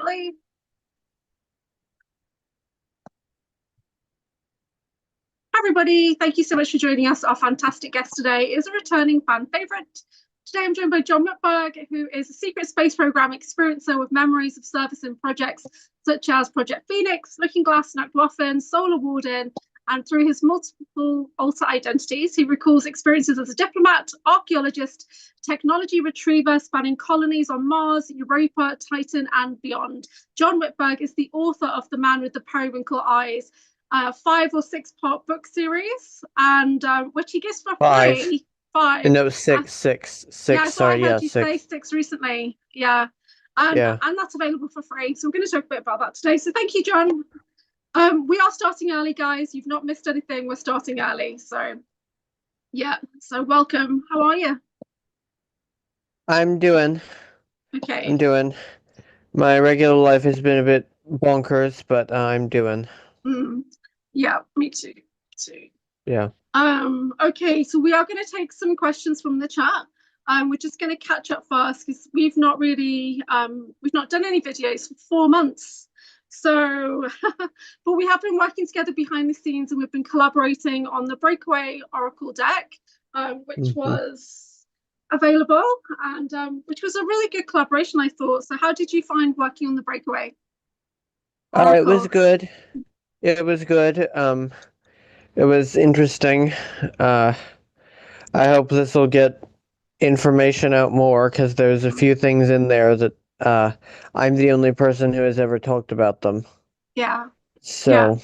shortly. Hi everybody, thank you so much for joining us. Our fantastic guest today is a returning fan favorite. Today I'm joined by John Whitberg, who is a secret space program experiencer with memories of service in projects such as Project Phoenix, Looking Glass, Nacht, Waffen, Solar Warden, and through his multiple alter identities, he recalls experiences as a diplomat, archaeologist, technology retriever spanning colonies on Mars, Europa, Titan, and beyond. John Whitberg is the author of The Man with the Periwinkle Eyes, 5 or 6 part book series, and which he gives for free. 5. No, six. Yeah, I thought Sorry, I heard yeah, you say 6. 6 recently. Yeah. And Yeah. that's available for free. So we're going to talk a bit about that today. So thank you, John. We are starting early, guys. You've not missed anything. We're starting early. So yeah. So welcome. How are you? I'm doing. Okay. My regular life has been a bit bonkers, but I'm doing. Yeah, me too. Too. Yeah. Okay, so we are going to take some questions from the chat. We're just going to catch up first because we've not done any videos for 4 months. So, but we have been working together behind the scenes and we've been collaborating on the Breakaway Oracle deck, which was available and which was a really good collaboration, I thought. So how did you find working on the Breakaway It was Oracle? good. It was good. It was interesting. I hope this will get information out more because there's a few things in there that I'm the only person who has ever talked about them. Yeah, yeah. So,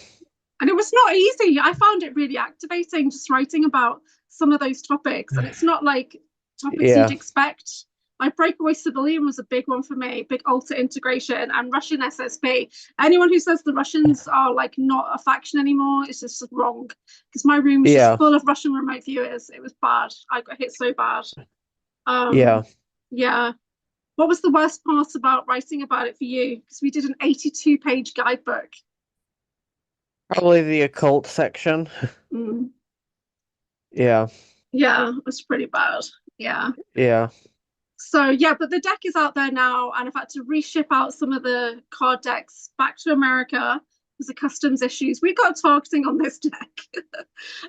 And it was not easy. I found it really activating just writing about some of those topics. And it's not like topics you'd yeah. expect. Like Breakaway Civilian was a big one for me, big alter integration and Russian SSP. Anyone who says the Russians are like not a faction anymore is just wrong. Because my room was just Yeah. full of Russian remote viewers. It was bad. I got hit so bad. Yeah. Yeah. What was the worst part about writing about it for you? Because we did an 82-page guidebook. Probably the occult section. Mm. Yeah. Yeah, it was pretty bad. Yeah. Yeah. So yeah, but the deck is out there now, and I've had to reship out some of the card decks back to America because of customs issues. We got targeting on this deck.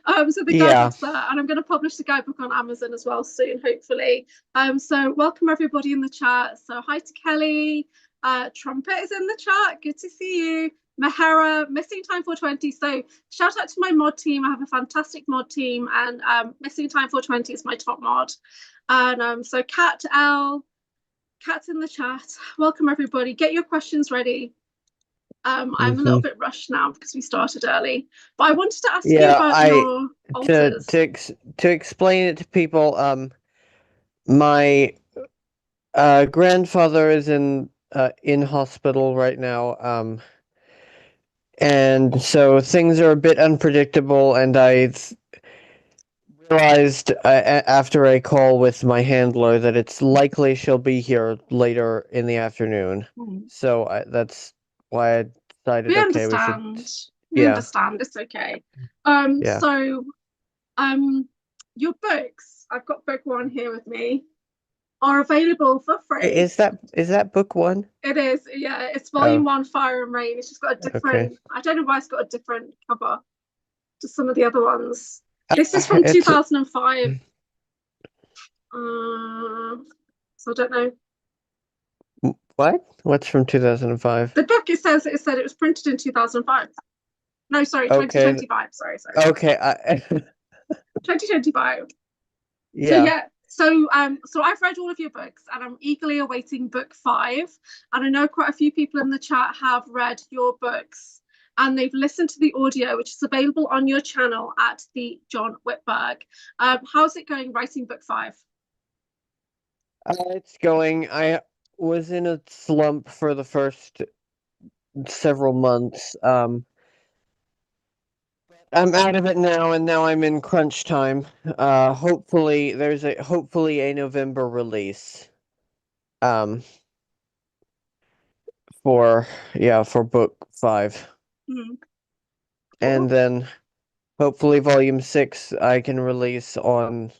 So the Yeah. guidebook's there, and I'm going to publish the guidebook on Amazon as well soon, hopefully. So welcome everybody in the chat. So hi to Kelly. Trumpet is in the chat. Good to see you. Mahara, Missing Time 420. So shout out to my mod team. I have a fantastic mod team, and Missing Time 420 is my top mod. And so Kat L, Kat's in the chat. Welcome everybody. Get your questions ready. I'm a little bit rushed now because we started early, but I wanted to ask you Yeah, about I your to alters. to ex to explain it to people, my grandfather is in hospital right now, and so things are a bit unpredictable, and I realized after a call with my handler that it's likely she'll be here later in the afternoon. So that's why I decided, We okay, we should, understand. We yeah, understand. It's okay. yeah. So your books, I've got book 1 here with me, are available for free. Is that book 1? It is, yeah. It's volume Oh, 1, Fire and Rain. It's just got a okay. different, I don't know why it's got a different cover to some of the other ones. This is from It's 2005. So I don't know. what? What's from 2005? The book, it said it was printed in 2005. No, sorry, Okay, 2025. Sorry. okay. 2025. So Yeah. yeah, so I've read all of your books and I'm eagerly awaiting book 5. And I know quite a few people in the chat have read your books and they've listened to the audio, which is available on your channel at the John Whitberg. How's it going writing book 5? It's going. I was in a slump for the first several months. I'm out of it now, and now I'm in crunch time. Hopefully hopefully a November release. Um, for book 5, and Cool. then hopefully volume 6 I can release on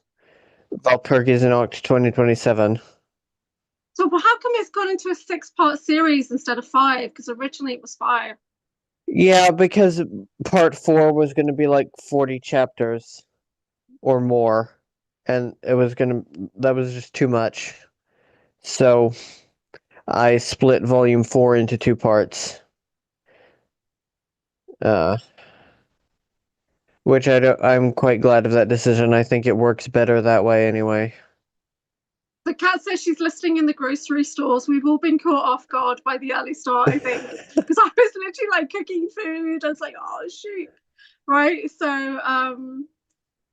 Valpurgis in Oct 2027. So how come it's gone into a 6-part series instead of 5? Because originally it was 5. Yeah, because part 4 was going to be like 40 chapters or more, and that was just too much. So I split volume 4 into 2 parts. Which I'm quite glad of that decision. I think it works better that way anyway. The cat says she's listening in the grocery stores. We've all been caught off guard by the early start, I think, because I was literally like cooking food. I was like, oh shoot, right? So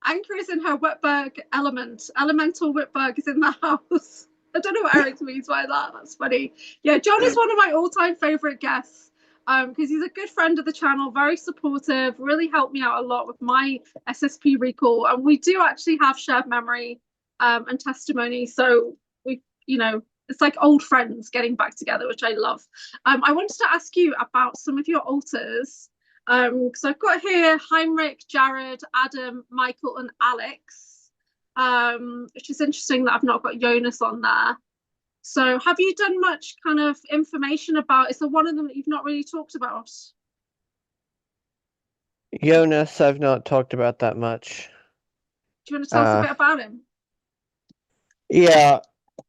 Anchor is in her Whitberg element. Elemental Whitberg is in the house. I don't know what Eric means by that. That's funny. Yeah, John is one of my all-time favorite guests because he's a good friend of the channel, very supportive, really helped me out a lot with my SSP recall. And we do actually have shared memory and testimony. So we, it's like old friends getting back together, which I love. I wanted to ask you about some of your alters. Because I've got here Heinrich, Jared, Adam, Michael, and Alex, which is interesting that I've not got Jonas on there. So have you done much kind of information about, is there one of them that you've not really talked about? Jonas, I've not talked about that much. Do you want to tell us a bit about him? Yeah,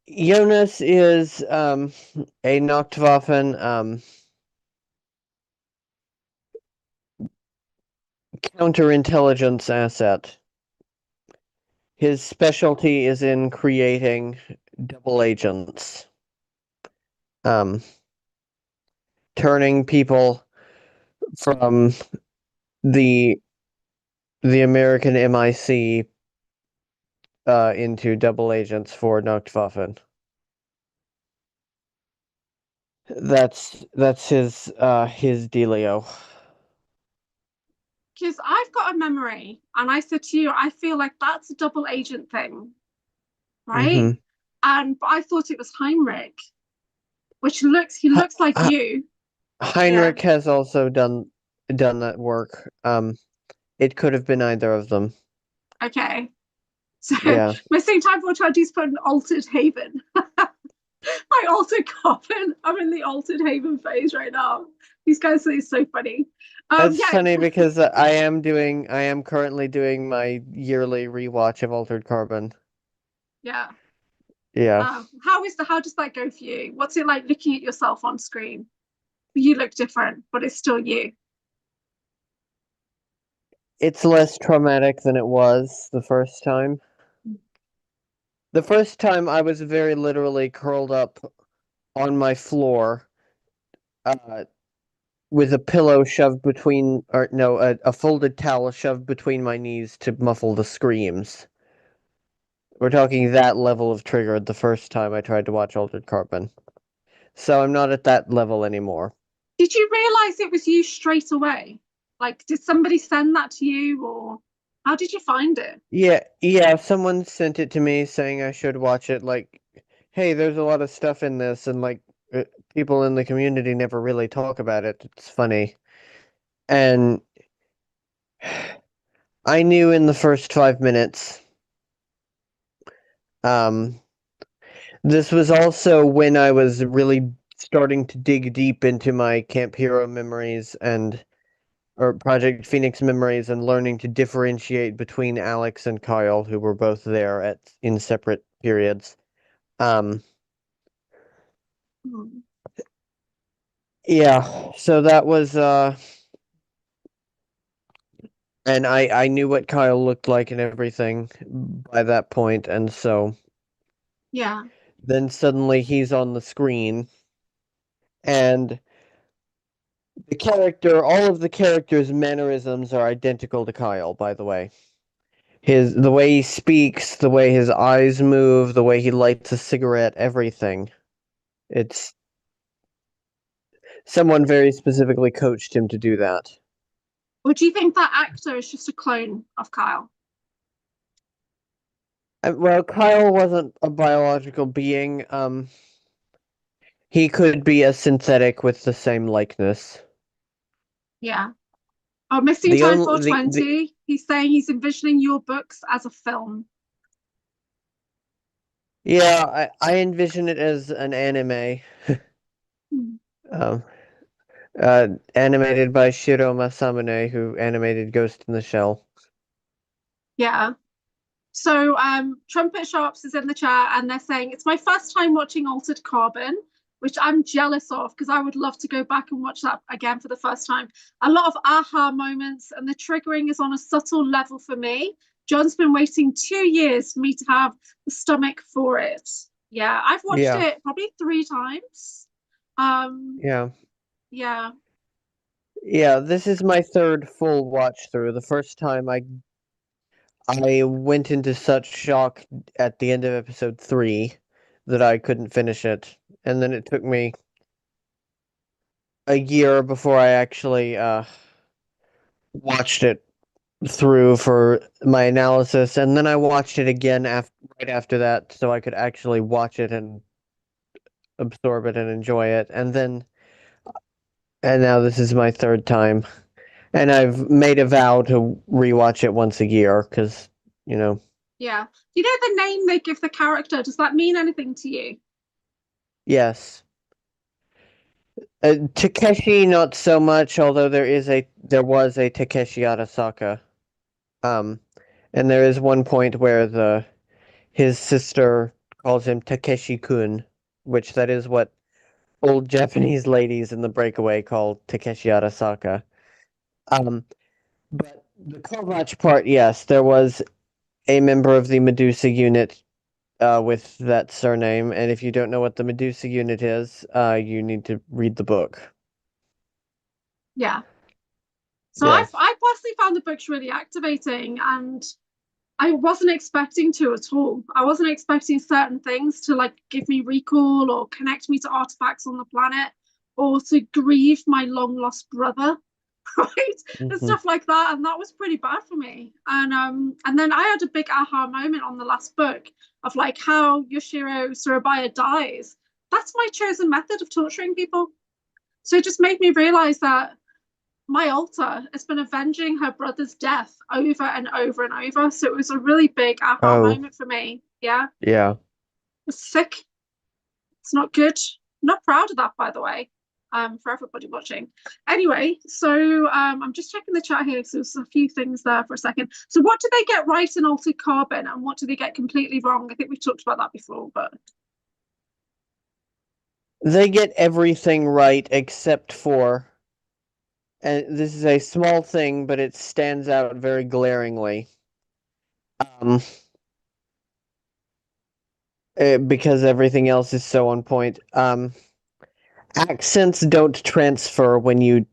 Jonas is a Nachtwaffen counterintelligence asset. His specialty is in creating double agents. Turning people from the American MIC into double agents for Nachtwaffen. That's his dealio. Because I've got a memory, and I said to you, I feel like that's a double agent thing, right? But I thought it was Heinrich, which he looks like you. Heinrich has also done that work. It could have been either of them. Okay. So yeah. Missing time for trying put an altered haven. My altered coffin. I'm in the altered haven phase right now. These guys say it's so funny. It's funny because I am currently doing my yearly rewatch of Altered Carbon. Yeah. Yeah. How does that go for you? What's it like looking at yourself on screen? You look different, but it's still you. It's less traumatic than it was the first time. The first time I was very literally curled up on my floor, with a pillow shoved between, or no, a folded towel shoved between my knees to muffle the screams. We're talking that level of trigger the first time I tried to watch Altered Carbon. So I'm not at that level anymore. Did you realize it was you straight away? Like, did somebody send that to you, or how did you find it? Yeah, someone sent it to me saying I should watch it, like, hey, there's a lot of stuff in this, and like, people in the community never really talk about it. It's funny. And I knew in the first 5 minutes. This was also when I was really starting to dig deep into my Camp Hero memories or Project Phoenix memories, and learning to differentiate between Alex and Kyle, who were both there in separate periods. Yeah, so that was and I knew what Kyle looked like and everything by that point, and so yeah. then suddenly he's on the screen, and all of the characters' mannerisms are identical to Kyle, by the way. The way he speaks, the way his eyes move, the way he lights a cigarette, everything. It's someone very specifically coached him to do that. Or do you think that actor is just a clone of Kyle? Well, Kyle wasn't a biological being. He could be a synthetic with the same likeness. Yeah. Oh, Missing Time 420. He's saying he's envisioning your books as a film. Yeah, I envision it as an anime. Hmm. Um, Animated by Shiro Masamune, who animated Ghost in the Shell. Yeah. So Trumpet Sharps is in the chat and they're saying it's my first time watching Altered Carbon, which I'm jealous of because I would love to go back and watch that again for the first time. A lot of aha moments and the triggering is on a subtle level for me. John's been waiting 2 years for me to have the stomach for it. Yeah, I've watched Yeah, it probably 3 times. Um, yeah. yeah, Yeah, this is my third full watch through. The first time I went into such shock at the end of episode 3 that I couldn't finish it. And then it took me a year before I actually watched it through for my analysis, and then I watched it again right after that so I could actually watch it and absorb it and enjoy it. And now this is my third time. And I've made a vow to rewatch it once a year because, you know, yeah. You know the name they give the character, does that mean anything to you? yes. Takeshi, not so much, although there was a Takeshi Arasaka. Um, and there is one point where his sister calls him Takeshi-kun, which that is what old Japanese ladies in the Breakaway call Takeshi Arasaka. Um, but the Kovac part, yes, there was a member of the Medusa unit with that surname, and if you don't know what the Medusa unit is, you need to read the book. Yeah. So Yes. I personally found the books really activating and I wasn't expecting to at all. I wasn't expecting certain things to like give me recall or connect me to artifacts on the planet or to grieve my long lost brother, right? And Hmm. stuff like that. And that was pretty bad for me. And then I had a big aha moment on the last book of like how Yoshiro Surabaya dies. That's my chosen method of torturing people. So it just made me realize that my altar has been avenging her brother's death over and over and over. So it was a really big aha Oh, moment for me. Yeah, it yeah. was sick. It's not good. I'm not proud of that, by the way. For everybody watching. Anyway, so I'm just checking the chat here. So there's a few things there for a second. So what do they get right in Altered Carbon, and what do they get completely wrong? I think we've talked about that before, but They get everything right except for, and this is a small thing, but it stands out very glaringly. Um, because everything else is so on point. Accents don't transfer when you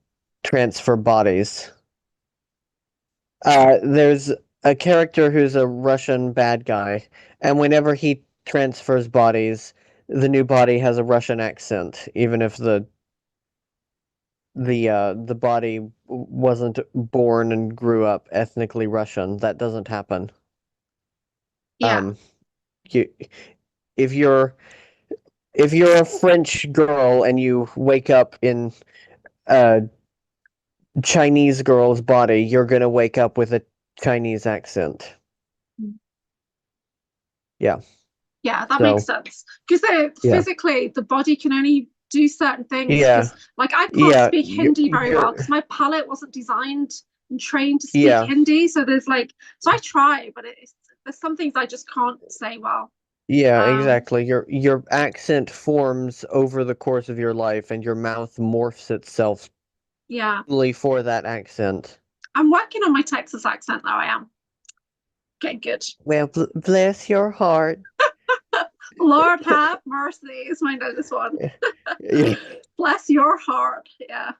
transfer bodies. There's a character who's a Russian bad guy, and whenever he transfers bodies, the new body has a Russian accent, even if the body wasn't born and grew up ethnically Russian. That doesn't happen. yeah, Um, you, if you're if you're a French girl and you wake up in a Chinese girl's body, you're gonna wake up with a Chinese accent. Yeah. yeah, that makes So sense. Because yeah, physically, the body can only do certain things. yeah, Because, like, I can't yeah. speak Hindi very well You're because my palate wasn't designed and trained to speak yeah, Hindi. So there's like, so I try, but there's some things I just can't say well. yeah. Um, Exactly. Your accent forms over the course of your life, and your mouth morphs itself yeah, solely for that accent. I'm working on my Texas accent though. I am getting good. Well, bless your heart. Lord have mercy is my newest one. Yeah. Bless your heart. Yeah.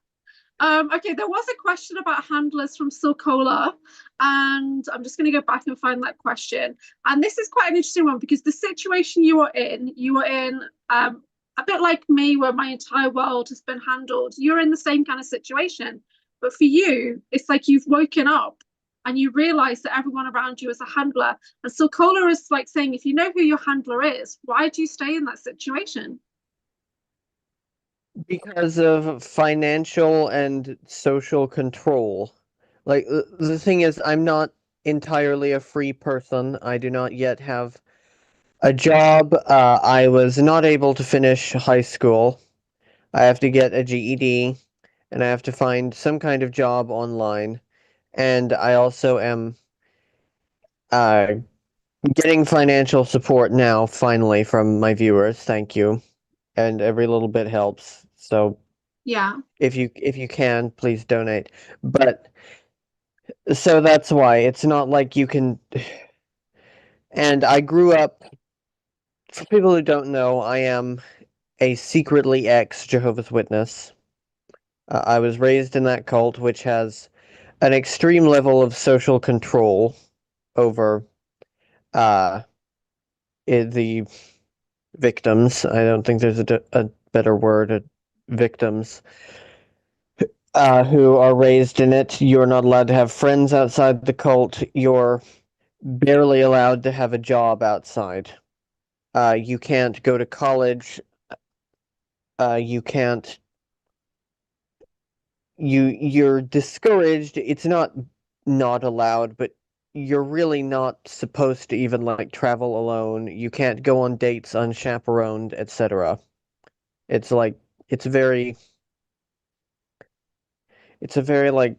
Okay, there was a question about handlers from Silcola, and I'm just going to go back and find that question. And this is quite an interesting one because the situation you are in a bit like me, where my entire world has been handled. You're in the same kind of situation, but for you, it's like you've woken up and you realize that everyone around you is a handler. And Silcola is like saying, if you know who your handler is, why do you stay in that situation? Because of financial and social control. Like, the thing is, I'm not entirely a free person. I do not yet have A job, I was not able to finish high school. I have to get a GED, and I have to find some kind of job online. And I also am uh, getting financial support now, finally, from my viewers. Thank you. And every little bit helps. So Yeah. if you can, please donate. But so that's why it's not like you can. And I grew up. For people who don't know, I am a secretly ex Jehovah's Witness. I was raised in that cult, which has an extreme level of social control over uh, the victims. I don't think there's a better word. Victims who are raised in it. You're not allowed to have friends outside the cult. You're barely allowed to have a job outside. You can't go to college. You can't. You're discouraged. It's not allowed, but you're really not supposed to even like travel alone. You can't go on dates unchaperoned, etc. It's like it's very it's a very like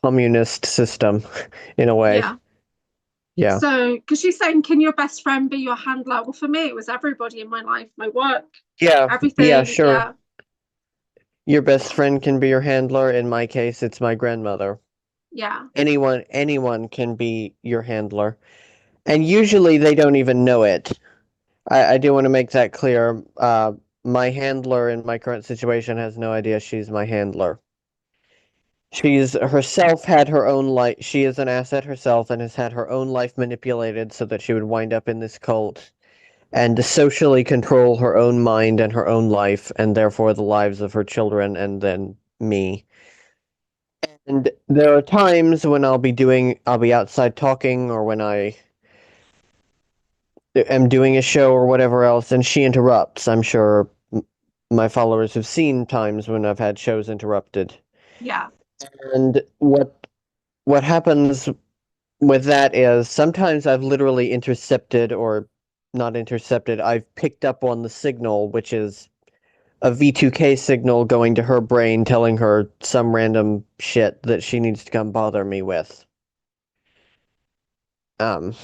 communist system in a way. Yeah. Yeah. So, because she's saying, can your best friend be your handler? Well, for me, it was everybody in my life, my work, Yeah. Yeah, everything. sure. Yeah. Your best friend can be your handler. In my case, it's my grandmother. Yeah. Anyone can be your handler. And usually they don't even know it. I do want to make that clear. My handler in my current situation has no idea she's my handler. She's herself had her own life. She is an asset herself and has had her own life manipulated so that she would wind up in this cult and to socially control her own mind and her own life, and therefore the lives of her children and then me. And there are times when I'll be outside talking, or when I am doing a show or whatever else, and she interrupts. I'm sure my followers have seen times when I've had shows interrupted. Yeah. And what happens with that is sometimes I've literally intercepted or not intercepted, I've picked up on the signal, which is a V2K signal going to her brain telling her some random shit that she needs to come bother me with. Um,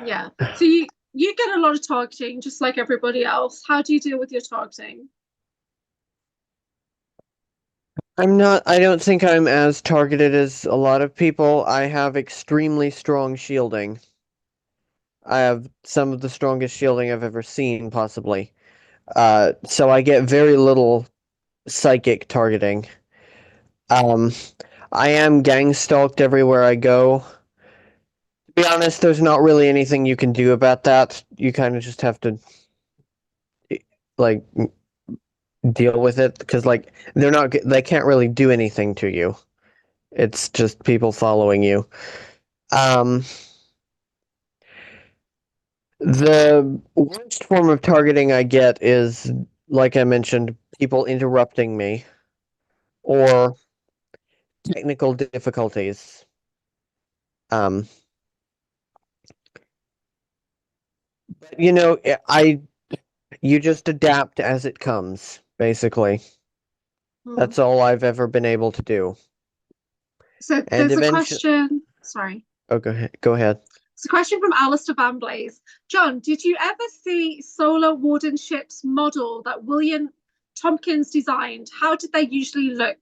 Yeah. So you get a lot of targeting, just like everybody else. How do you deal with your targeting? I don't think I'm as targeted as a lot of people. I have extremely strong shielding. I have some of the strongest shielding I've ever seen, possibly. So I get very little psychic targeting. Um, I am gang stalked everywhere I go. To be honest, there's not really anything you can do about that. You kind of just have to like deal with it because like they can't really do anything to you. It's just people following you. Um, the worst form of targeting I get is, like I mentioned, people interrupting me or technical difficulties. Um, but you just adapt as it comes, basically. Hmm. That's all I've ever been able to do. So And there's a eventually, question. Sorry. oh, go ahead. Go ahead. It's a question from Alistair Van Blaze. John, did you ever see Solar Warden ships model that William Tompkins designed? How did they usually look?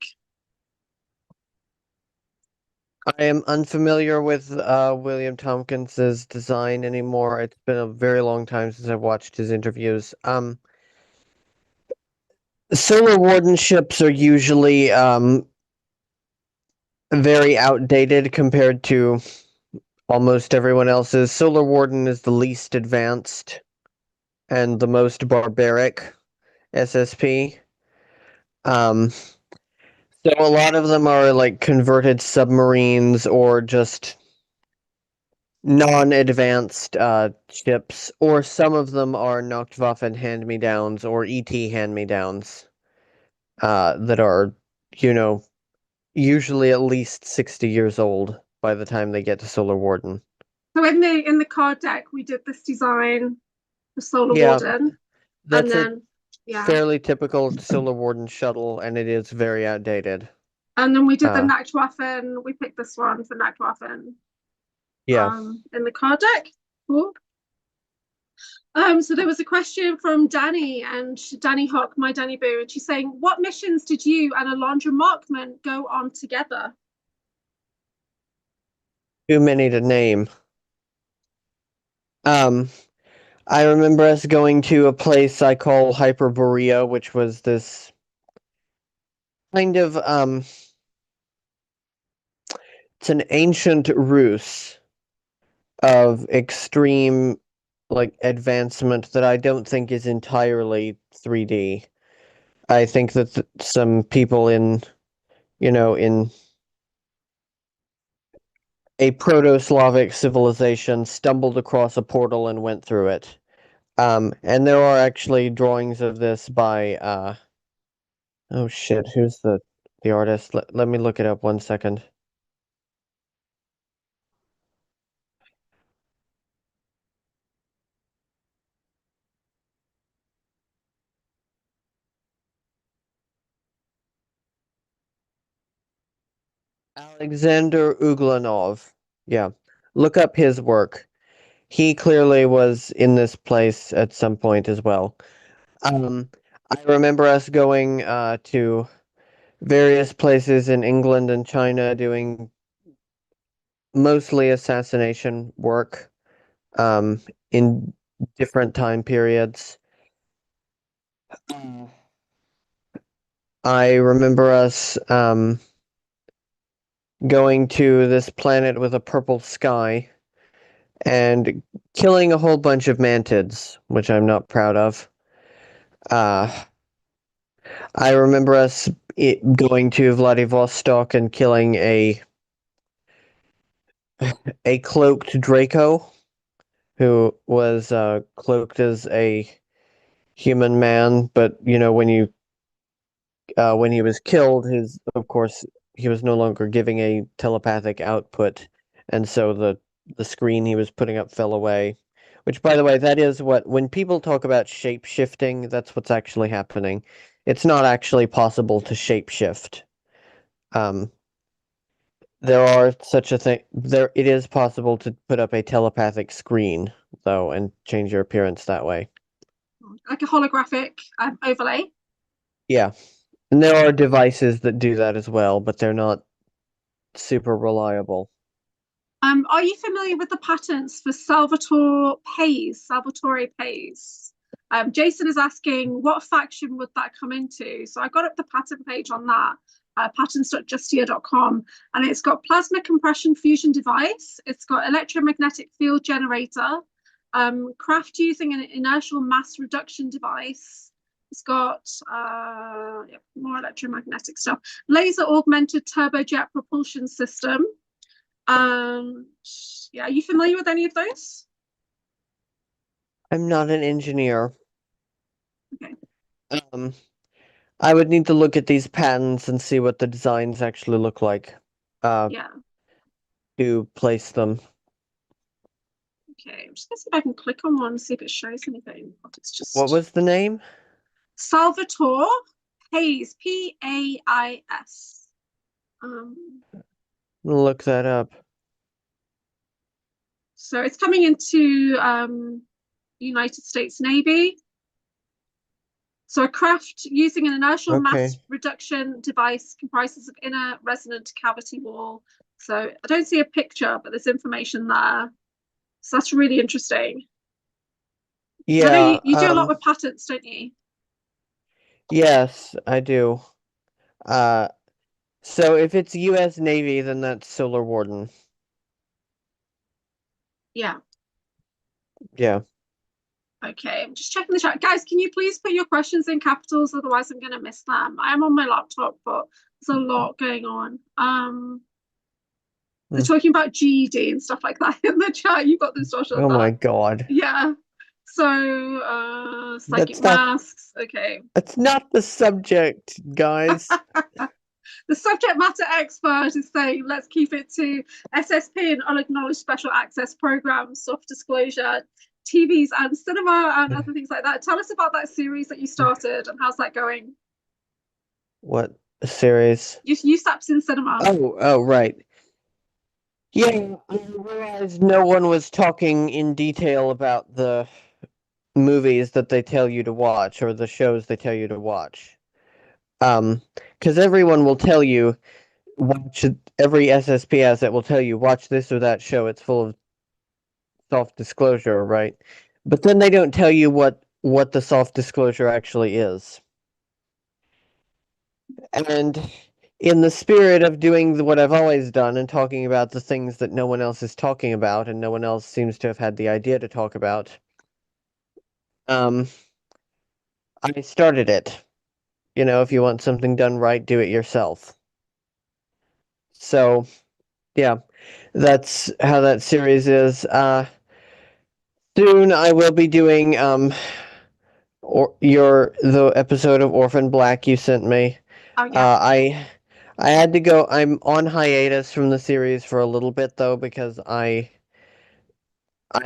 I am unfamiliar with William Tompkins's design anymore. It's been a very long time since I've watched his interviews. Solar Warden ships are usually very outdated compared to almost everyone else's. Solar Warden is the least advanced and the most barbaric SSP. Um, so a lot of them are like converted submarines or just non-advanced ships, or some of them are Nachtwaffen hand-me-downs or ET hand-me-downs that are, you know, usually at least 60 years old by the time they get to Solar Warden. So in the card deck, we did this design, the Solar Yeah, Warden, and that's a then fairly typical Solar Warden shuttle, and it is very outdated. and then we did the Uh, nacht waffen. We picked this one for nacht waffen. yeah. In the card deck. Cool. So there was a question from Danny and Danny Hawk, my Danny Boo, and she's saying, what missions did you and Alondra Markman go on together? Too many to name. I remember us going to a place I call Hyperborea, which was this kind of it's an ancient ruse of extreme like advancement that I don't think is entirely 3D. I think that some people in in a proto-Slavic civilization stumbled across a portal and went through it. And there are actually drawings of this by oh shit, who's the artist? Let me look it up 1 second. Alexander Uglanov. Yeah. Look up his work. He clearly was in this place at some point as well. I remember us going to various places in England and China doing mostly assassination work in different time periods. I remember us going to this planet with a purple sky and killing a whole bunch of mantids, which I'm not proud of. Uh, I remember us going to Vladivostok and killing a cloaked Draco who was cloaked as a human man, but when he was killed, of course he was no longer giving a telepathic output, and so the screen he was putting up fell away. Which, by the way, that is when people talk about shape shifting, that's what's actually happening. It's not actually possible to shape shift. There are such a thing. It is possible to put up a telepathic screen, though, and change your appearance that way. Like a holographic overlay. Yeah. And there are devices that do that as well, but they're not super reliable. Are you familiar with the patents for Salvatore Pays? Jason is asking, what faction would that come into? So I got up the patent page on that, patents.justia.com, and it's got plasma compression fusion device. It's got electromagnetic field generator, craft using an inertial mass reduction device. It's got more electromagnetic stuff. Laser augmented turbojet propulsion system. Yeah, are you familiar with any of those? I'm not an engineer. Okay. I would need to look at these patents and see what the designs actually look like. Yeah. To place them. Okay, I'm just gonna see if I can click on one and see if it shows anything. It's just What was the name? Salvatore Pays, P-A-I-S. Look that up. So it's coming into United States Navy. So a craft using an inertial mass reduction device comprises of inner resonant cavity wall. So I don't see a picture, but there's information there. So that's really interesting. Yeah, I know you do a lot with patents, don't you? Yes, I do. So if it's U.S. Navy, then that's Solar Warden. Yeah. Yeah. Okay, I'm just checking the chat. Guys, can you please put your questions in capitals? Otherwise, I'm going to miss them. I am on my laptop, but there's a lot going on. They're talking about GED and stuff like that in the chat. You got this, Josh. Oh my God. Yeah. So, psychic masks. Okay. That's not the subject, guys. The subject matter expert is saying, let's keep it to SSP and unacknowledged special access programs, soft disclosure, TVs and cinema and other things like that. Tell us about that series that you started and how's that going? What series? USAP's in cinema. Oh, right. Yeah, I realized no one was talking in detail about the movies that they tell you to watch or the shows they tell you to watch. Because everyone will tell you, watch every SSP asset will tell you, watch this or that show. It's full of self-disclosure, right? But then they don't tell you what the self-disclosure actually is. And in the spirit of doing what I've always done and talking about the things that no one else is talking about and no one else seems to have had the idea to talk about, I started it. You know, if you want something done right, do it yourself. So, yeah, that's how that series is. Soon I will be doing the episode of Orphan Black you sent me. Oh yeah. I had to go. I'm on hiatus from the series for a little bit though because I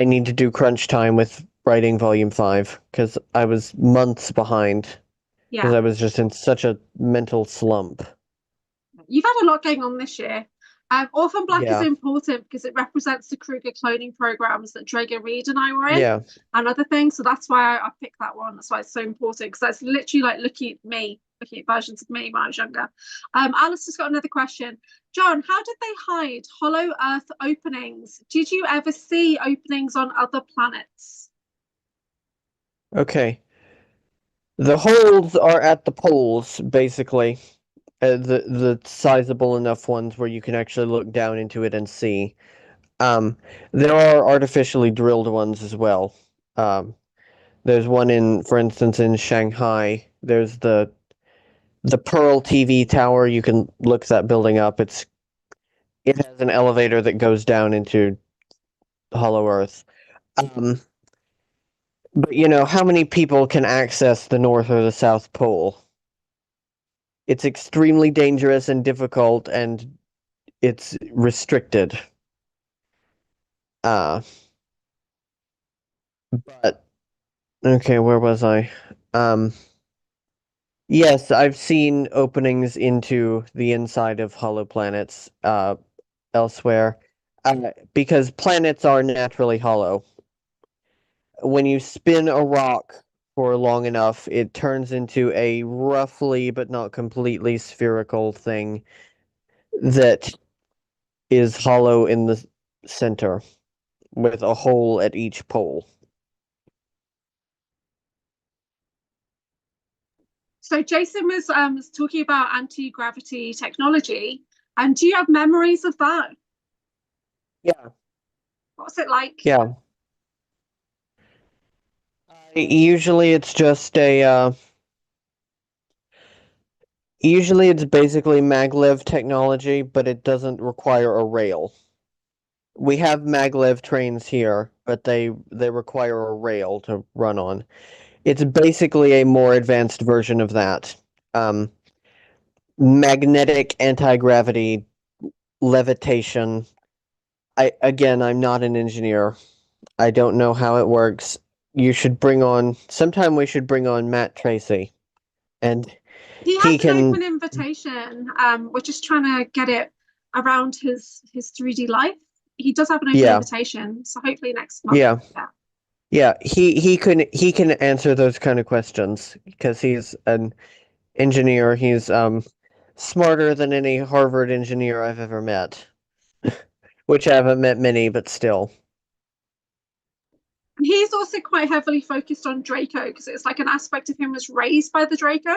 need to do crunch time with writing volume 5 because I was months behind because Yeah. I was just in such a mental slump. You've had a lot going on this year. Orphan Black is Yeah. important because it represents the Kruger cloning programs that Drager Reed and I were in Yeah. and other things. So that's why I picked that one. That's why it's so important because that's literally like looking at versions of me when I was younger. Alice has got another question. John, how did they hide Hollow Earth openings? Did you ever see openings on other planets? Okay. The holes are at the poles, basically. The sizable enough ones where you can actually look down into it and see. There are artificially drilled ones as well. There's one for instance, in Shanghai. There's the Pearl TV tower. You can look that building up. It has an elevator that goes down into Hollow Earth. But you know, how many people can access the North or the South Pole? It's extremely dangerous and difficult, and it's restricted. But okay, where was I? Um, yes, I've seen openings into the inside of hollow planets, elsewhere, because planets are naturally hollow. When you spin a rock for long enough, it turns into a roughly but not completely spherical thing that is hollow in the center with a hole at each pole. So Jason was talking about anti-gravity technology. And do you have memories of that? Yeah, What's it like? yeah. Usually it's just usually it's basically maglev technology, but it doesn't require a rail. We have maglev trains here, but they require a rail to run on. It's basically a more advanced version of that. Um, Magnetic anti-gravity levitation. I'm not an engineer. I don't know how it works. Sometime we should bring on Matt Tracy and He he has an can open invitation. We're just trying to get it around his 3D life. He does have an open yeah, invitation, so hopefully next month. yeah. Yeah. Yeah, he can answer those kind of questions because he's an engineer. He's smarter than any Harvard engineer I've ever met, which I haven't met many, but still. And he's also quite heavily focused on Draco because it's like an aspect of him was raised by the Draco.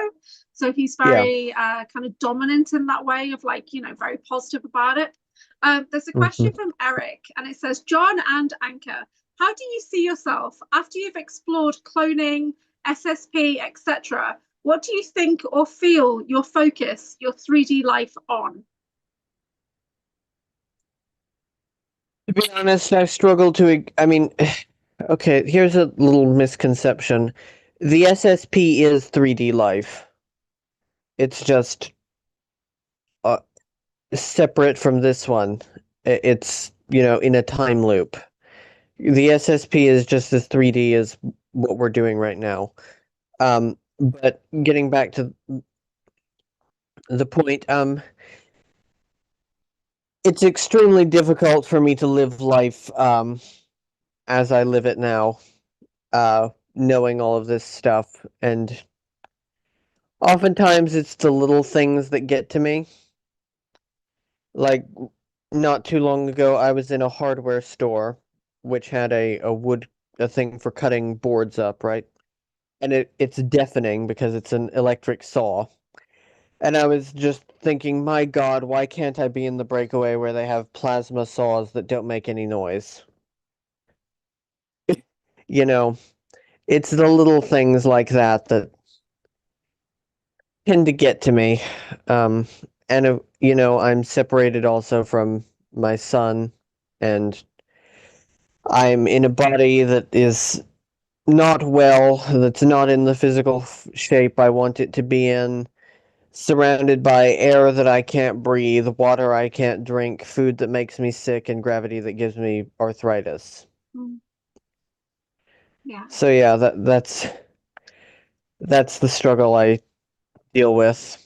So he's Yeah. very kind of dominant in that way of like, very positive about it. There's a Mhm. question from Eric and it says, John and Anchor, how do you see yourself after you've explored cloning, SSP, etc.? What do you think or feel your focus, your 3D life on? To be honest, I struggle to. I mean, okay, here's a little misconception. The SSP is 3D life. It's just separate from this one. It's, in a time loop. The SSP is just as 3D as what we're doing right now. But getting back to the point, it's extremely difficult for me to live life as I live it now, knowing all of this stuff. And oftentimes it's the little things that get to me. Like, not too long ago, I was in a hardware store, which had a thing for cutting boards up, right? And it's deafening because it's an electric saw. And I was just thinking, my God, why can't I be in the Breakaway where they have plasma saws that don't make any noise? You know, it's the little things like that that tend to get to me. Um, and I'm separated also from my son, and I'm in a body that is not well, that's not in the physical shape I want it to be in, surrounded by air that I can't breathe, water I can't drink, food that makes me sick, and gravity that gives me arthritis. Mm. Yeah. So yeah, that's the struggle I deal with.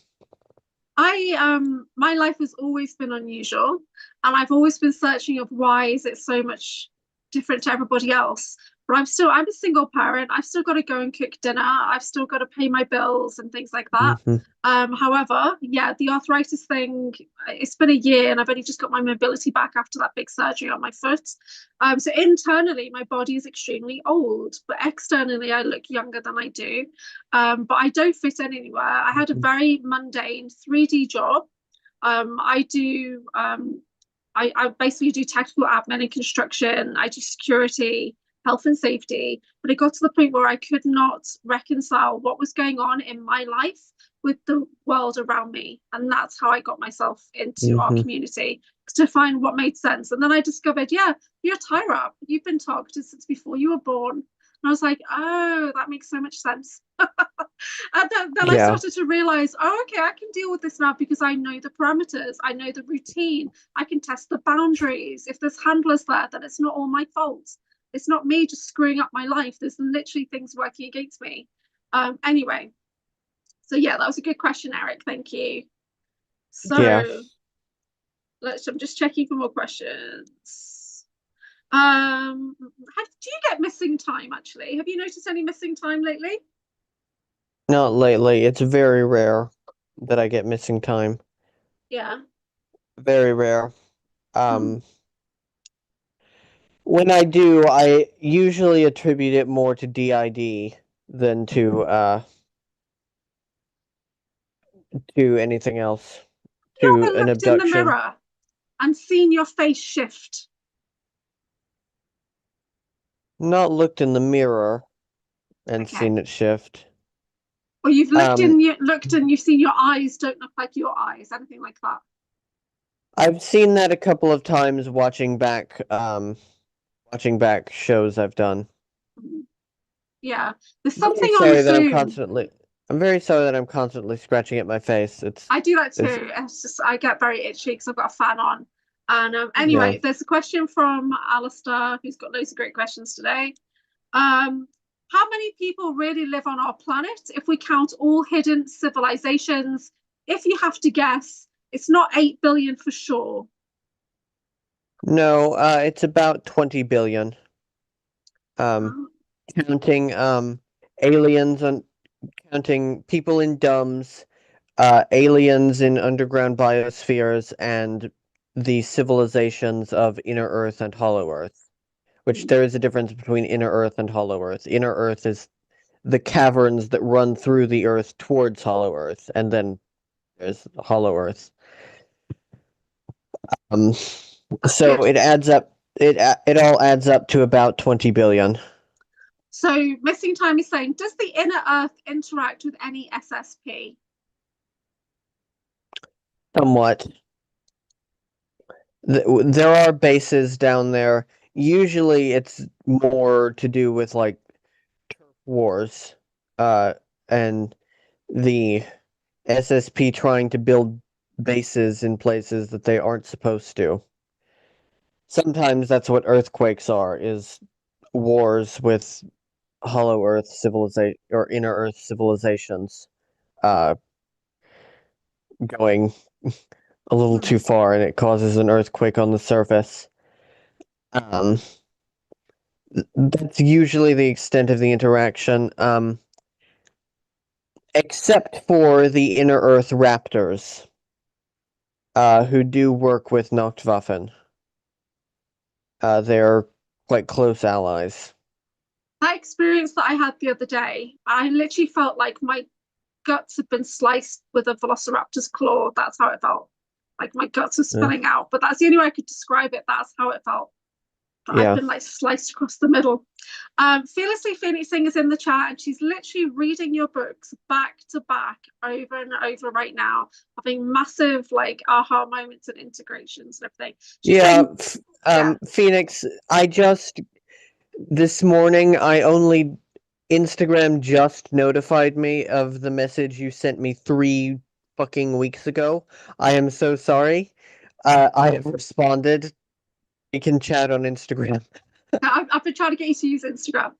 My life has always been unusual, and I've always been searching of why is it so much different to everybody else. But I'm a single parent. I've still got to go and cook dinner. I've still got to pay my bills and things like that. Hmm. However, yeah, the arthritis thing, it's been a year and I've only just got my mobility back after that big surgery on my foot. So internally, my body is extremely old, but externally, I look younger than I do. But I don't fit in anywhere. I had a very mundane 3D job. I do I basically do technical admin and construction. I do security, health and safety. But it got to the point where I could not reconcile what was going on in my life with the world around me. And that's how I got myself into our Hmm. community to find what made sense. And then I discovered, yeah, you're a tie up. You've been targeted since before you were born. And I was like, oh, that makes so much sense. And then I Yeah. started to realize, oh, okay, I can deal with this now because I know the parameters, I know the routine, I can test the boundaries. If there's handlers there, then it's not all my fault. It's not me just screwing up my life. There's literally things working against me. Anyway, so yeah, that was a good question, Eric. Thank you. Yeah. So I'm just checking for more questions. Do you get missing time actually? Have you noticed any missing time lately? Not lately. It's very rare that I get missing time. Yeah. Very rare. Mm. Um, when I do, I usually attribute it more to DID than to anything else, You to ever an looked in the abduction. mirror and seen your face shift? Not looked in the mirror and Okay. seen it shift. Or you've Um, looked and you've seen your eyes don't look like your eyes, anything like that. I've seen that a couple of times watching back shows I've done. Mm. Yeah. There's Very something on sorry that Zoom. I'm very sorry that I'm constantly scratching at my face. I do that It's too. It's just I get very itchy because I've got a fan on. And yeah. anyway, there's a question from Alistair, who's got loads of great questions today. Um, how many people really live on our planet if we count all hidden civilizations? If you have to guess, it's not 8 billion for sure. No, it's about 20 billion. Um, Oh, counting aliens and counting people in dumbs, aliens in underground biospheres, and the civilizations of Inner Earth and Hollow Earth. Which there is a difference between Inner Earth and Hollow Earth. Inner Earth is the caverns that run through the Earth towards Hollow Earth, and then there's Hollow Earth. Um, that's so good. it adds up. It all adds up to about 20 billion. So missing time is saying, does the inner Earth interact with any SSP? Somewhat. There are bases down there. Usually, it's more to do with like wars, and the SSP trying to build bases in places that they aren't supposed to. Sometimes that's what earthquakes are, is wars with Hollow Earth civilization or Inner Earth civilizations uh, going a little too far, and it causes an earthquake on the surface. Um, that's usually the extent of the interaction, except for the Inner Earth raptors, who do work with Nachtwaffen. They're quite close allies. That experience that I had the other day, I literally felt like my guts had been sliced with a velociraptor's claw. That's how it felt. Like my guts were spilling out. But that's the only way I could describe it. That's how it felt. That I've been like sliced across the middle. Fearlessly Phoenixing is in the chat, and she's literally reading your books back to back over and over right now, having massive like aha moments and integrations and everything. Phoenix, this morning, Instagram just notified me of the message you sent me 3 fucking weeks ago. I am so sorry. I have responded. We can chat on Instagram. I've been trying to get you to use Instagram.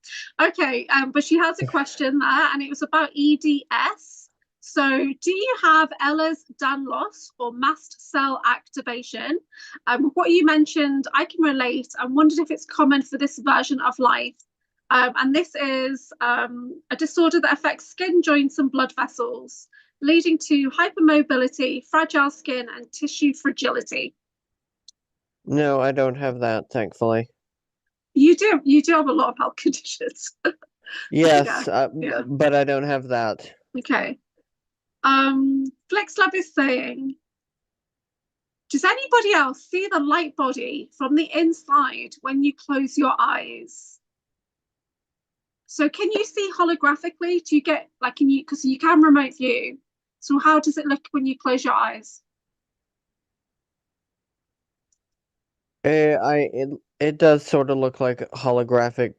Okay, but she has a question there, and it was about EDS. So, do you have Ehlers-Danlos or mast cell activation? What you mentioned, I can relate. I wondered if it's common for this version of life. And this is a disorder that affects skin, joints, and blood vessels, leading to hypermobility, fragile skin, and tissue fragility. No, I don't have that, thankfully. You do have a lot of health conditions. Yes, but I don't have that. Okay. FlexLab is saying, does anybody else see the light body from the inside when you close your eyes? So can you see holographically? Do you get like, because you can remote view. So how does it look when you close your eyes? It does sort of look like a holographic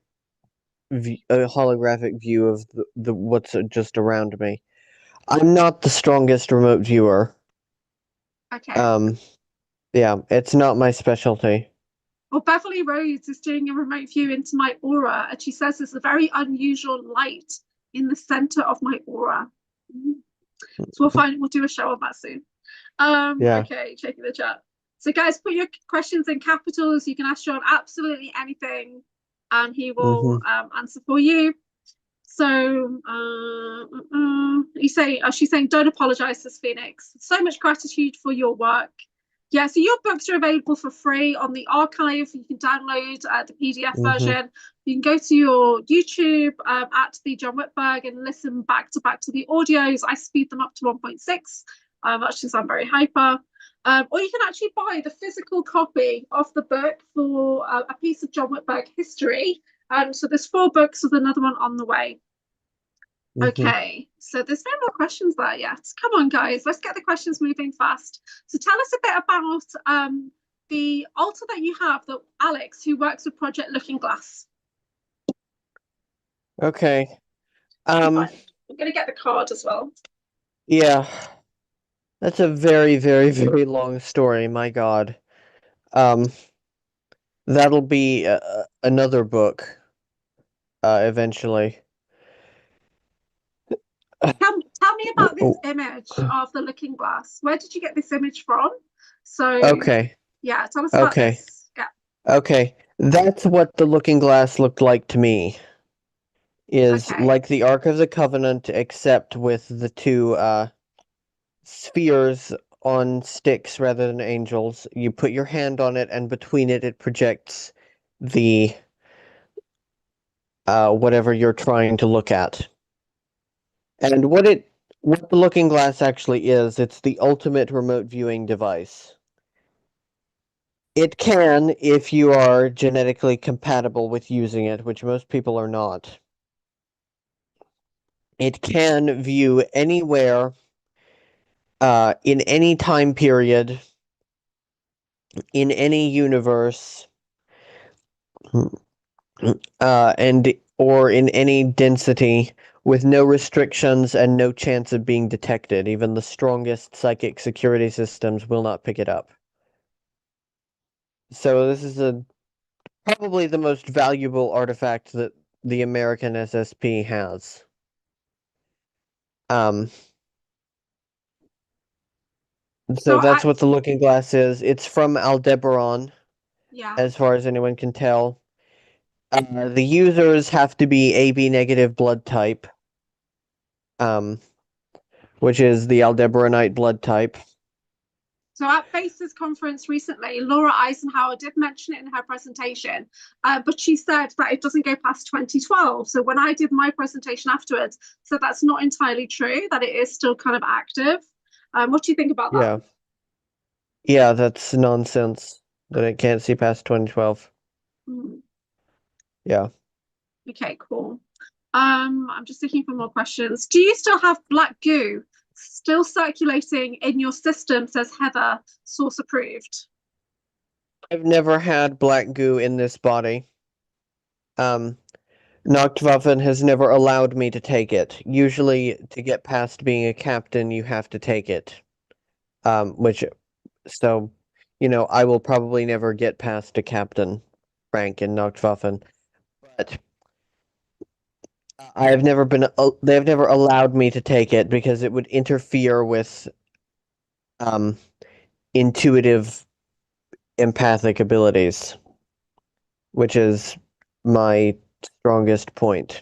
view of the what's just around me. I'm not the strongest remote viewer. Okay. Yeah, it's not my specialty. Well, Beverly Rhodes is doing a remote view into my aura, and she says there's a very unusual light in the center of my aura. So we'll do a show on that soon. Okay, checking the chat. So guys, put your questions in capitals. You can ask John absolutely anything, and he will answer for you. So she's saying, don't apologize, says Phoenix. So much gratitude for your work. Yeah, so your books are available for free on the archive. You can download the PDF version. You can go to your YouTube at the John Whitberg and listen back to the audios. I speed them up to 1.6, actually because I'm very hyper. Or you can actually buy the physical copy of the book for a piece of John Whitberg history. So there's 4 books with another one on the way. Okay, so there's no more questions there yet. Come on, guys, let's get the questions moving fast. So tell us a bit about the altar that you have, that Alex, who works with Project Looking Glass. Okay. I'm going to get the card as well. Yeah. That's a very, very, very long story, my God. That'll be another book eventually. Tell me about this image of the looking glass. Where did you get this image from? So yeah, tell us about this. Yeah. Okay, that's what the looking glass looked like to me. Is like the Ark of the Covenant, except with the 2 spheres on sticks rather than angels. You put your hand on it, and between it projects the whatever you're trying to look at. And what the looking glass actually is, it's the ultimate remote viewing device. It can, if you are genetically compatible with using it, which most people are not. It can view anywhere, in any time period, in any universe, and or in any density with no restrictions and no chance of being detected. Even the strongest psychic security systems will not pick it up. So this is probably the most valuable artifact that the American SSP has. So that's what the looking glass is. It's from Aldebaran, yeah. as far as anyone can tell. The users have to be AB negative blood type, which is the Aldebaranite blood type. So at Basis conference recently, Laura Eisenhower did mention it in her presentation, but she said that it doesn't go past 2012. So when I did my presentation afterwards, so that's not entirely true, that it is still kind of active. What do you think about that? Yeah, that's nonsense that it can't see past 2012. Yeah. Okay, cool. I'm just looking for more questions. Do you still have black goo still circulating in your system, says Heather, source approved? I've never had black goo in this body. Nachtwaffen has never allowed me to take it. Usually, to get past being a captain, you have to take it. So, I will probably never get past a captain rank in Nachtwaffen. But I have never been, they have never allowed me to take it because it would interfere with, intuitive empathic abilities, which is my strongest point.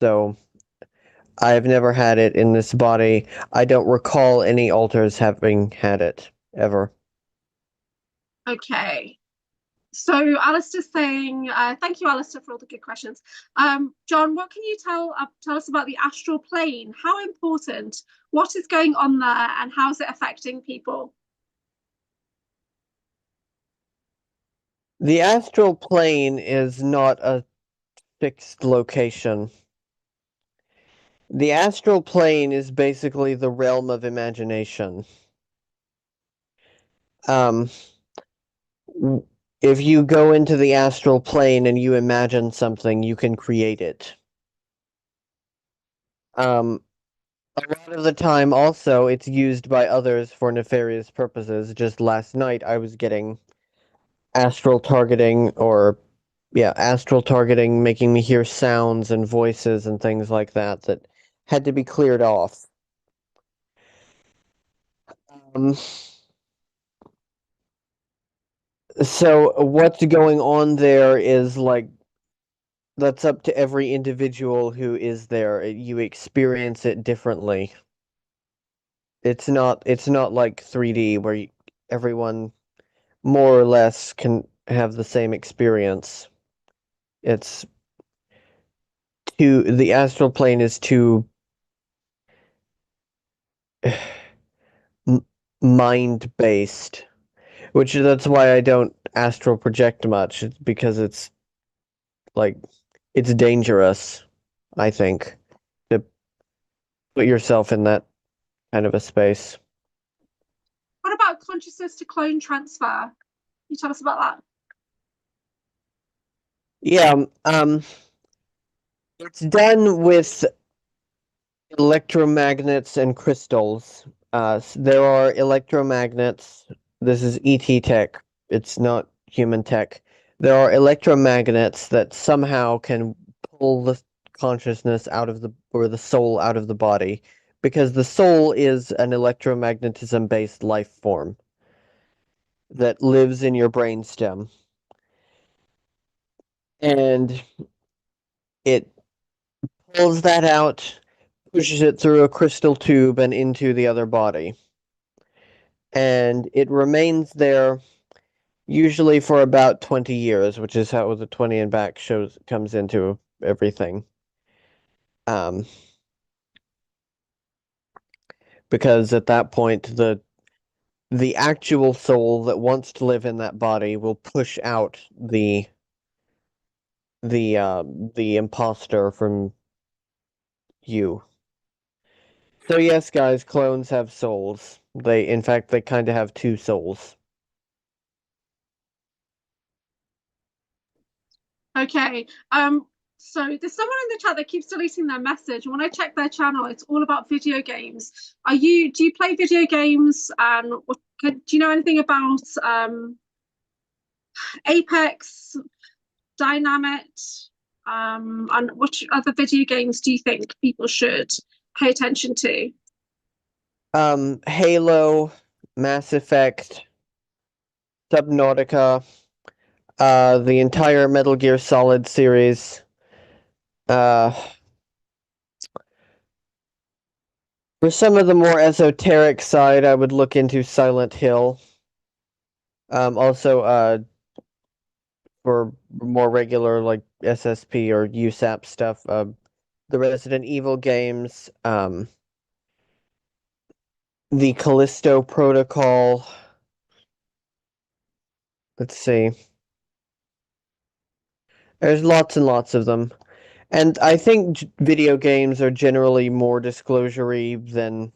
So I've never had it in this body. I don't recall any alters having had it ever. Okay. So Alistair's saying, thank you, Alistair, for all the good questions. John, what can you tell us about the astral plane? How important? What is going on there, and how is it affecting people? The astral plane is not a fixed location. The astral plane is basically the realm of imagination. If you go into the astral plane and you imagine something, you can create it. A lot of the time, also, it's used by others for nefarious purposes. Just last night, I was getting astral targeting, making me hear sounds and voices and things like that had to be cleared off. So what's going on there is that's up to every individual who is there. You experience it differently. It's not like 3D where everyone more or less can have the same experience. It's the astral plane is too mind-based, which that's why I don't astral project much, because it's dangerous, I think, to put yourself in that kind of a space. What about consciousness to clone transfer? Can you tell us about that? Yeah, it's done with electromagnets and crystals. There are electromagnets. This is ET tech. It's not human tech. There are electromagnets that somehow can pull the consciousness or the soul out of the body, because the soul is an electromagnetism-based life form that lives in your brainstem. And it pulls that out, pushes it through a crystal tube and into the other body. And it remains there usually for about 20 years, which is how the 20 and back comes into everything. Because at that point the actual soul that wants to live in that body will push out the imposter from you. So yes, guys, clones have souls. In fact, they kind of have two souls. Okay. So there's someone in the chat that keeps deleting their message. And when I check their channel, it's all about video games. Do you play video games? And do you know anything about Apex, Dynamite? And which other video games do you think people should pay attention to? Halo, Mass Effect, Subnautica, the entire Metal Gear Solid series. For some of the more esoteric side, I would look into Silent Hill. Also, for more regular like SSP or USAP stuff, the Resident Evil games, the Callisto Protocol. Let's see. There's lots and lots of them. And I think video games are generally more disclosure-y than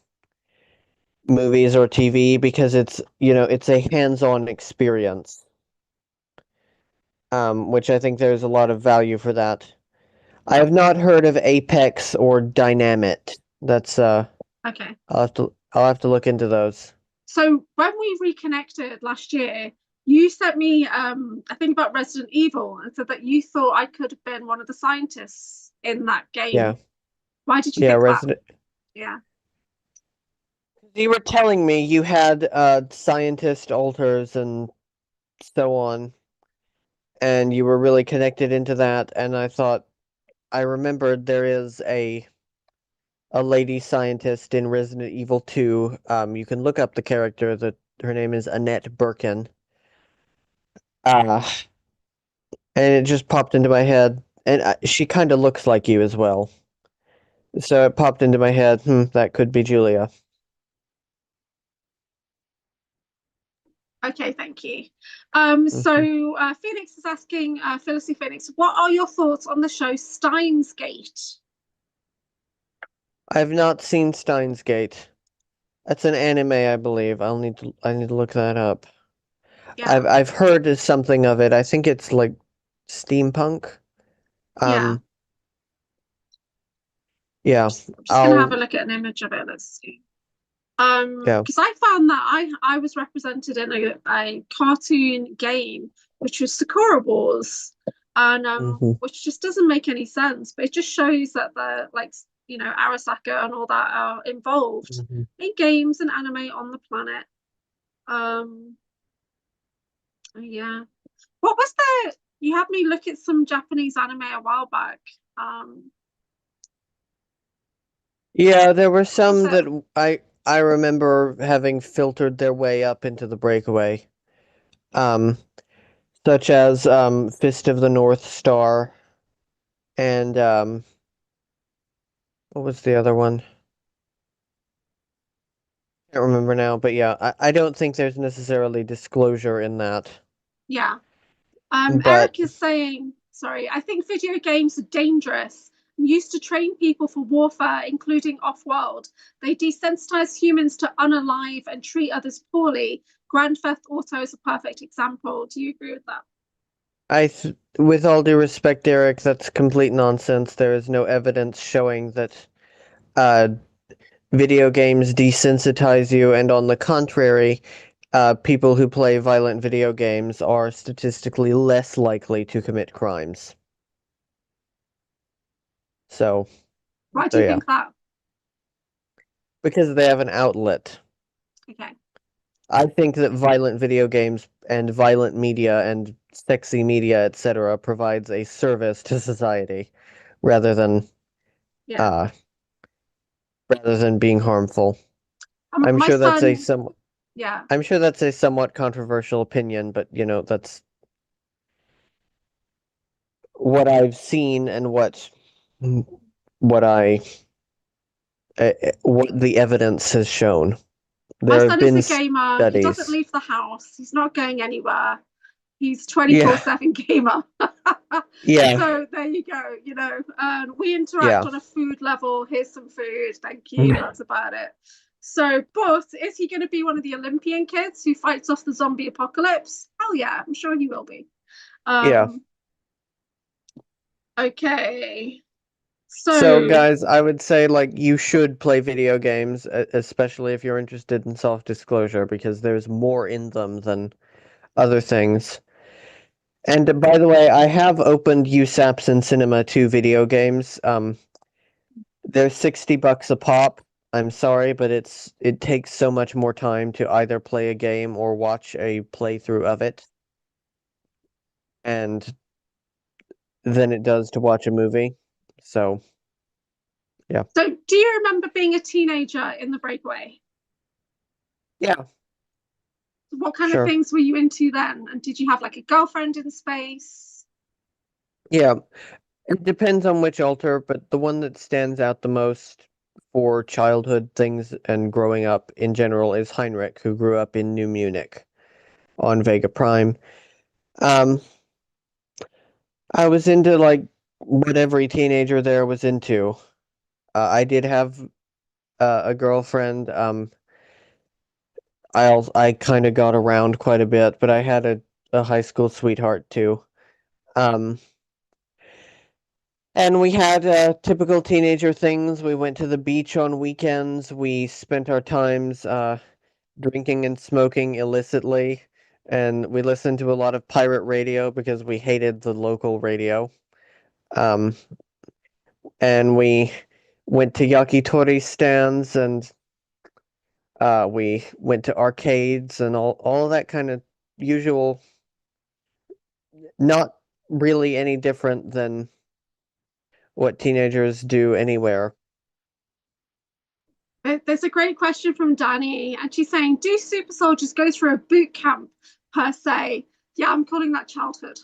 movies or TV because it's a hands-on experience. Which I think there's a lot of value for that. I have not heard of Apex or Dynamite. That's Okay. I'll have to look into those. So when we reconnected last year, you sent me a thing about Resident Evil and said that you thought I could have been one of the scientists in that game. Yeah. Why did you Yeah, think Resident. that? Yeah. You were telling me you had scientist alters and so on, and you were really connected into that, and I remembered there is a lady scientist in Resident Evil 2. You can look up the character that her name is Annette Birkin. And it just popped into my head, and she kind of looks like you as well. So it popped into my head, that could be Julia. Okay, thank you. So Phoenix is asking, Felicity Phoenix, what are your thoughts on the show Steins Gate? I've not seen Steins Gate. That's an anime, I believe. I need to look that up. Yeah. I've heard something of it. I think it's like steampunk. Yeah. Yeah. I'm just gonna have a look at an image of it. Let's see. Because I found that I was represented in a cartoon game, which was Sakura Wars, and which just doesn't make any sense, but it just shows that the Arasaka and all that are involved in games and anime on the planet. Yeah. What was the you had me look at some Japanese anime a while back. Yeah, there were some that I remember having filtered their way up into the Breakaway. Such as Fist of the North Star and what was the other one? Can't remember now, but yeah, I don't think there's necessarily disclosure in that. Yeah. But Eric is saying, sorry, I think video games are dangerous and used to train people for warfare, including off-world. They desensitize humans to unalive and treat others poorly. Grand Theft Auto is a perfect example. Do you agree with that? with all due respect, Eric, that's complete nonsense. There is no evidence showing that video games desensitize you, and on the contrary, people who play violent video games are statistically less likely to commit crimes. So, why do you think that? Because they have an outlet. Okay. I think that violent video games and violent media and sexy media, etc., provides a service to society rather than being harmful. I'm sure that's a somewhat controversial opinion, but that's what I've seen and what the evidence has shown. My son is a gamer. He doesn't leave the house. He's not going anywhere. He's 24/7 gamer. Yeah. So there you go. We interact on a food level. Here's some food. Thank you. That's about it. So, but is he going to be one of the Olympian kids who fights off the zombie apocalypse? Hell yeah, I'm sure he will be. Okay. So, So, guys, I would say like you should play video games, especially if you're interested in self-disclosure, because there's more in them than other things. And by the way, I have opened USAPs and Cinema 2 video games. They're $60 a pop. I'm sorry, but it takes so much more time to either play a game or watch a playthrough of it, and than it does to watch a movie. So, yeah. so do you remember being a teenager in the Breakaway? Yeah, What kind of sure. things were you into then? And did you have like a girlfriend in space? Yeah. It depends on which altar, but the one that stands out the most for childhood things and growing up in general is Heinrich, who grew up in New Munich on Vega Prime. Um, I was into like what every teenager there was into. I did have a girlfriend. I kind of got around quite a bit, but I had a high school sweetheart too. Um, And we had typical teenager things. We went to the beach on weekends. We spent our times drinking and smoking illicitly. And we listened to a lot of pirate radio because we hated the local radio. Um, and we went to yakitori stands and we went to arcades and all of that kind of usual, not really any different than what teenagers do anywhere. There's a great question from Danny, and she's saying, "Do super soldiers go through a boot camp per se?" Yeah, I'm calling that childhood.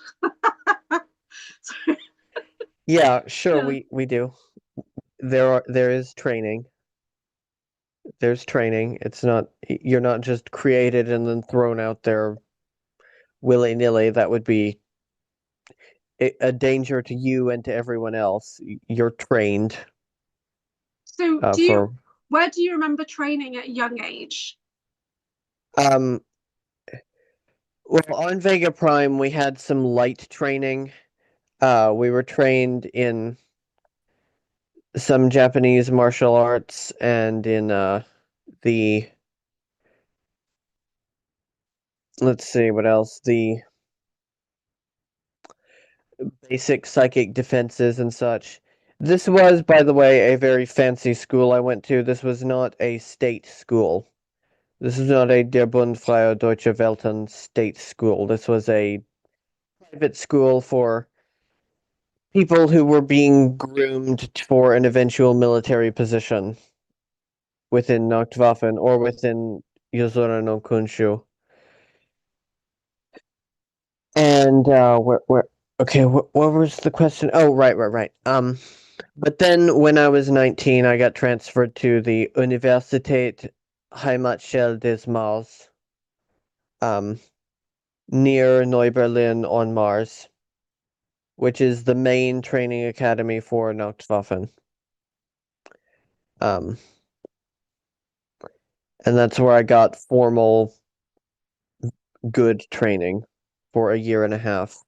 So, Yeah, sure, yeah. we do. There is training. There's training. It's not you're not just created and then thrown out there willy-nilly. That would be a danger to you and to everyone else. You're trained So, for where do you remember training at a young age? um well, on Vega Prime we had some light training. We were trained in some Japanese martial arts and in the let's see what else. The basic psychic defenses and such. This was, by the way, a very fancy school I went to. This was not a state school. This is not a Der Bund Freie Deutsche Welten state school. This was a private school for people who were being groomed for an eventual military position within Nachtwaffen or within Yozora no Kunshu. And okay, what was the question? Oh, right. But then when I was 19, I got transferred to the Universität Heimatstelle des Mars, um, near Neu-Berlin on Mars, which is the main training academy for Nachtwaffen. Um, and that's where I got formal, good training for a year and a half.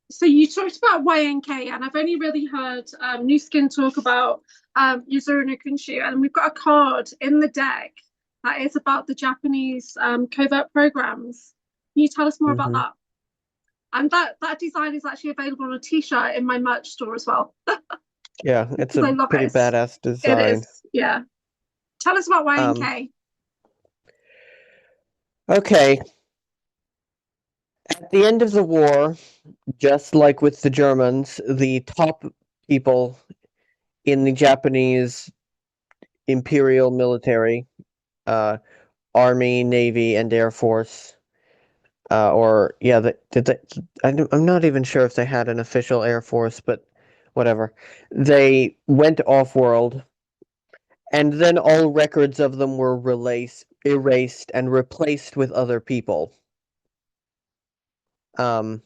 So you talked about YNK, and I've only really heard New Skin talk about Yuzuru no Kunshu, and we've got a card in the deck that is about the Japanese covert programs. Can you tell us more about Hmm. that? And that design is actually available on a T-shirt in my merch store as well, Yeah, it's because I a love pretty it. badass It design. is, yeah. Tell us about Um, YNK. okay. At the end of the war, just like with the Germans, the top people in the Japanese imperial military, uh, army, navy, and air force, or yeah, did they? I'm not even sure if they had an official air force, but whatever. They went off world, and then all records of them were erased, and replaced with other people. Um,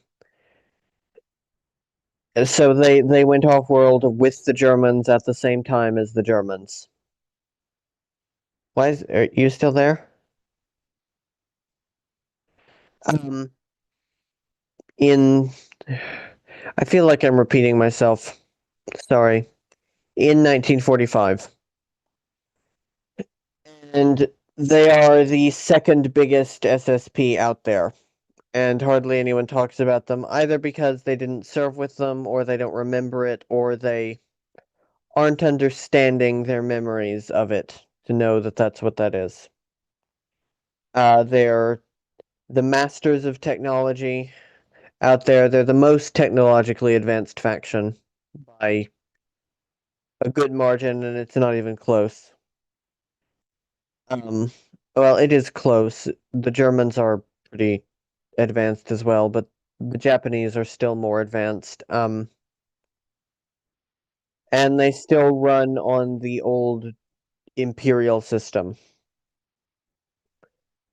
so they went off world with the Germans at the same time as the Germans. Are you still there? Um, in I feel like I'm repeating myself. Sorry. In 1945. And they are the second biggest SSP out there. And hardly anyone talks about them, either because they didn't serve with them, or they don't remember it, or they aren't understanding their memories of it to know that that's what that is. They're the masters of technology out there. They're the most technologically advanced faction by a good margin, and it's not even close. Um, well, it is close. The Germans are pretty advanced as well, but the Japanese are still more advanced. And they still run on the old imperial system.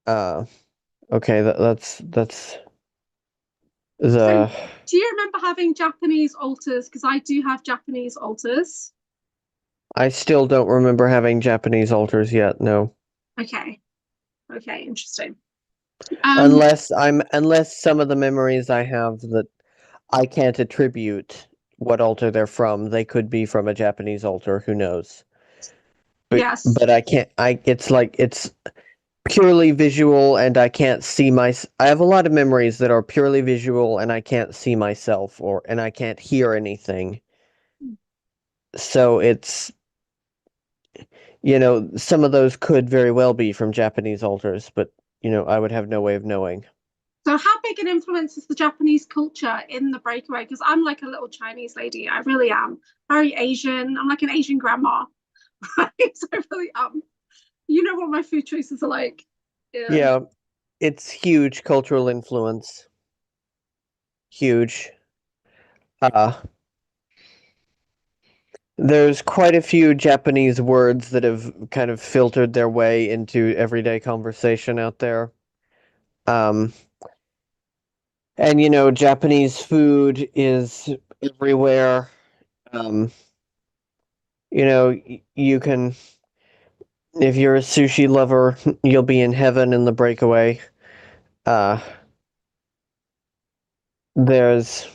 Uh, okay, that's So, the. do you remember having Japanese altars? Because I do have Japanese altars. I still don't remember having Japanese altars yet. No, Okay. Okay, interesting. unless some of the memories I have that I can't attribute what altar they're from. They could be from a Japanese altar. Who knows? Yes. But I can't. It's like it's purely visual, and I can't see my. I have a lot of memories that are purely visual, and I can't see myself, and I can't hear anything. So it's some of those could very well be from Japanese altars, but I would have no way of knowing. So, how big an influence is the Japanese culture in the Breakaway? Because I'm like a little Chinese lady. I really am. Very Asian. I'm like an Asian grandma. Right? So I really am. You know what my food choices are like. Yeah. Yeah, it's huge cultural influence. Huge. Uh, there's quite a few Japanese words that have kind of filtered their way into everyday conversation out there. Um, and Japanese food is everywhere. Um, you can, if you're a sushi lover, you'll be in heaven in the Breakaway. Uh, there's,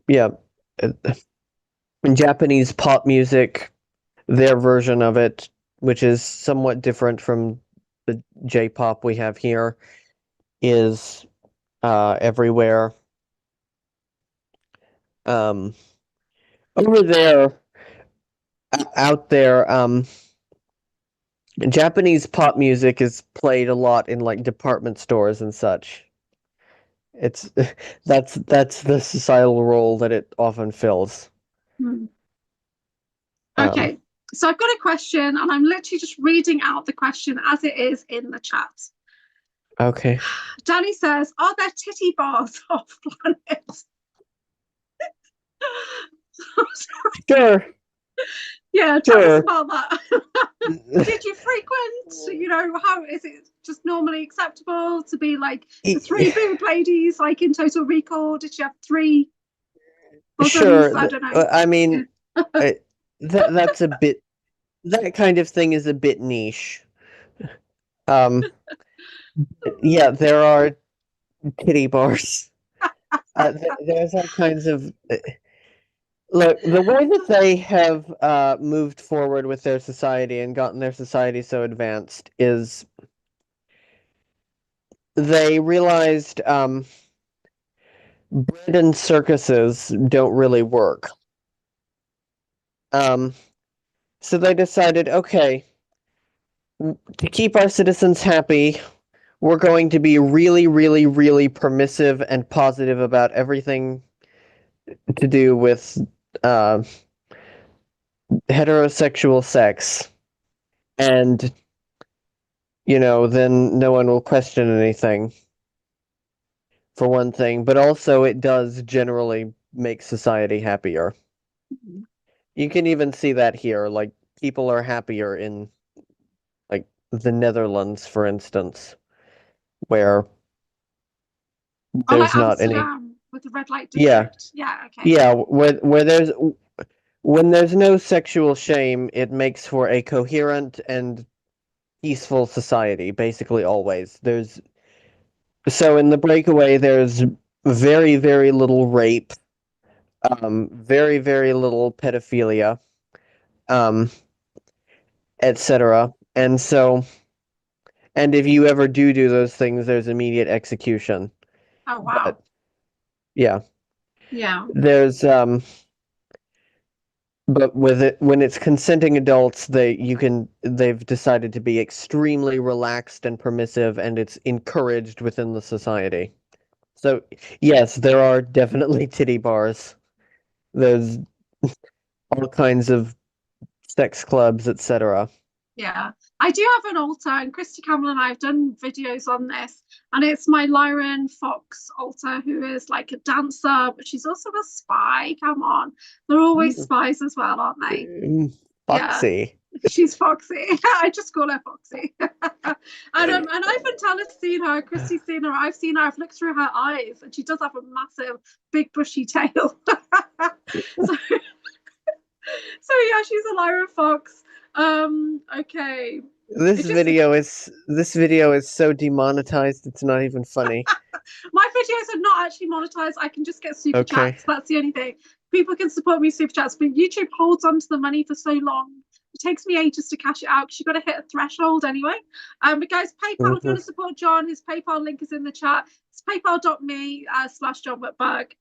yeah, uh, Japanese pop music, their version of it, which is somewhat different from the J-pop we have here, is everywhere. Um, over there, out there, Japanese pop music is played a lot in like department stores and such. It's that's the societal role that it often fills. Hmm. Um, Okay. So I've got a question, and I'm literally just reading out the question as it is in the chat. okay. Danny says, "Are there titty bars off planet?" Sure, Yeah, tell us sure. about that. Did you frequent? How is it just normally acceptable to be like the three boob ladies, like in Total Recall? Did you have three bosoms? Sure. I don't know. I mean, uh, that's a bit. That kind of thing is a bit niche. Um, yeah, there are titty bars. There's all kinds of. Look, the way that they have moved forward with their society and gotten their society so advanced is they realized bread and circuses don't really work. Um, so they decided, okay, to keep our citizens happy, we're going to be really, really, really permissive and positive about everything to do with uh, heterosexual sex. And, then no one will question anything, for one thing. But also, it does generally make society happier. You can even see that here. Like, people are happier in, like, the Netherlands, for instance, where I like there's not any. Amsterdam with the red light Yeah, district. Yeah, okay. yeah, when there's no sexual shame, it makes for a coherent and peaceful society, basically always. So in the Breakaway, there's very, very little rape, very, very little pedophilia, um, etc. And so, and if you ever do those things, there's immediate execution. Oh wow. But yeah, Yeah. there's but with it, when it's consenting adults, they've decided to be extremely relaxed and permissive, and it's encouraged within the society. So yes, there are definitely titty bars. There's all kinds of sex clubs, etc. Yeah, I do have an altar, and Christy Campbell and I have done videos on this, and it's my Lyran Fox altar, who is like a dancer, but she's also a spy. Come on, they're always spies as well, aren't they? Yeah, Foxy. she's Foxy. I just call her Foxy. And Ivan Tanner's seen her, Christy's seen her, I've seen her, I've looked through her eyes, and she does have a massive, big, bushy tail. So, so yeah, she's a Lyra Fox. Okay. This video is so demonetized, it's not even funny. My videos are not actually monetized. I can just get super Okay. chats. That's the only thing. People can support me super chats, but YouTube holds on to the money for so long. It takes me ages to cash it out because you've got to hit a threshold anyway. But guys, PayPal, if you want to support John, his PayPal link is in the chat. It's paypal.me/John Whitberg.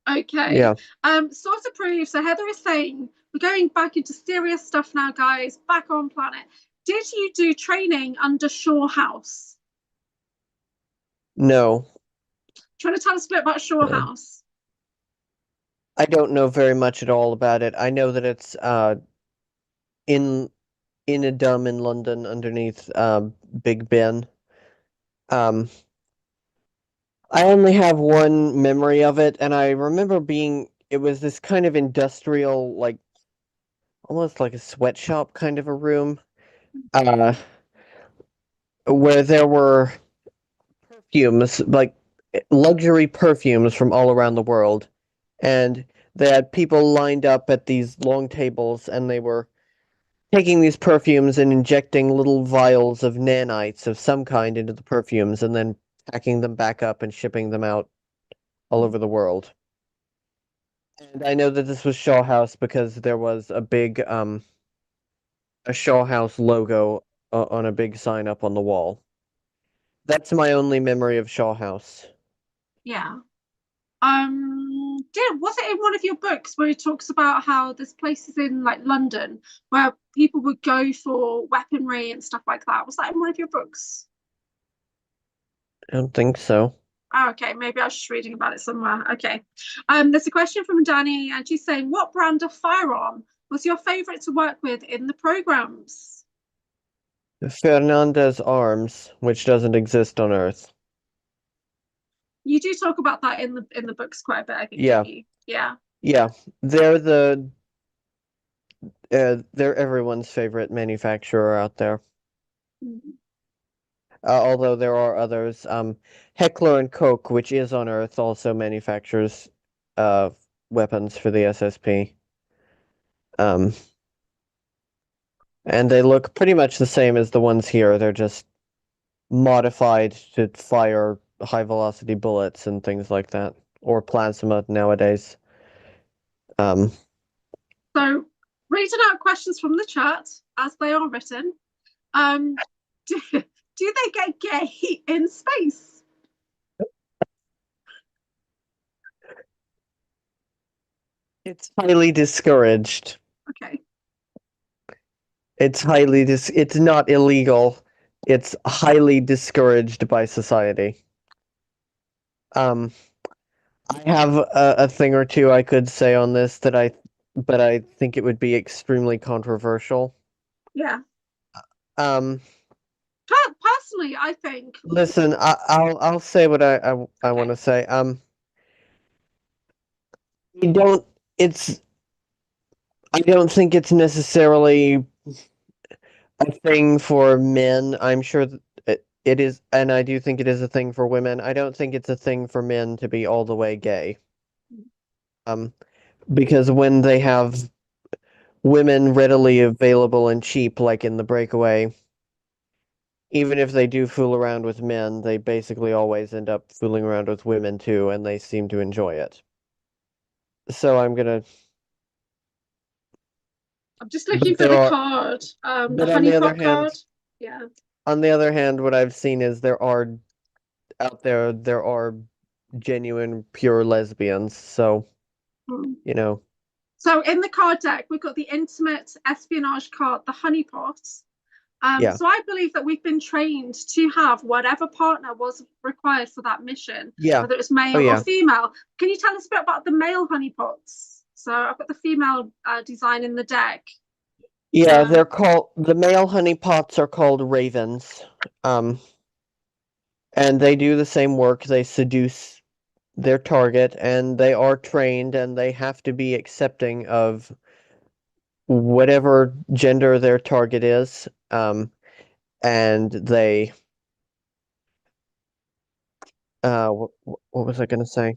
Okay. Yeah. Source approved. So Heather is saying we're going back into serious stuff now, guys. Back on planet. Did you do training under Shaw House? No. Trying to tell us a bit about Shaw House. I don't know very much at all about it. I know that it's in a dome in London underneath Big Ben. I only have one memory of it, and I remember it was this kind of industrial, like almost like a sweatshop kind of a room, where there were perfumes, like luxury perfumes from all around the world. And they had people lined up at these long tables, and they were taking these perfumes and injecting little vials of nanites of some kind into the perfumes, and then packing them back up and shipping them out all over the world. And I know that this was Shaw House because there was a big a Shaw House logo on a big sign up on the wall. That's my only memory of Shaw House. Yeah. Was it in one of your books where it talks about how there's places in like London where people would go for weaponry and stuff like that? Was that in one of your books? I don't think so. Oh, okay, maybe I was just reading about it somewhere. Okay. There's a question from Danny, and she's saying, what brand of firearm was your favorite to work with in the programs? Fernandez Arms, which doesn't exist on Earth. You do talk about that in the books quite a bit, I think. Yeah. Yeah. Yeah. They're everyone's favorite manufacturer out there. Mm-hmm. Although there are others. Heckler and Koch, which is on Earth, also manufactures weapons for the SSP. And they look pretty much the same as the ones here. They're just modified to fire high velocity bullets and things like that, or plasma nowadays. So, reading out questions from the chat as they are written. Do they get gay in space? It's highly discouraged. Okay. It's not illegal. It's highly discouraged by society. I have a thing or two I could say on this but I think it would be extremely controversial. Yeah. Um, Personally, I think. Listen, I'll say what I want to say. I don't. It's. I don't think it's necessarily a thing for men. I'm sure it is, and I do think it is a thing for women. I don't think it's a thing for men to be all the way gay. Because when they have women readily available and cheap, like in the Breakaway, even if they do fool around with men, they basically always end up fooling around with women too, and they seem to enjoy it. So I'm gonna. I'm just looking But for there the are. card, the But on the other honeypot hand, card. Yeah. what I've seen is there are out there there are genuine pure lesbians. So Hmm. you know, So in the card deck, we've got the intimate espionage card, the honeypot. yeah, So I believe that we've been trained to have whatever partner was required for that mission, yeah, whether it was oh male or yeah, female. Can you tell us a bit about the male honeypots? So I've got the female design in the deck. yeah. Um, They're called the male honeypots are called ravens. Um, and they do the same work. They seduce their target, and they are trained, and they have to be accepting of whatever gender their target is. And they what was I gonna say?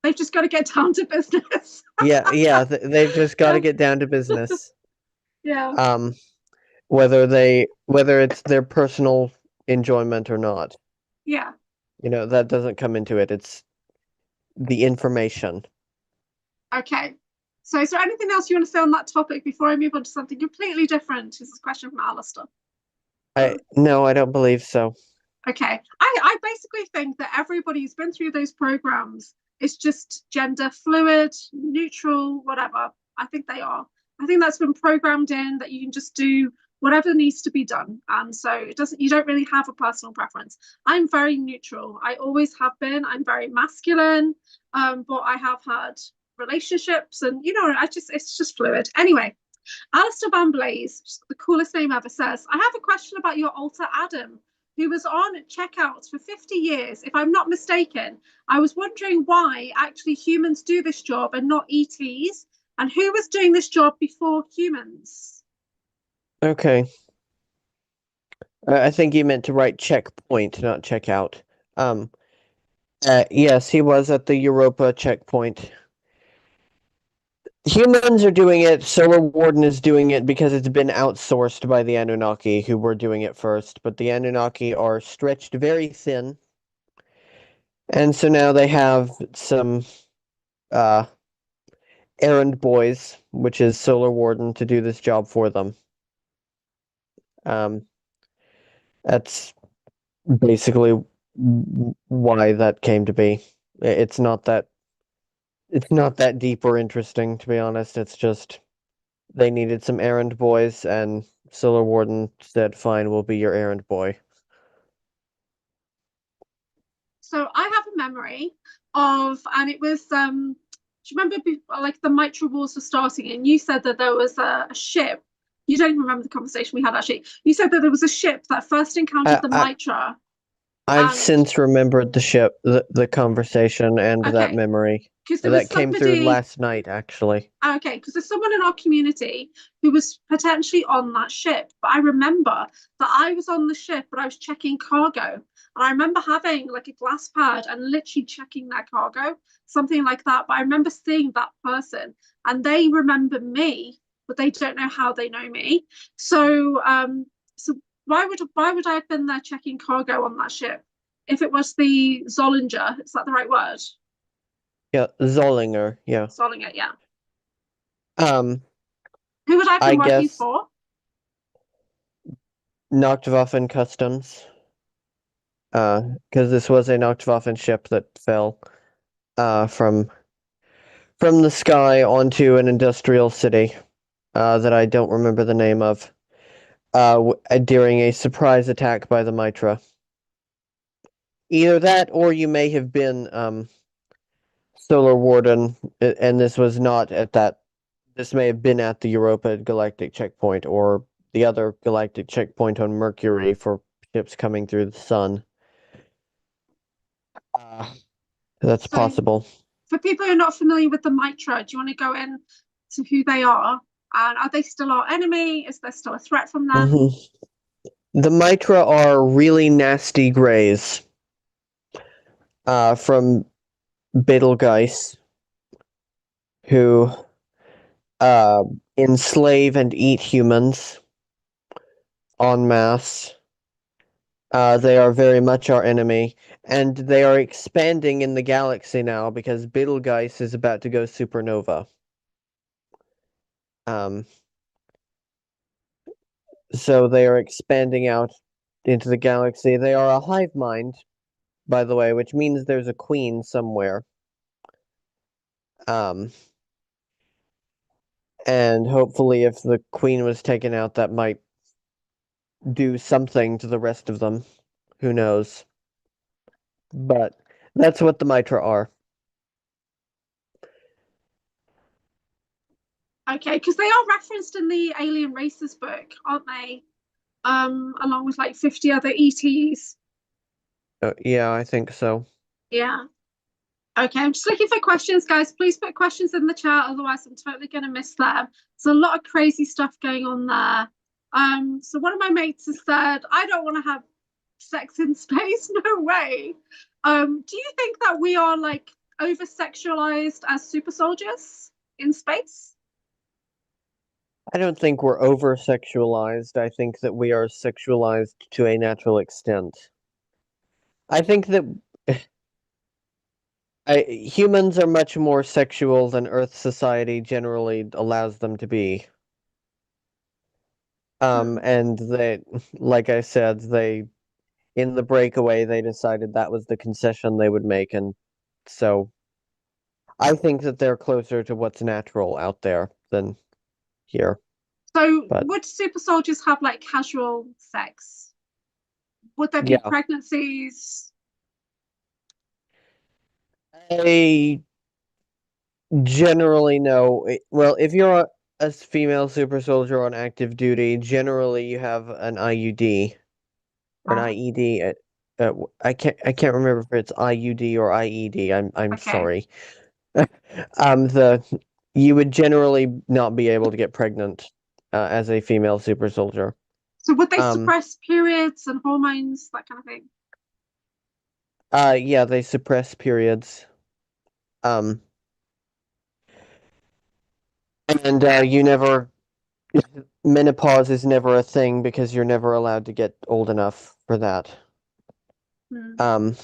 they've just got to get down to business. Yeah, they've just got to Yeah, get down to business. yeah, Um, whether it's their personal enjoyment or not, yeah. that doesn't come into it. It's the information. Okay. So is there anything else you want to say on that topic before I move on to something completely different? This is a question from Alistair. No, I don't believe so. Okay. I basically think that everybody who's been through those programs is just gender fluid, neutral, whatever. I think they are. I think that's been programmed in that you can just do whatever needs to be done. And so you don't really have a personal preference. I'm very neutral. I always have been. I'm very masculine. But I have had relationships and it's just fluid. Anyway, Alistair Van Blaze, the coolest name ever, says, I have a question about your alter Adam, who was on checkouts for 50 years, if I'm not mistaken. I was wondering why actually humans do this job and not ETs, and who was doing this job before humans? Okay. I think you meant to write checkpoint, not checkout. Um, yes, he was at the Europa checkpoint. Humans are doing it. Solar Warden is doing it because it's been outsourced by the Anunnaki, who were doing it first. But the Anunnaki are stretched very thin, and so now they have some uh, errand boys, which is Solar Warden, to do this job for them. Um, that's basically why that came to be. It's not that deep or interesting, to be honest. It's just they needed some errand boys, and Solar Warden said, "Fine, we'll be your errand boy." So I have a memory of, and it was, do you remember like the Mitra Wars were starting, and you said that there was a ship. You don't remember the conversation we had actually. You said that there was a ship that first encountered I, the I Mitra, I've and since remembered the conversation and that okay, memory. because there was That came through somebody. last night, actually. Okay, because there's someone in our community who was potentially on that ship. But I remember that I was on the ship, but I was checking cargo. And I remember having like a glass pad and literally checking their cargo, something like that. But I remember seeing that person and they remember me, but they don't know how they know me. So why would I have been there checking cargo on that ship? If it was the Zollinger, is that the right word? Yeah, Zollinger. Yeah. Zollinger, yeah. Um, Who would I have I been working guess for? Nachtwaffen Customs. Because this was a Nachtwaffen ship that fell from the sky onto an industrial city that I don't remember the name of during a surprise attack by the Mitra. Either that, or you may have been Solar Warden, and this was not at that. This may have been at the Europa Galactic Checkpoint or the other galactic checkpoint on Mercury for ships coming through the sun. Uh, that's So possible. for people who are not familiar with the Mitra, do you want to go in to who they are? And are they still our enemy? Is there still a threat from them? Hmm. The Mitra are really nasty greys from Betelgeuse who enslave and eat humans en masse. They are very much our enemy, and they are expanding in the galaxy now because Betelgeuse is about to go supernova. So they are expanding out into the galaxy. They are a hive mind, by the way, which means there's a queen somewhere. And hopefully if the queen was taken out, that might do something to the rest of them. Who knows? But that's what the Mitra are. Okay, because they are referenced in the Alien Races book, aren't they? Along with like 50 other ETs. Yeah, I think so. Yeah. Okay, I'm just looking for questions, guys. Please put questions in the chat, otherwise I'm totally going to miss them. There's a lot of crazy stuff going on there. So one of my mates has said, I don't want to have sex in space. No way. Do you think that we are like over sexualized as super soldiers in space? I don't think we're over sexualized. I think that we are sexualized to a natural extent. I think that humans are much more sexual than Earth society generally allows them to be. And they, like I said, in the breakaway, they decided that was the concession they would make, and so I think that they're closer to what's natural out there than here. So But would super soldiers have like casual sex? Would there be yeah, pregnancies? I generally know. Well, if you're a female super soldier on active duty, generally you have an IUD or an IED. I can't remember if it's IUD or IED. I'm Okay. sorry. The you would generally not be able to get pregnant as a female super soldier. So would they Um, suppress periods and hormones, that kind of thing? yeah, they suppress periods. Um, and you never menopause is never a thing because you're never allowed to get old enough for that. Um,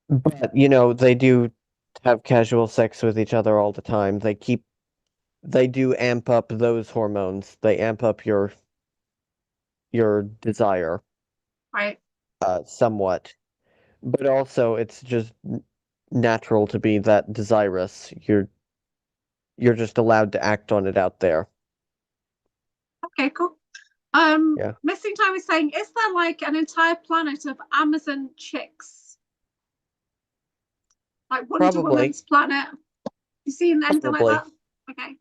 but they do have casual sex with each other all the time. They do amp up those hormones. They amp up your desire Right. somewhat. But also it's just natural to be that desirous. You're just allowed to act on it out there. Okay, cool. Yeah. Missing Time is saying, is there like an entire planet of Amazon chicks? Like Wonder Probably. Woman's planet? You seen anything like Probably. that? Okay.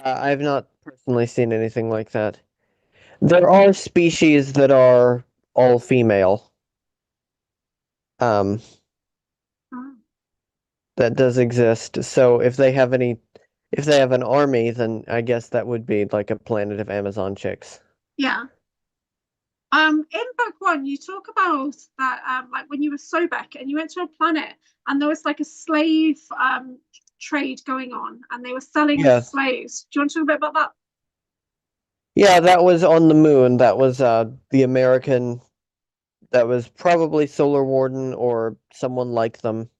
I've not personally seen anything like that. There are species that are all female. Um, Oh, that does exist. So if they have an army, then I guess that would be like a planet of Amazon chicks. yeah. In book one, you talk about that, like when you were Sobek and you went to a planet and there was like a slave trade going on and they were selling Yeah. slaves. Do you want to talk a bit about that? Yeah, that was on the moon. That was the American that was probably Solar Warden or someone like them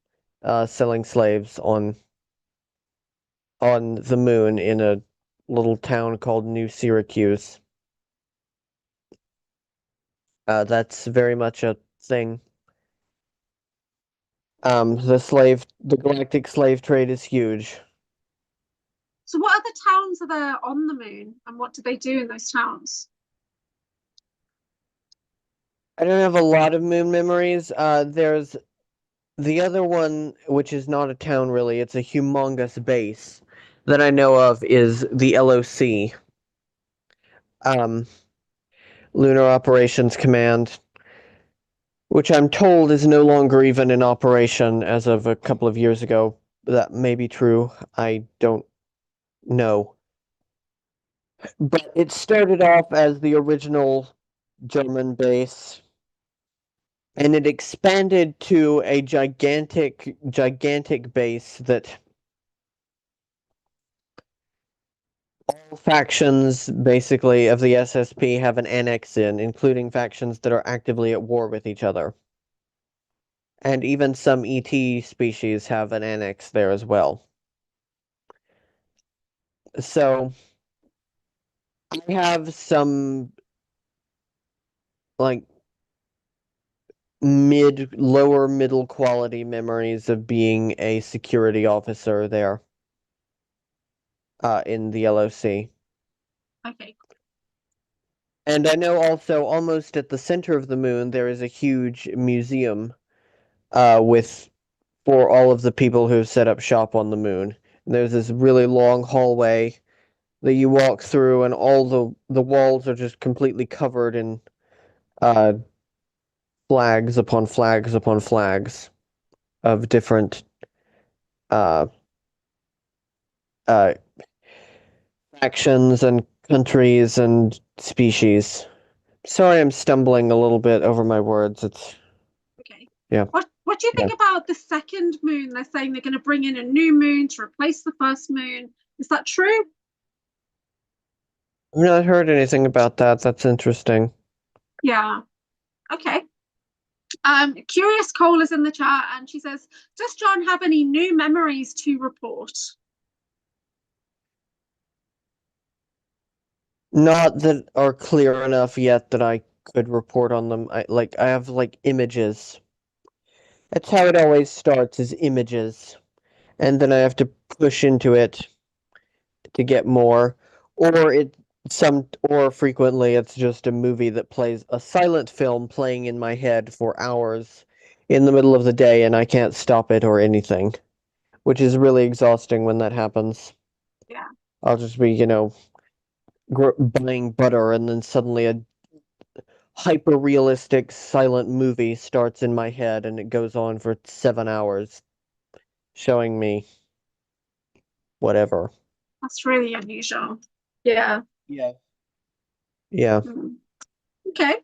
selling slaves on the moon in a little town called New Syracuse. That's very much a thing. The galactic slave trade is huge. So what other towns are there on the moon and what do they do in those towns? I don't have a lot of moon memories. There's the other one, which is not a town really, it's a humongous base that I know of is the LOC, um, Lunar Operations Command, which I'm told is no longer even in operation as of a couple of years ago. That may be true. I don't know. But it started off as the original German base, and it expanded to a gigantic base that all factions, basically, of the SSP have an annex in, including factions that are actively at war with each other. And even some ET species have an annex there as well. So, I have some, like, lower middle quality memories of being a security officer there, in the LOC. Okay. And I know also almost at the center of the moon there is a huge museum with for all of the people who have set up shop on the moon. And there's this really long hallway that you walk through, and all the walls are just completely covered in uh, flags upon flags upon flags of different uh, uh, factions and countries and species. Sorry, I'm stumbling a little bit over my words. It's Okay. yeah. What do you think about the second moon? They're saying they're going to bring in a new moon to replace the first moon. Is that true? I've not heard anything about that. That's interesting. Yeah. Okay. Curious Cole is in the chat and she says, does John have any new memories to report? Not that are clear enough yet that I could report on them. I have like images. That's how it always starts, is images. And then I have to push into it to get more. Or frequently it's just a movie that plays a silent film playing in my head for hours in the middle of the day, and I can't stop it or anything, which is really exhausting when that happens. Yeah. I'll just be, buying butter, and then suddenly a hyper realistic silent movie starts in my head, and it goes on for 7 hours, showing me whatever. That's really unusual. Yeah. Yeah. Yeah. Okay.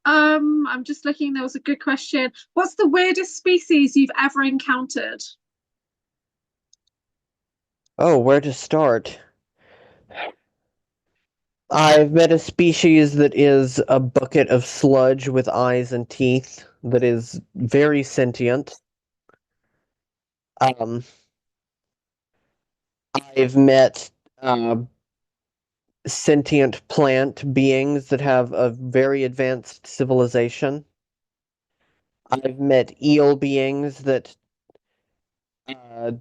I'm just looking, there was a good question. What's the weirdest species you've ever encountered? Oh, where to start? I've met a species that is a bucket of sludge with eyes and teeth that is very sentient. Um, I've met sentient plant beings that have a very advanced civilization. I've met eel beings that uh,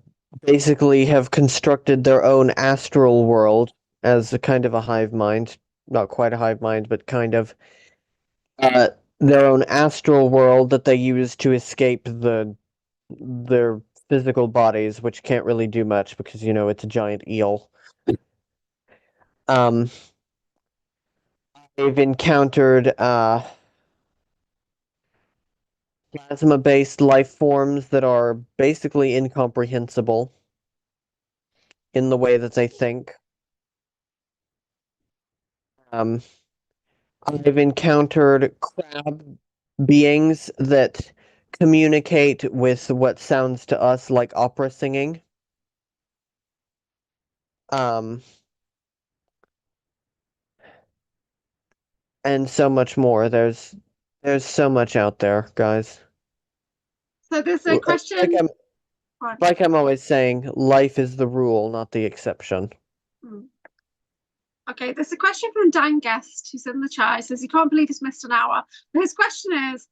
basically have constructed their own astral world as a kind of a hive mind. Not quite a hive mind, but kind of. Uh, their own astral world that they use to escape their physical bodies, which can't really do much because, it's a giant eel. Um, they've encountered plasma-based life forms that are basically incomprehensible in the way that they think. Um, I've encountered crab beings that communicate with what sounds to us like opera singing. Um, and so much more. There's so much out there, guys. So there's a question. Like I'm always saying, life is the rule, not the exception. Okay, there's a question from Dan Guest who's in the chat. He says he can't believe he's missed an hour. But his question is,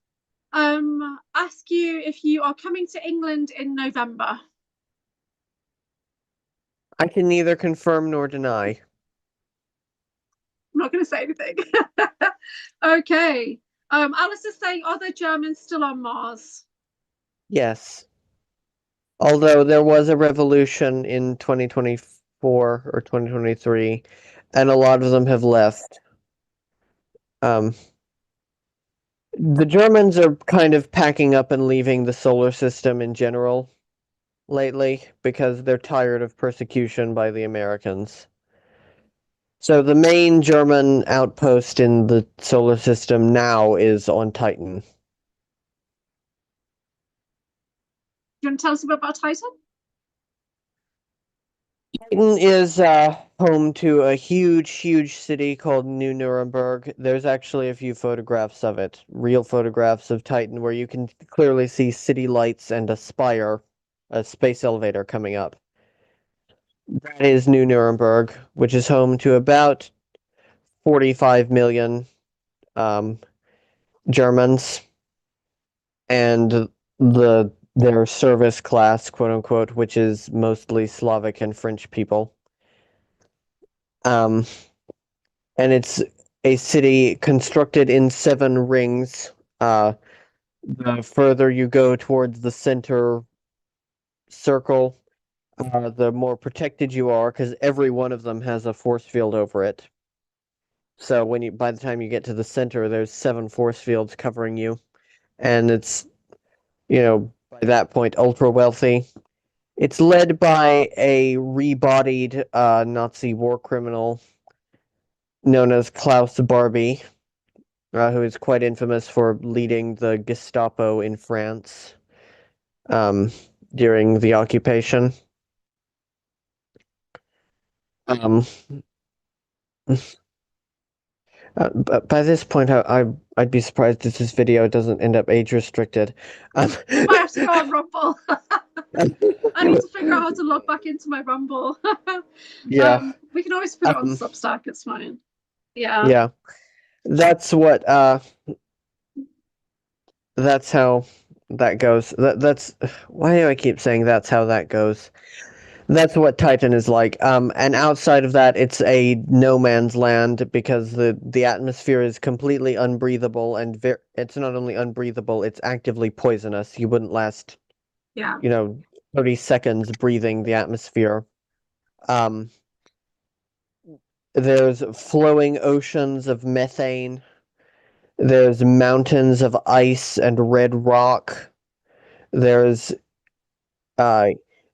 ask you if you are coming to England in November. I can neither confirm nor deny. I'm not going to say anything. Okay. Alice is saying, are the Germans still on Mars? Yes. Although there was a revolution in 2024 or 2023, and a lot of them have left. The Germans are kind of packing up and leaving the solar system in general lately because they're tired of persecution by the Americans. So the main German outpost in the solar system now is on Titan. Do you want to tell us a bit about Titan? Titan is home to a huge city called New Nuremberg. There's actually a few photographs of it, real photographs of Titan, where you can clearly see city lights and a spire, a space elevator coming up. That is New Nuremberg, which is home to about 45 million um, Germans and their service class, quote unquote, which is mostly Slavic and French people. And it's a city constructed in 7 rings. The further you go towards the center circle, the more protected you are, because every one of them has a force field over it. So by the time you get to the center, there's 7 force fields covering you, and it's, by that point, ultra wealthy. It's led by a rebodied Nazi war criminal known as Klaus Barbie, who is quite infamous for leading the Gestapo in France um, during the occupation. Um, but by this point, I'd be surprised if this video doesn't end up age restricted. I have to go on Rumble. I need to figure out how to log back into my Rumble. Yeah. We can always put it on Substack. It's fine. Yeah. Yeah. That's what. That's how that goes. That's why do I keep saying that's how that goes? That's what Titan is like. And outside of that, it's a no man's land because the atmosphere is completely unbreathable, and it's not only unbreathable, it's actively poisonous. You wouldn't last, Yeah. 30 seconds breathing the atmosphere. There's flowing oceans of methane. There's mountains of ice and red rock. There's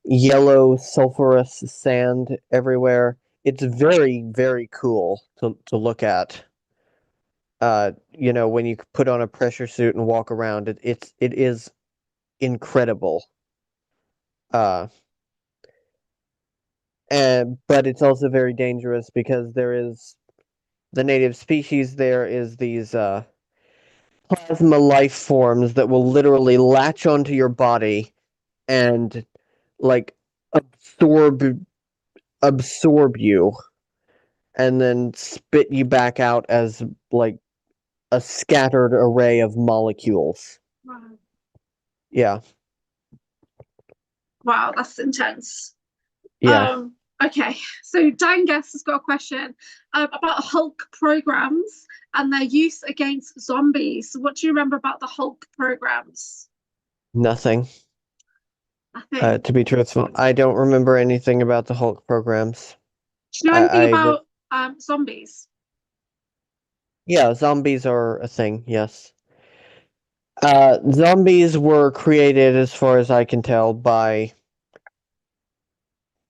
yellow sulfurous sand everywhere. It's very cool to look at. When you put on a pressure suit and walk around, it is incredible. But it's also very dangerous because there is the native species there is these plasma life forms that will literally latch onto your body and like absorb you and then spit you back out as like a scattered array of molecules. Wow. Yeah. Wow, that's intense. Yeah. Okay, so Dan Guest has got a question about Hulk programs and their use against zombies. What do you remember about the Hulk programs? Nothing. Nothing. To be truthful, I don't remember anything about the Hulk programs. Do you know anything about zombies? Yeah, zombies are a thing, yes. Zombies were created, as far as I can tell, by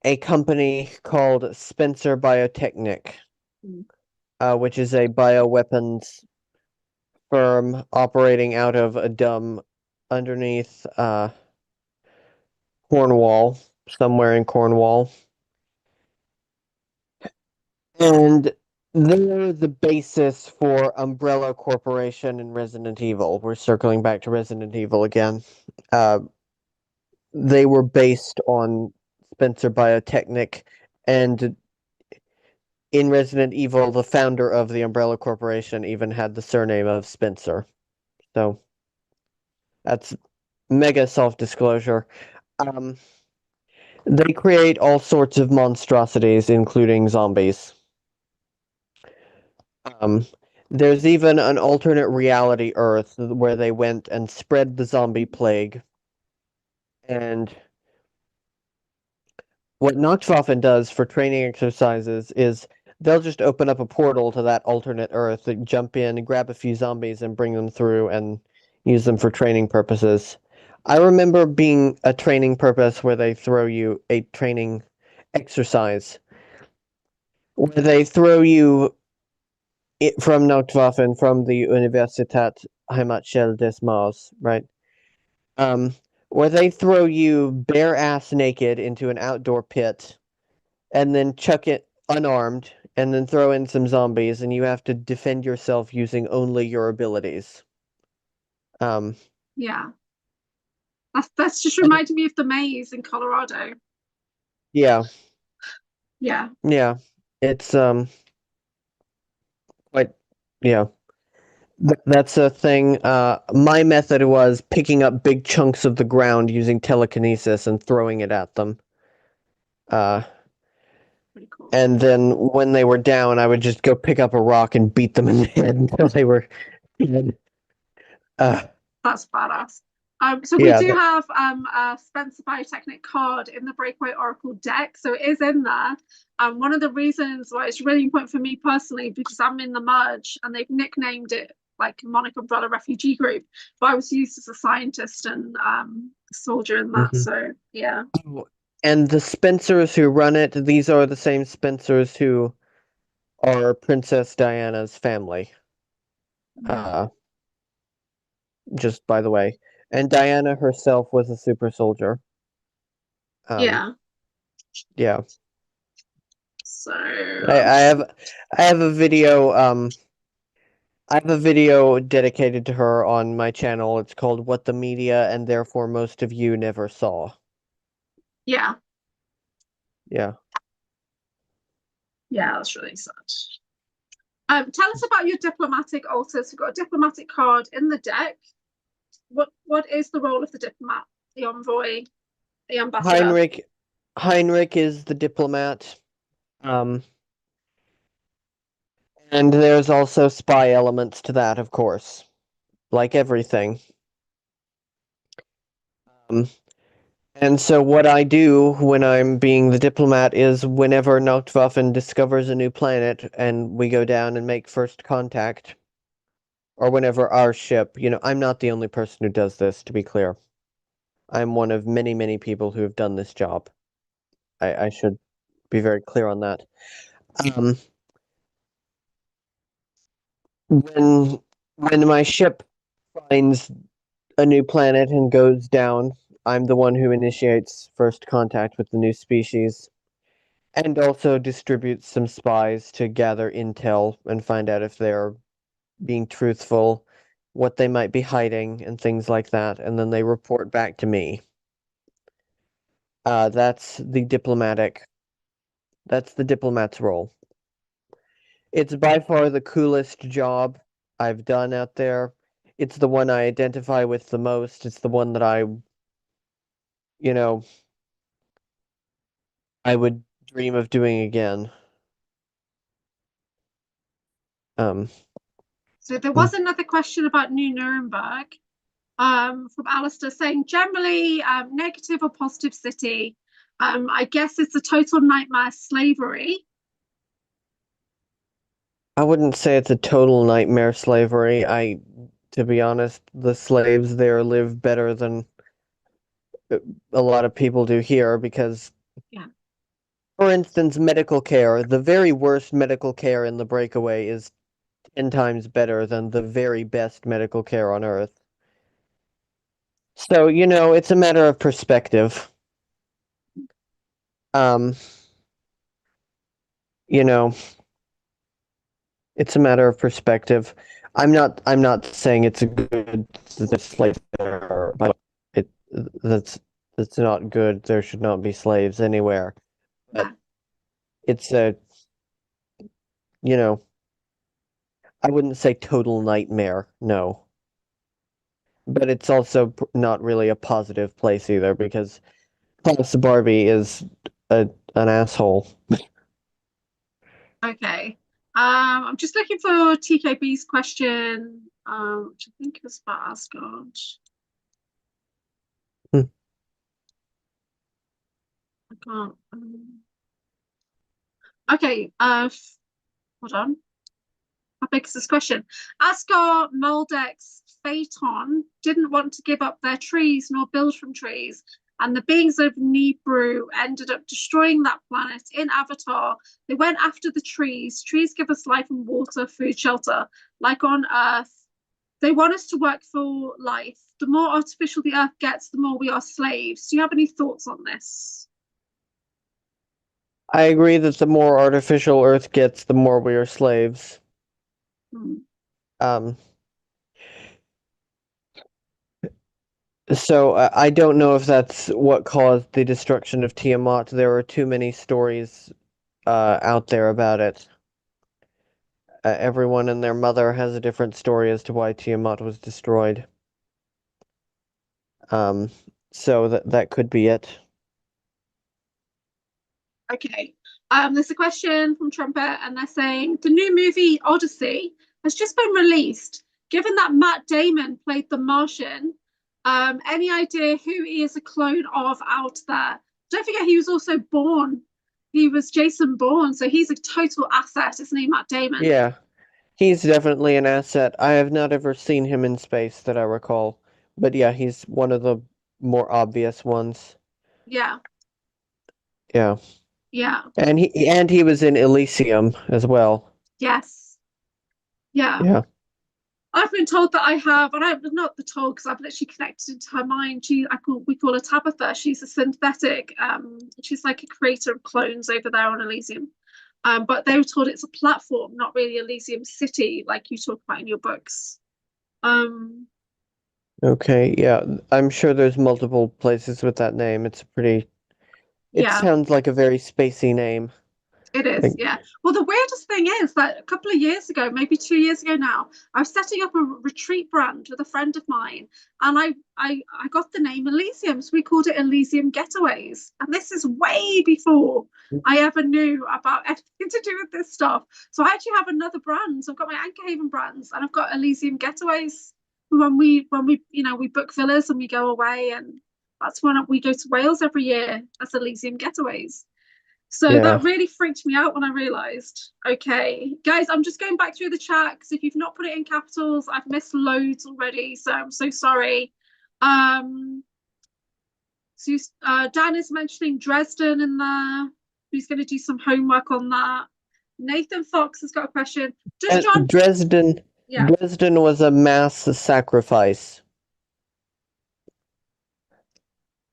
a company called Spencer Biotechnic, which is a bioweapons firm operating out of a dumb underneath Cornwall, somewhere in Cornwall. And they're the basis for Umbrella Corporation and Resident Evil. We're circling back to Resident Evil again. They were based on Spencer Biotechnic, and in Resident Evil, the founder of the Umbrella Corporation even had the surname of Spencer. So that's mega self-disclosure. They create all sorts of monstrosities, including zombies. There's even an alternate reality Earth where they went and spread the zombie plague. And what Nachtwaffen does for training exercises is they'll just open up a portal to that alternate Earth, jump in, grab a few zombies, and bring them through and use them for training purposes. I remember being a training purpose where they throw you a training exercise where they throw you from Nachtwaffen, from the Universität Heimatschule des Mars, right? Where they throw you bare ass naked into an outdoor pit and then chuck it unarmed, and then throw in some zombies, and you have to defend yourself using only your abilities. Yeah. That's just reminding me of the maze in Colorado. Yeah, Yeah. yeah. It's quite yeah. That's a thing. My method was picking up big chunks of the ground using telekinesis and throwing it at them. Uh, Pretty cool. and then when they were down, I would just go pick up a rock and beat them in the head until they were dead. That's badass. So we Yeah, do have a Spencer Biotechnic card in the Breakaway Oracle deck, so it is in there. One of the reasons why it's really important for me personally, because I'm in the merge and they've nicknamed it like Monarch Umbrella Refugee Group, but I was used as a scientist and soldier in that. So yeah. and the Spencers who run it, these are the same Spencers who are Princess Diana's family. Just by the way. And Diana herself was a super soldier. Yeah. Yeah. So I have a video I have a video dedicated to her on my channel. It's called What the Media and Therefore Most of You Never Saw. yeah. Yeah. Yeah, that's really sad. Tell us about your diplomatic altars. We've got a diplomatic card in the deck. What is the role of the diplomat, the envoy, the ambassador? Heinrich is the diplomat. And there's also spy elements to that, of course. Like everything. And so what I do when I'm being the diplomat is whenever Nachtwaffen discovers a new planet and we go down and make first contact, or whenever our ship, I'm not the only person who does this, to be clear. I'm one of many, many people who have done this job. I should be very clear on that. When my ship finds a new planet and goes down, I'm the one who initiates first contact with the new species. And also distributes some spies to gather intel and find out if they're being truthful, what they might be hiding, and things like that. And then they report back to me. That's the diplomat's role. It's by far the coolest job I've done out there. It's the one I identify with the most. It's the one that you know, I would dream of doing again. So there was another question about New Nuremberg from Alistair saying generally negative or positive city. I guess it's a total nightmare slavery. I wouldn't say it's a total nightmare slavery. To be honest, the slaves there live better than a lot of people do here because, Yeah. for instance, medical care, the very worst medical care in the Breakaway is 10 times better than the very best medical care on Earth. So, it's a matter of perspective. Um, you know, it's a matter of perspective. I'm not saying it's a good slave there, but that's not good. There should not be slaves anywhere. But it's I wouldn't say total nightmare, no. But it's also not really a positive place either because Klaus Barbie is an asshole. Okay. I'm just looking for TKB's question, which I think is about Asgard. Hmm. I can't. Okay. Hold on. How big is this question? Asgard, Moldex, Phaeton didn't want to give up their trees nor build from trees, and the beings of Nibru ended up destroying that planet in Avatar. They went after the trees. Trees give us life and water, food, shelter, like on Earth. They want us to work for life. The more artificial the Earth gets, the more we are slaves. Do you have any thoughts on this? I agree that the more artificial Earth gets, the more we are slaves. Hmm. Um, so I don't know if that's what caused the destruction of Tiamat. There are too many stories out there about it. Everyone and their mother has a different story as to why Tiamat was destroyed. Um, so that could be it. Okay. There's a question from Trumpet, and they're saying the new movie Odyssey has just been released. Given that Matt Damon played the Martian, any idea who he is a clone of out there? Don't forget he was also Bourne. He was Jason Bourne, so he's a total asset, isn't he, Matt Damon? Yeah, he's definitely an asset. I have not ever seen him in space that I recall, but yeah, he's one of the more obvious ones. Yeah, Yeah. yeah, And he was in Elysium as well. yes, yeah. Yeah. I've been told that I have, and I'm not the told because I've literally connected into her mind. We call her Tabitha. She's a synthetic. She's like a creator of clones over there on Elysium. But they were told it's a platform, not really Elysium City, like you talk about in your books. Um, Okay, yeah. I'm sure there's multiple places with that name. It yeah, sounds like a very spacey name. it is, Like, yeah. Well, the weirdest thing is that a couple of years ago, maybe 2 years ago now, I was setting up a retreat brand with a friend of mine, and I got the name Elysium, so we called it Elysium Getaways. And this is way before I ever knew about anything to do with this stuff. So I actually have another brand. So I've got my Anchorhaven brands, and I've got Elysium Getaways. When we we book villas and we go away, and that's when we go to Wales every year as Elysium Getaways. So yeah. that really freaked me out when I realized, okay, guys, I'm just going back through the chat because if you've not put it in capitals, I've missed loads already. So I'm so sorry. Um, so Dan is mentioning Dresden in there. Who's going to do some homework on that? Nathan Fox has got a question. Does And John, yeah, Dresden was a mass sacrifice.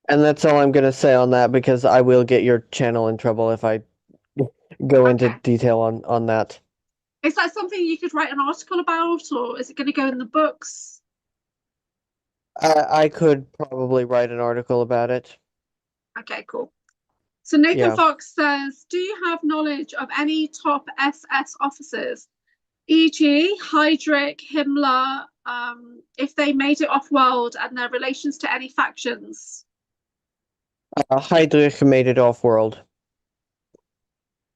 And that's all I'm gonna say on that because I will get your channel in trouble if I go into okay. detail on that. Is that something you could write an article about, or is it going to go in the books? I could probably write an article about it. Okay, cool. So Nathan Yeah. Fox says, do you have knowledge of any top SS officers, e.g. Heydrich, Himmler, if they made it off-world and their relations to any factions? Heydrich made it off-world.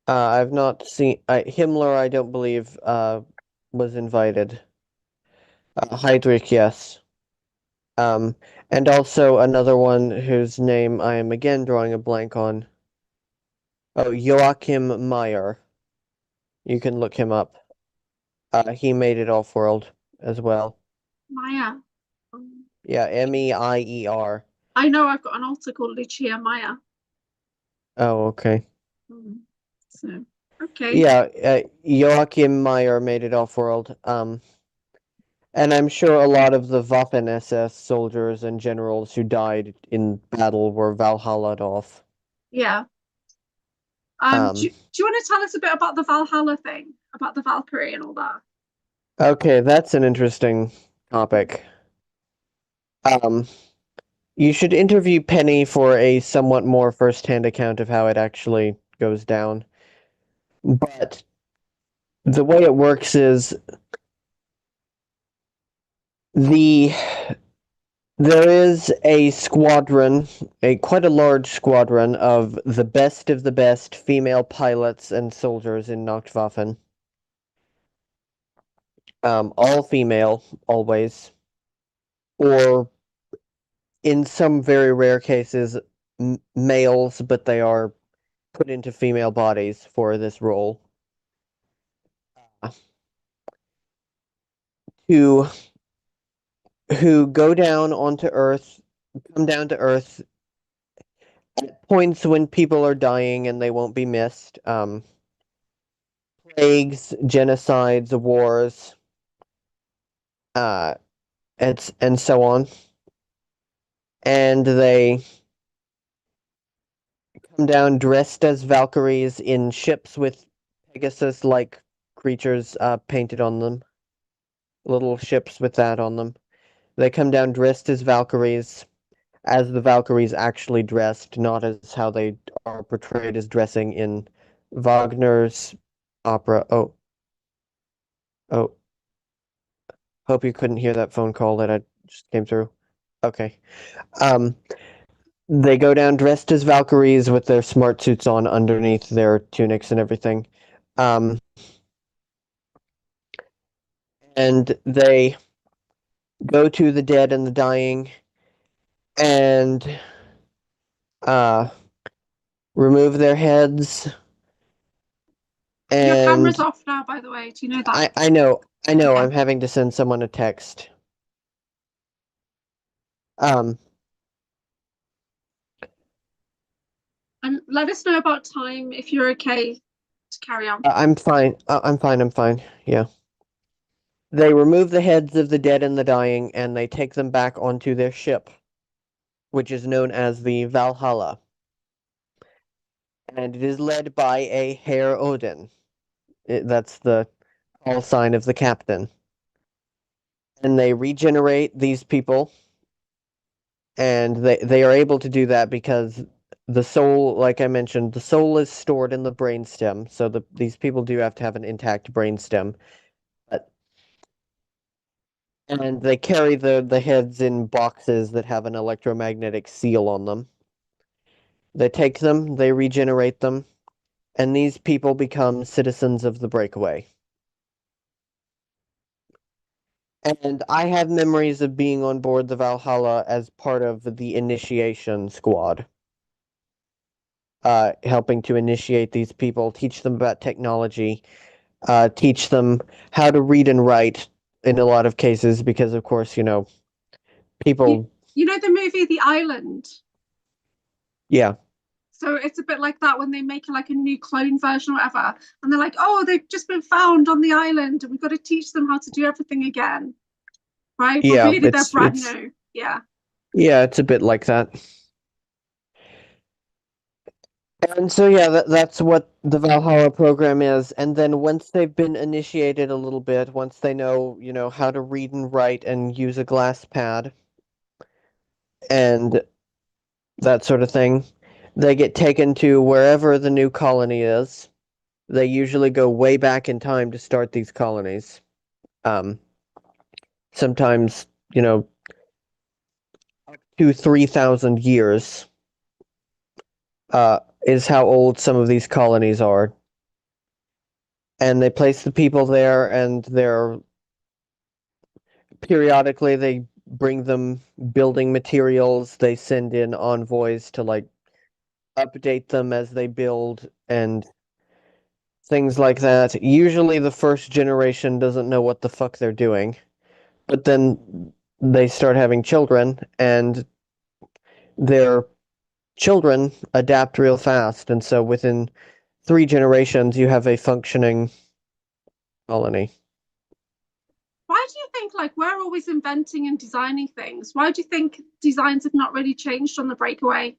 I've not seen Himmler. I don't believe was invited. Heydrich, yes. Um, and also another one whose name I am again drawing a blank on. Oh, Joachim Meyer. You can look him up. He made it off-world as well. Maya. Um, Yeah, Meier. I know I've got an altar called Lucia Maya. Oh, okay. So, okay. Yeah, Joachim Meyer made it off-world. And I'm sure a lot of the Waffen SS soldiers and generals who died in battle were Valhalla'd off. Yeah. Um, Do you want to tell us a bit about the Valhalla thing, about the Valkyrie and all that? okay, that's an interesting topic. Um, you should interview Penny for a somewhat more first-hand account of how it actually goes down. But the way it works is the there is a squadron, a quite a large squadron of the best female pilots and soldiers in Nachtwaffen. All female, always, or in some very rare cases, males, but they are put into female bodies for this role. Who who go down onto Earth, come down to Earth at points when people are dying and they won't be missed. Plagues, genocides, wars, uh, and so on. And they come down dressed as Valkyries in ships with Pegasus-like creatures painted on them. Little ships with that on them. They come down dressed as Valkyries, as the Valkyries actually dressed, not as how they are portrayed as dressing in Wagner's opera. Oh, hope you couldn't hear that phone call that I just came through. Okay. Um, they go down dressed as Valkyries with their smart suits on underneath their tunics and everything. Um, and they go to the dead and the dying and remove their heads. Your camera's And off now, by the way. Do you know that? I know, Okay. I'm having to send someone a text. And let us know about time if you're okay to carry on. I'm fine. I'm fine. Yeah. They remove the heads of the dead and the dying, and they take them back onto their ship, which is known as the Valhalla. And it is led by a Herr Odin. That's the call sign of the captain. And they regenerate these people, and they are able to do that because the soul, like I mentioned, the soul is stored in the brainstem, so these people do have to have an intact brainstem. And they carry the heads in boxes that have an electromagnetic seal on them. They take them, they regenerate them, and these people become citizens of the Breakaway. And I have memories of being on board the Valhalla as part of the initiation squad. Helping to initiate these people, teach them about technology, teach them how to read and write in a lot of cases, because of course, people. You know the movie The Island? Yeah. So it's a bit like that when they make like a new clone version or whatever, and they're like, oh, they've just been found on the island, and we've got to teach them how to do everything again, right? But Yeah, really, they're brand new. Yeah. Yeah, it's a bit like that. And so yeah, that's what the Valhalla program is. And then once they've been initiated a little bit, once they know, how to read and write and use a glass pad and that sort of thing, they get taken to wherever the new colony is. They usually go way back in time to start these colonies. Sometimes, up to 3,000 years is how old some of these colonies are. And they place the people there, and periodically they bring them building materials. They send in envoys to like update them as they build and things like that. Usually the first generation doesn't know what the fuck they're doing, but then they start having children, and their children adapt real fast, and so within 3 generations you have a functioning colony. Why do you think like we're always inventing and designing things? Why do you think designs have not really changed on the Breakaway?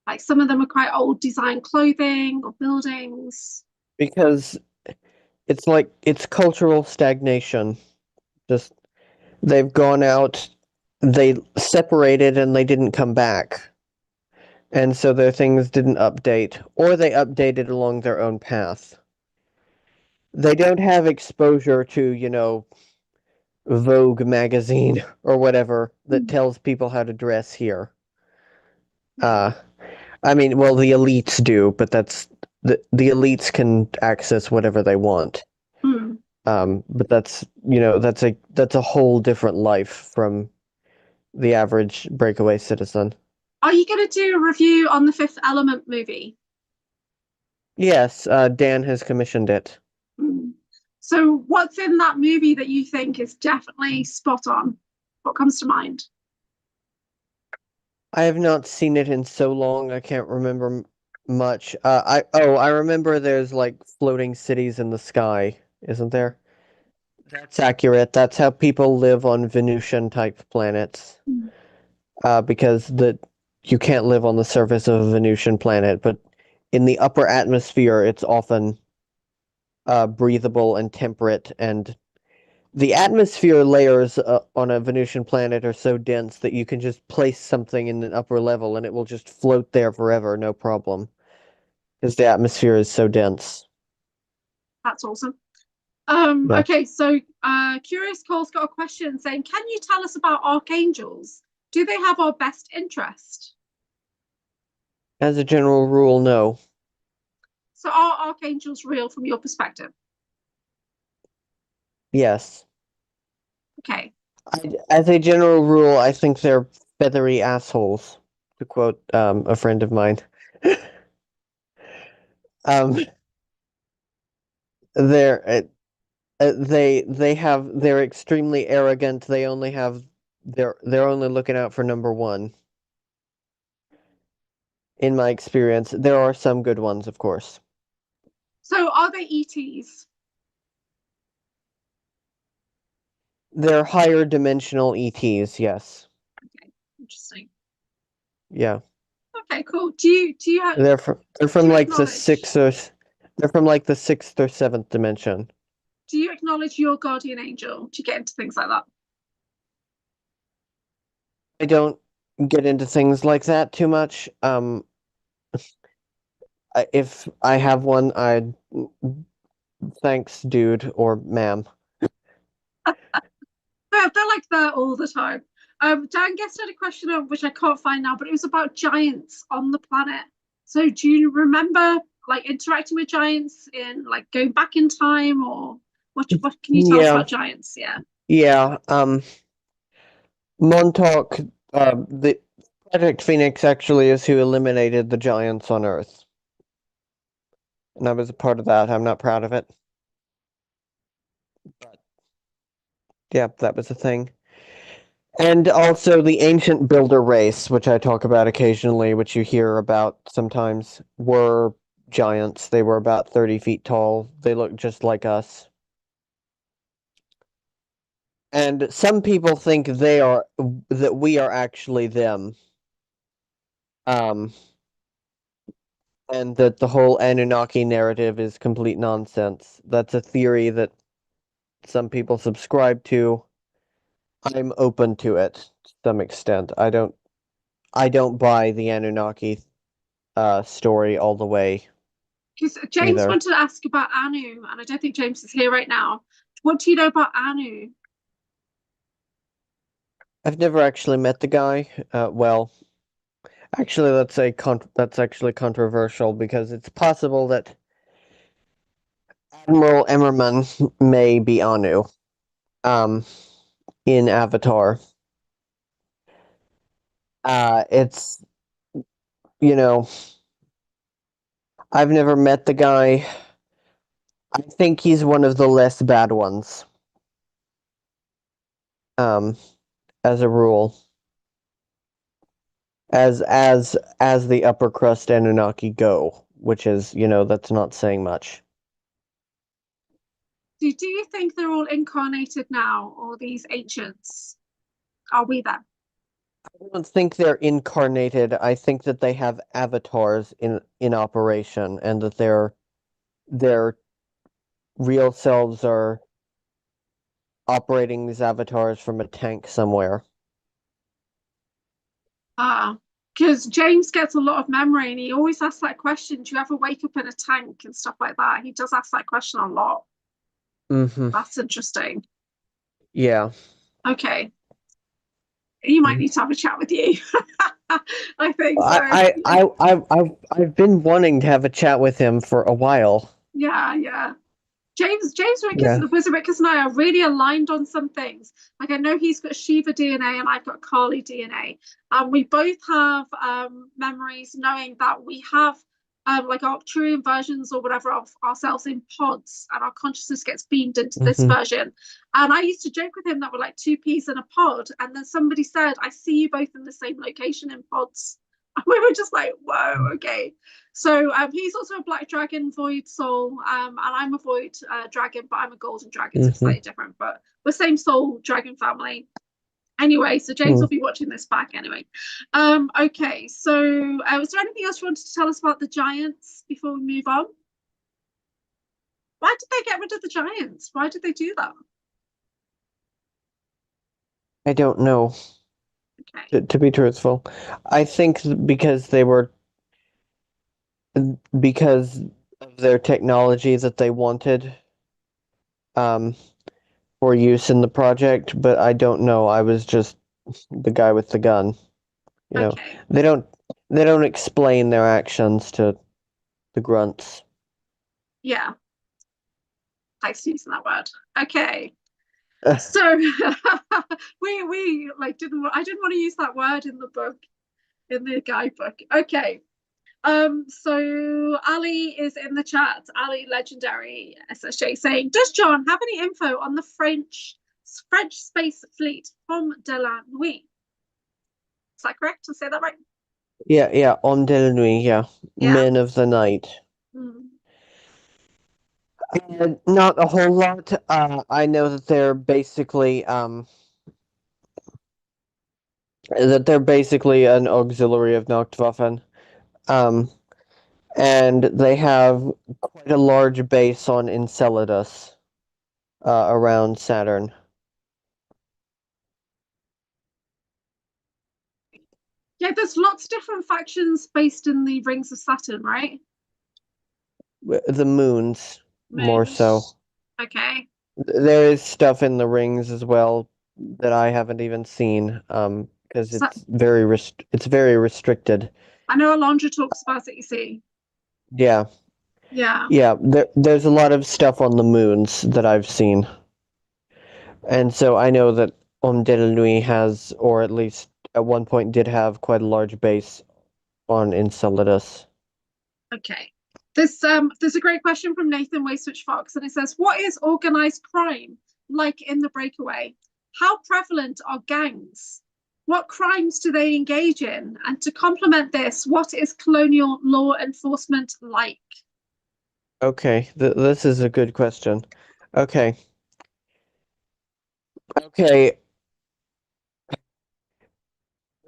Like some of them are quite old design clothing or buildings. Because it's cultural stagnation. Just they've gone out, they separated and they didn't come back. And so their things didn't update, or they updated along their own path. They don't have exposure to, Vogue magazine or whatever that tells people how to dress here. I mean, well, the elites do, but that's the elites can access whatever they want. Mm. But that's a whole different life from the average Breakaway citizen. Are you going to do a review on the Fifth Element movie? Yes, Dan has commissioned it. Mm. So, what's in that movie that you think is definitely spot on? What comes to mind? I have not seen it in so long, I can't remember much. I remember there's like floating cities in the sky, isn't there? That's accurate. That's how people live on Venusian type planets. Mm. Because you can't live on the surface of a Venusian planet, but in the upper atmosphere, it's often breathable and temperate, and the atmosphere layers on a Venusian planet are so dense that you can just place something in an upper level and it will just float there forever, no problem, because the atmosphere is so dense. That's awesome. Yeah. Okay, so Curious Cole's got a question saying, can you tell us about archangels? Do they have our best interest? As a general rule, no. So are archangels real from your perspective? Yes. Okay. As a general rule, I think they're feathery assholes, to quote a friend of mine. Um, they're they're extremely arrogant. They're only looking out for number one. In my experience, there are some good ones, of course. So are they ETs? They're higher dimensional ETs, yes. Okay, interesting. Yeah. Okay, cool. Do you have They're do from you like the acknowledge they're from like the sixth or seventh dimension. do you acknowledge your guardian angel? Do you get into things like that? I don't get into things like that too much. If I have one, I thanks, dude or ma'am. They're like that all the time. Dan Guest had a question which I can't find now, but it was about giants on the planet. So do you remember like interacting with giants in like going back in time, or what can you tell us Yeah, about giants? Yeah. yeah. Montauk, the Project Phoenix actually is who eliminated the giants on Earth, and I was a part of that. I'm not proud of it, but yeah, that was a thing. And also the ancient builder race, which I talk about occasionally, which you hear about sometimes, were giants. They were about 30 feet tall. They looked just like us. And some people think that we are actually them. Um, and that the whole Anunnaki narrative is complete nonsense. That's a theory that some people subscribe to. I'm open to it to some extent. I don't buy the Anunnaki story all the way Because James either. wanted to ask about Anu, and I don't think James is here right now. What do you know about Anu? I've never actually met the guy. Well, actually, that's actually controversial because it's possible that Admiral Emmerman may be Anu, um, in Avatar. It's you know, I've never met the guy. I think he's one of the less bad ones. Um, as a rule, as the upper crust Anunnaki go, which is, that's not saying much. Do you think they're all incarnated now, or these ancients? Are we them? I don't think they're incarnated. I think that they have avatars in operation, and that their real selves are operating these avatars from a tank somewhere. Ah, because James gets a lot of memory, and he always asks that question: do you ever wake up in a tank and stuff like that? He does ask that question a lot. Hmm. That's interesting. Yeah. Okay, he might need to have a chat with you. I think so. I've been wanting to have a chat with him for a while. Yeah, yeah. James Yeah. Wizard Rickers and I are really aligned on some things. Like I know he's got Shiva DNA and I've got Kali DNA. And we both have memories knowing that we have like Arcturian versions or whatever of ourselves in pods, and our consciousness gets beamed into this Hmm. version. And I used to joke with him that we're like two peas in a pod. And then somebody said, I see you both in the same location in pods. And we were just like, whoa, okay. So he's also a black dragon void soul, and I'm a void dragon, but I'm a golden dragon, so it's Hmm. slightly different. But we're same soul dragon family. Anyway, so James will be watching this back anyway. Okay, so was there anything else you wanted to tell us about the giants before we move on? Why did they get rid of the giants? Why did they do that? I don't know, Okay. to be truthful. I think because because of their technology that they wanted um for use in the project, but I don't know. I was just the guy with the gun. You know, Okay. they don't they don't explain their actions to the grunts. Yeah. Thanks for using that word. Okay. So we like didn't I didn't want to use that word in the book, in the guidebook. Okay. So Ali is in the chat. Ali Legendary SSJ saying, does John have any info on the French space fleet from de la Nuit? Is that correct? To say that right? Yeah, Homme de la Nuit, yeah. Yeah. Men of the Night. Mm. Not a whole lot. I know that they're basically an auxiliary of Nachtwaffen. Um, and they have quite a large base on Enceladus, around Saturn. Yeah, there's lots of different factions based in the rings of Saturn, right? The moons, more so. Moons. Okay. There is stuff in the rings as well that I haven't even seen, because So it's very restricted. I know Alondra talks about it, you see. Yeah, Yeah. yeah. There's a lot of stuff on the moons that I've seen, and so I know that Homme de la Nuit has, or at least at one point did have, quite a large base on Enceladus. Okay. There's a great question from Nathan Wayswitch Fox, and it says, what is organized crime like in the Breakaway? How prevalent are gangs? What crimes do they engage in? And to complement this, what is colonial law enforcement like? Okay, this is a good question. Okay. Okay,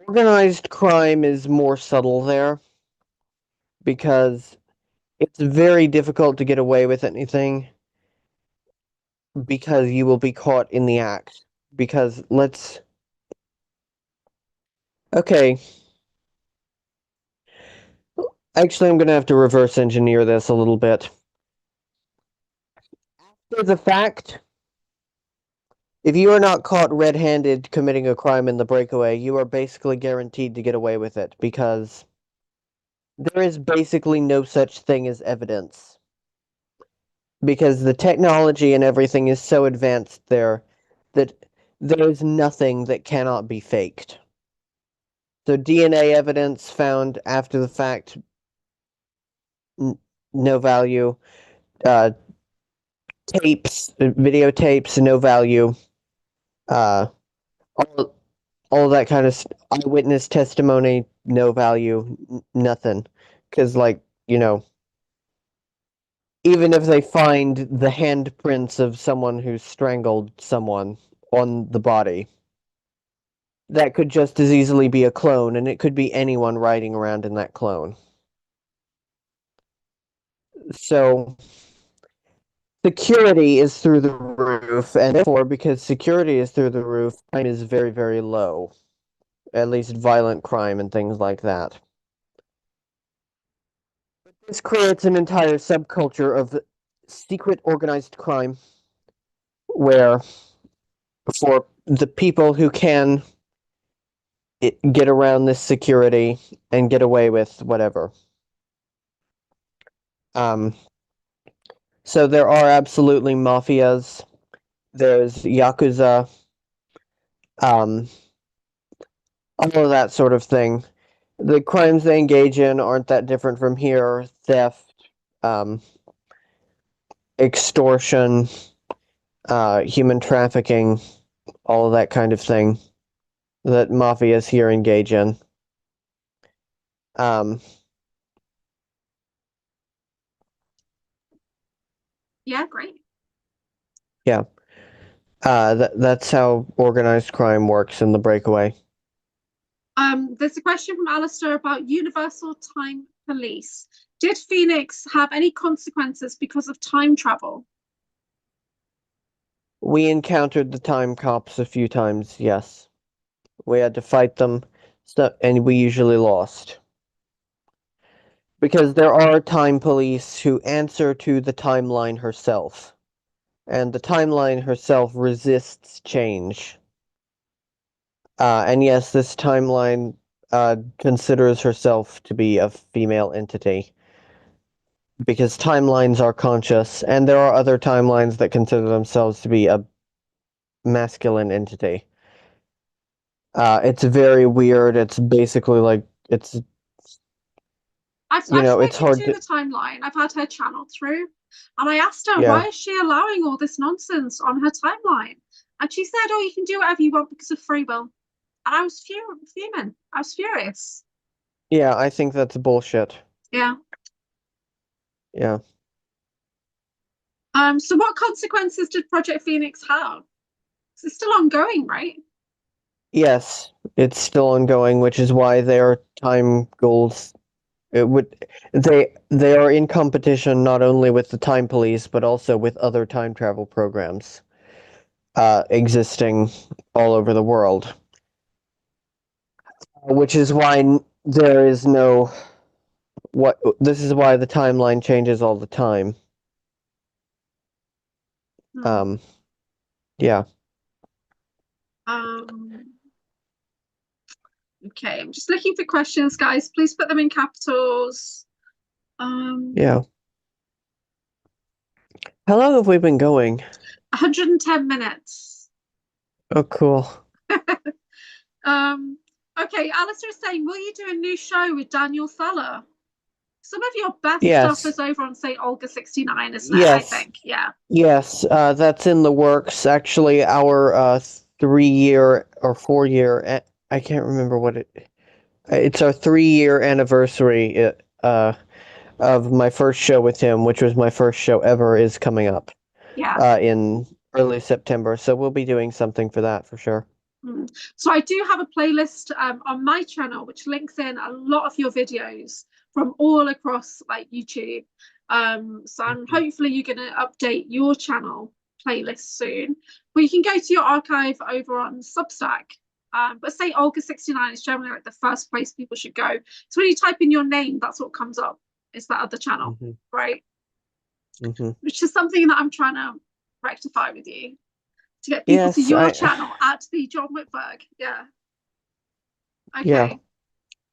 organized crime is more subtle there because it's very difficult to get away with anything because you will be caught in the act. Because okay, actually, I'm gonna have to reverse engineer this a little bit. After the fact, if you are not caught red-handed committing a crime in the Breakaway, you are basically guaranteed to get away with it because there is basically no such thing as evidence. Because the technology and everything is so advanced there that there is nothing that cannot be faked. So DNA evidence found after the fact, no value. Uh, videotapes, no value. Uh, all all that kind of eyewitness testimony, no value. Nothing, because even if they find the handprints of someone who strangled someone on the body, that could just as easily be a clone, and it could be anyone riding around in that clone. So security is through the roof, and therefore, because security is through the roof, crime is very, very low. At least violent crime and things like that. This creates an entire subculture of secret organized crime where, for the people who can get around this security and get away with whatever. Um, so there are absolutely mafias. There's yakuza, um, all of that sort of thing. The crimes they engage in aren't that different from here: theft, um, extortion, human trafficking, all of that kind of thing that mafias here engage in. Um, Yeah, great. yeah. That's how organized crime works in the Breakaway. There's a question from Alistair about Universal Time Police. Did Phoenix have any consequences because of time travel? We encountered the time cops a few times, yes. We had to fight them, and we usually lost. Because there are time police who answer to the timeline herself. And the timeline herself resists change. And yes, this timeline considers herself to be a female entity. Because timelines are conscious, and there are other timelines that consider themselves to be a masculine entity. It's very weird. It's basically like I've it's spoken hard to to, the timeline. I've had her channel through, and I asked her yeah. why is she allowing all this nonsense on her timeline, and she said, "Oh, you can do whatever you want because of free will." And I was fuming. I was furious. Yeah, I think that's bullshit. Yeah. Yeah. So what consequences did Project Phoenix have? It's still ongoing, right? Yes, it's still ongoing, which is why their time goals it would they are in competition not only with the time police but also with other time travel programs existing all over the world. Which is why there is no this is why the timeline changes all the time. Hmm. Yeah. Um, okay, I'm just looking for questions, guys. Please put them in capitals. Yeah. How long have we been going? 110 minutes. Oh, cool. Okay, Alistair is saying, will you do a new show with Daniel Feller? Some of your best stuff Yes. is over on St. Olga 69, isn't it? I Yes. think. Yeah. Yes. That's in the works. Actually, our 3-year or 4-year. I can't remember what it's our 3-year anniversary. Of my first show with him, which was my first show ever, is coming up. Yeah. In early September. So we'll be doing something for that for sure. So I do have a playlist on my channel which links in a lot of your videos from all across like YouTube. So I'm hopefully you're going to update your channel playlist soon. But you can go to your archive over on Substack. But say Olga 69 is generally like the first place people should go. So when you type in your name, that's what comes up. It's that other channel, right? Which is something that I'm trying to rectify with you to get people to your channel at the John Whitberg. Yeah. Okay.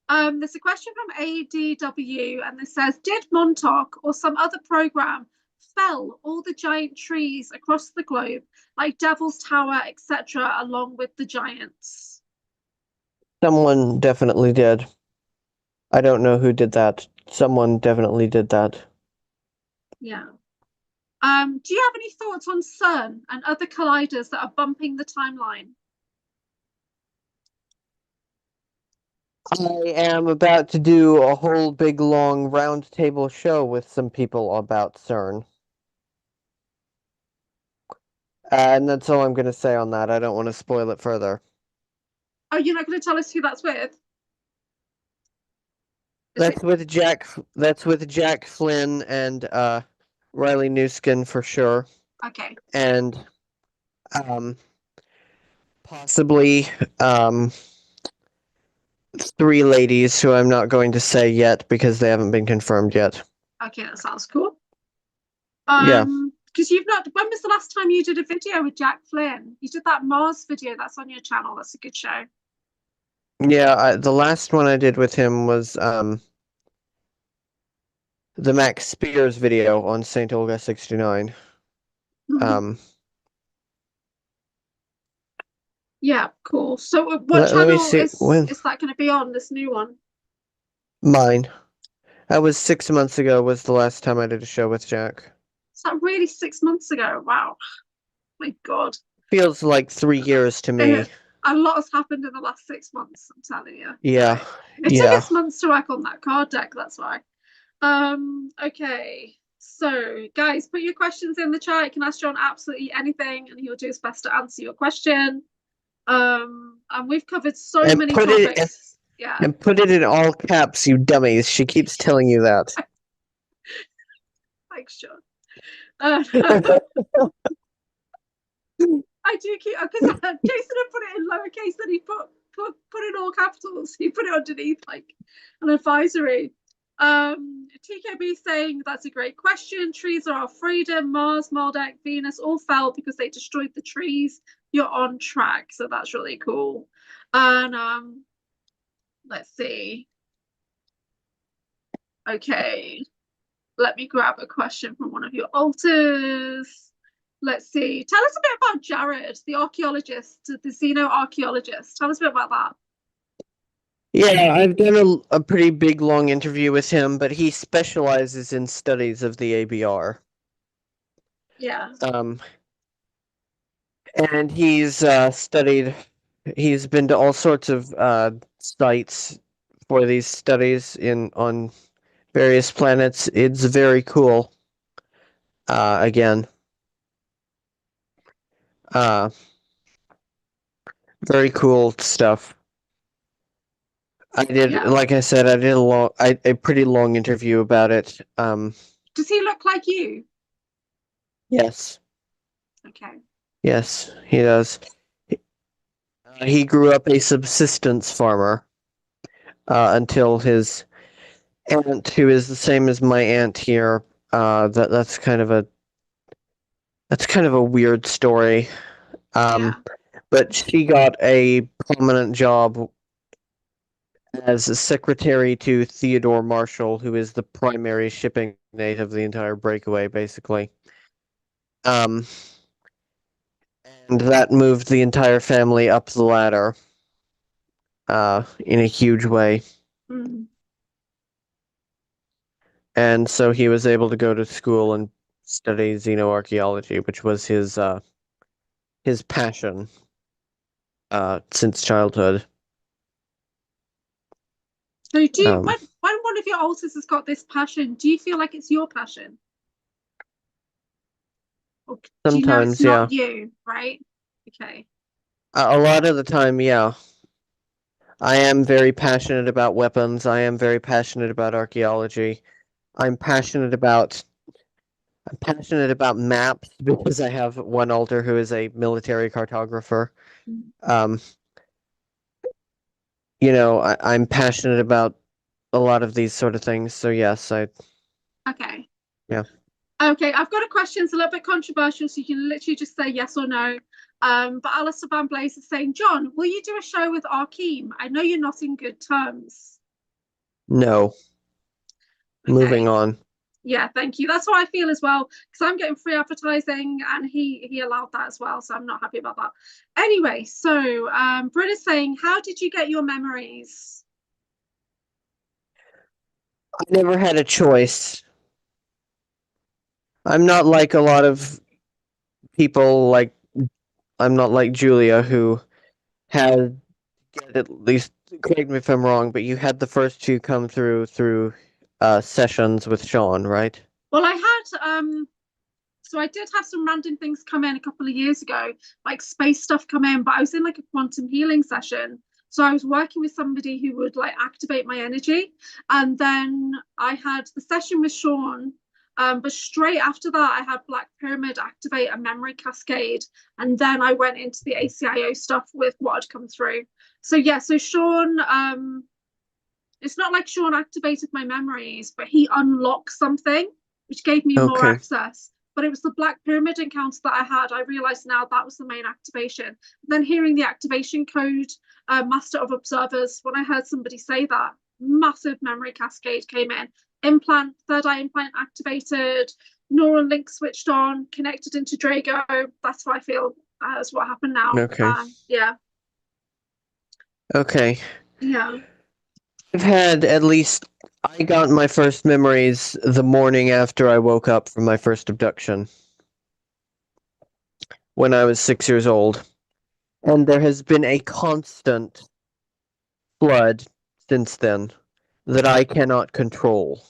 Yeah. There's a question from ADW, and this says, did Montauk or some other program fell all the giant trees across the globe, like Devil's Tower, etc., along with the giants? Someone definitely did. I don't know who did that. Someone definitely did that. Yeah. Do you have any thoughts on CERN and other colliders that are bumping the timeline? I am about to do a whole big long round table show with some people about CERN. And that's all I'm going to say on that. I don't want to spoil it further. Oh, you're not going to tell us who that's with? That's with Jack Flynn and Riley Newskin for sure. Okay. And possibly 3 ladies who I'm not going to say yet because they haven't been confirmed yet. Okay, that sounds cool. Yeah. Because you've not. When was the last time you did a video with Jack Flynn? You did that Mars video. That's on your channel. That's a good show. Yeah, the last one I did with him was the Max Spears video on St. Olga 69. Yeah, cool. So what Let me channel see when is that going to be on, this new one? mine. That was 6 months ago was the last time I did a show with Jack. Is that really 6 months ago? Wow. My God. Feels like 3 years to me. A lot has happened in the last 6 months, I'm telling you. Yeah. It took us months to work on that card deck, that's why. Okay. So, guys, put your questions in the chat. You can ask John absolutely anything, and he'll do his best to answer your question. And we've covered so many topics. Yeah. And put it in all caps, you dummies. She keeps telling you that. Thanks, John. I do keep, because Jason had put it in lowercase, then he put in all capitals. He put it underneath like an advisory. TKB saying that's a great question. Trees are our freedom. Mars, Maldek, Venus all fell because they destroyed the trees. You're on track, so that's really cool. And let's see. Okay, let me grab a question from one of your alters. Let's see. Tell us a bit about Jared, the archaeologist, the xenoarchaeologist. Tell us a bit about that. Yeah, I've done a pretty big, long interview with him, but he specializes in studies of the ABR. Yeah. And he's he's been to all sorts of sites for these studies on various planets. It's very cool. Again. Very cool stuff. I did, like I said, I did a pretty long interview about it. Does he look like you? Yes. Okay. Yes, he does. He grew up a subsistence farmer until his aunt, who is the same as my aunt here, that's kind of a weird story. But she got a prominent job as a secretary to Theodore Marshall, who is the primary shipping mate of the entire Breakaway, basically. And that moved the entire family up the ladder in a huge way. Mm. And so he was able to go to school and study xenoarchaeology, which was his passion since childhood. So do you, when one of your alters has got this passion, do you feel like it's your passion? Or do you know it's not you, right? Okay. A lot of the time, yeah. I am very passionate about weapons. I am very passionate about archaeology. I'm passionate about maps because I have one alter who is a military cartographer. You know, I'm passionate about a lot of these sort of things. So yes, Okay. Yeah. Okay, I've got a question. It's a little bit controversial, so you can literally just say yes or no. But Alistair Van Blaze is saying, John, will you do a show with Arkeem? I know you're not in good terms. No. Okay. Moving on. Yeah, thank you. That's what I feel as well, because I'm getting free advertising, and he allowed that as well, so I'm not happy about that. Anyway, so Bryn is saying, how did you get your memories? I never had a choice. I'm not like a lot of people, like I'm not like Julia, who had at least, correct me if I'm wrong, but you had the first two come through sessions with Sean, right? Well, I had so I did have some random things come in a couple of years ago, like space stuff come in, but I was in like a quantum healing session. So I was working with somebody who would like activate my energy. And then I had the session with Sean. But straight after that, I had Black Pyramid activate a memory cascade. And then I went into the ACIO stuff with what had come through. So yeah, so Sean, it's not like Sean activated my memories, but he unlocked something which gave me more access. But it was the Black Pyramid encounter that I had. I realized now that was the main activation. And then hearing the activation code, Master of Observers, when I heard somebody say that, massive memory cascade came in. Implant, third eye implant activated, neural link switched on, connected into Drago. That's what I feel is what happened now. Okay. Yeah. Okay. Yeah. I've had at least, I got my first memories the morning after I woke up from my first abduction when I was 6 years old. And there has been a constant flood since then that I cannot control.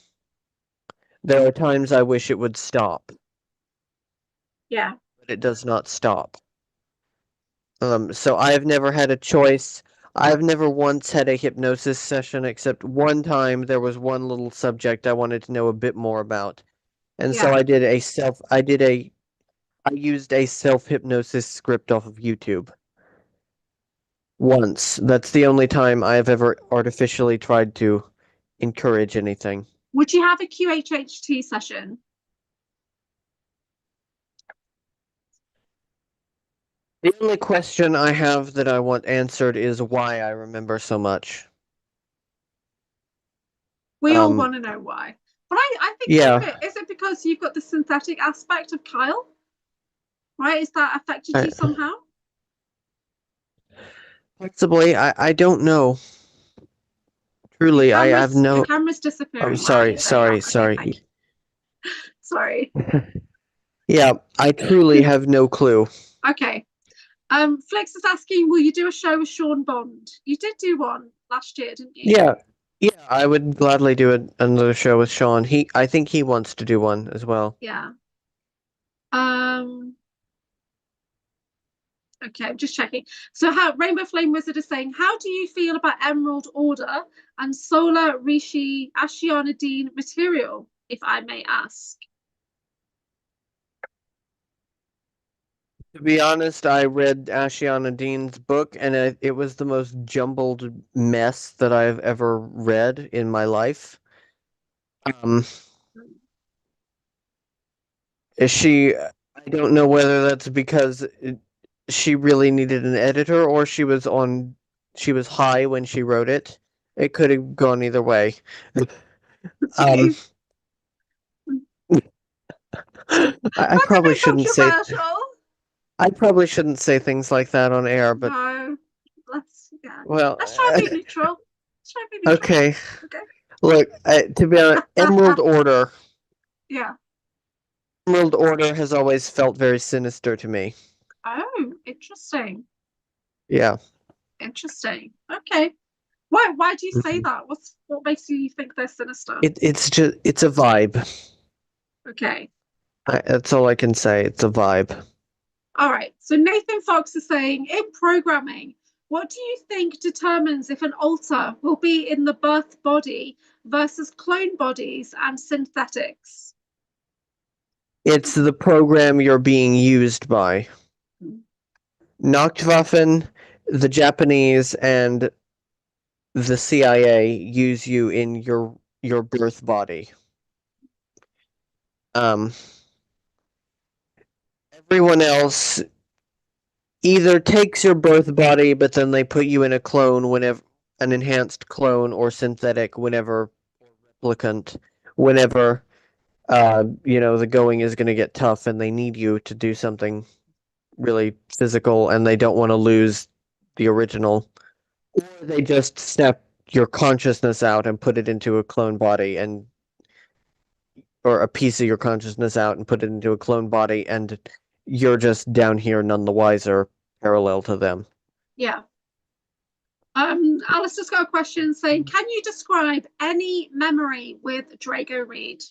There are times I wish it would stop, Yeah. but it does not stop. So I have never had a choice. I've never once had a hypnosis session, except one time there was one little subject I wanted to know a bit more about. And so Yeah. I used a self-hypnosis script off of YouTube. Once. That's the only time I have ever artificially tried to encourage anything. Would you have a QHHT session? The only question I have that I want answered is why I remember so much. We all want to know why. But I think Yeah. is it because you've got the synthetic aspect of Kyle? Right? Is that affected you somehow? Possibly. I don't know. Truly, I have no. Your camera's disappearing. Oh, sorry. Okay, sorry. Yeah, I truly have no clue. Okay. Flix is asking, will you do a show with Sean Bond? You did do one last year, didn't you? Yeah, I would gladly do another show with Sean. I think he wants to do one as well. Yeah. Okay, I'm just checking. So how Rainbow Flame Wizard is saying, how do you feel about Emerald Order and Solar Rishi Ashiana Dean material, if I may ask? To be honest, I read Ashiana Dean's book, and it was the most jumbled mess that I've ever read in my life. I don't know whether that's because she really needed an editor or she was high when she wrote it. It could have gone either way. Okay. I probably shouldn't say. Controversial. I probably shouldn't say things like that on air, but no, let's try to be neutral. Okay. Look, to be honest, Emerald Order. Yeah. Emerald Order has always felt very sinister to me. Oh, interesting. Yeah. Interesting. Okay. Why do you say that? What makes you think they're sinister? It's a vibe. Okay. That's all I can say. It's a vibe. All right. So Nathan Fox is saying, in programming, what do you think determines if an alter will be in the birth body versus clone bodies and synthetics? It's the program you're being used by. Nacht waffen, the Japanese, and the CIA use you in your birth body. Everyone else either takes your birth body, but then they put you in a clone whenever an enhanced clone or synthetic whenever replicant whenever the going is going to get tough and they need you to do something really physical and they don't want to lose the original, or they just snap your consciousness out and put it into a clone body or a piece of your consciousness out and put it into a clone body, and you're just down here none the wiser parallel to them. Yeah. Alistair's got a question saying, can you describe any memory with Drago Reed?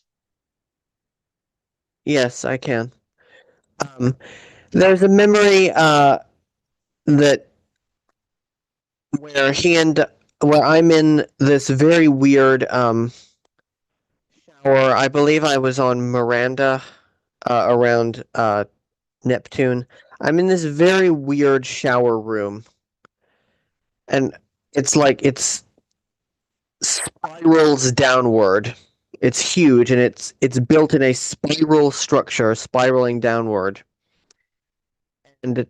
Yes, I can. There's a memory that where I'm in this very weird shower. I believe I was on Miranda around Neptune. I'm in this very weird shower room. And it's spirals downward. It's huge and it's built in a spiral structure, spiraling downward. And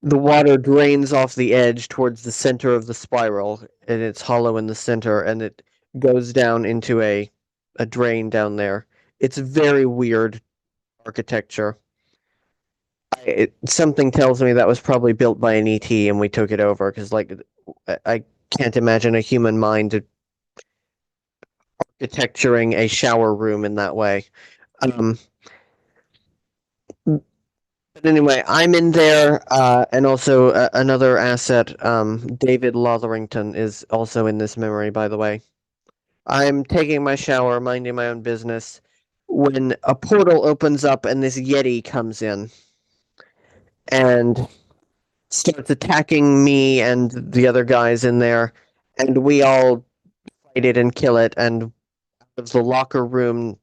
the water drains off the edge towards the center of the spiral, and it's hollow in the center, and it goes down into a drain down there. It's very weird architecture. Something tells me that was probably built by an ET, and we took it over because, I can't imagine a human mind architecturing a shower room in that way. But anyway, I'm in there, and also another asset, David Lotherington, is also in this memory, by the way. I'm taking my shower, minding my own business. when a portal opens up and this Yeti comes in and starts attacking me and the other guys in there, and we all fight it and kill it, and out of the locker room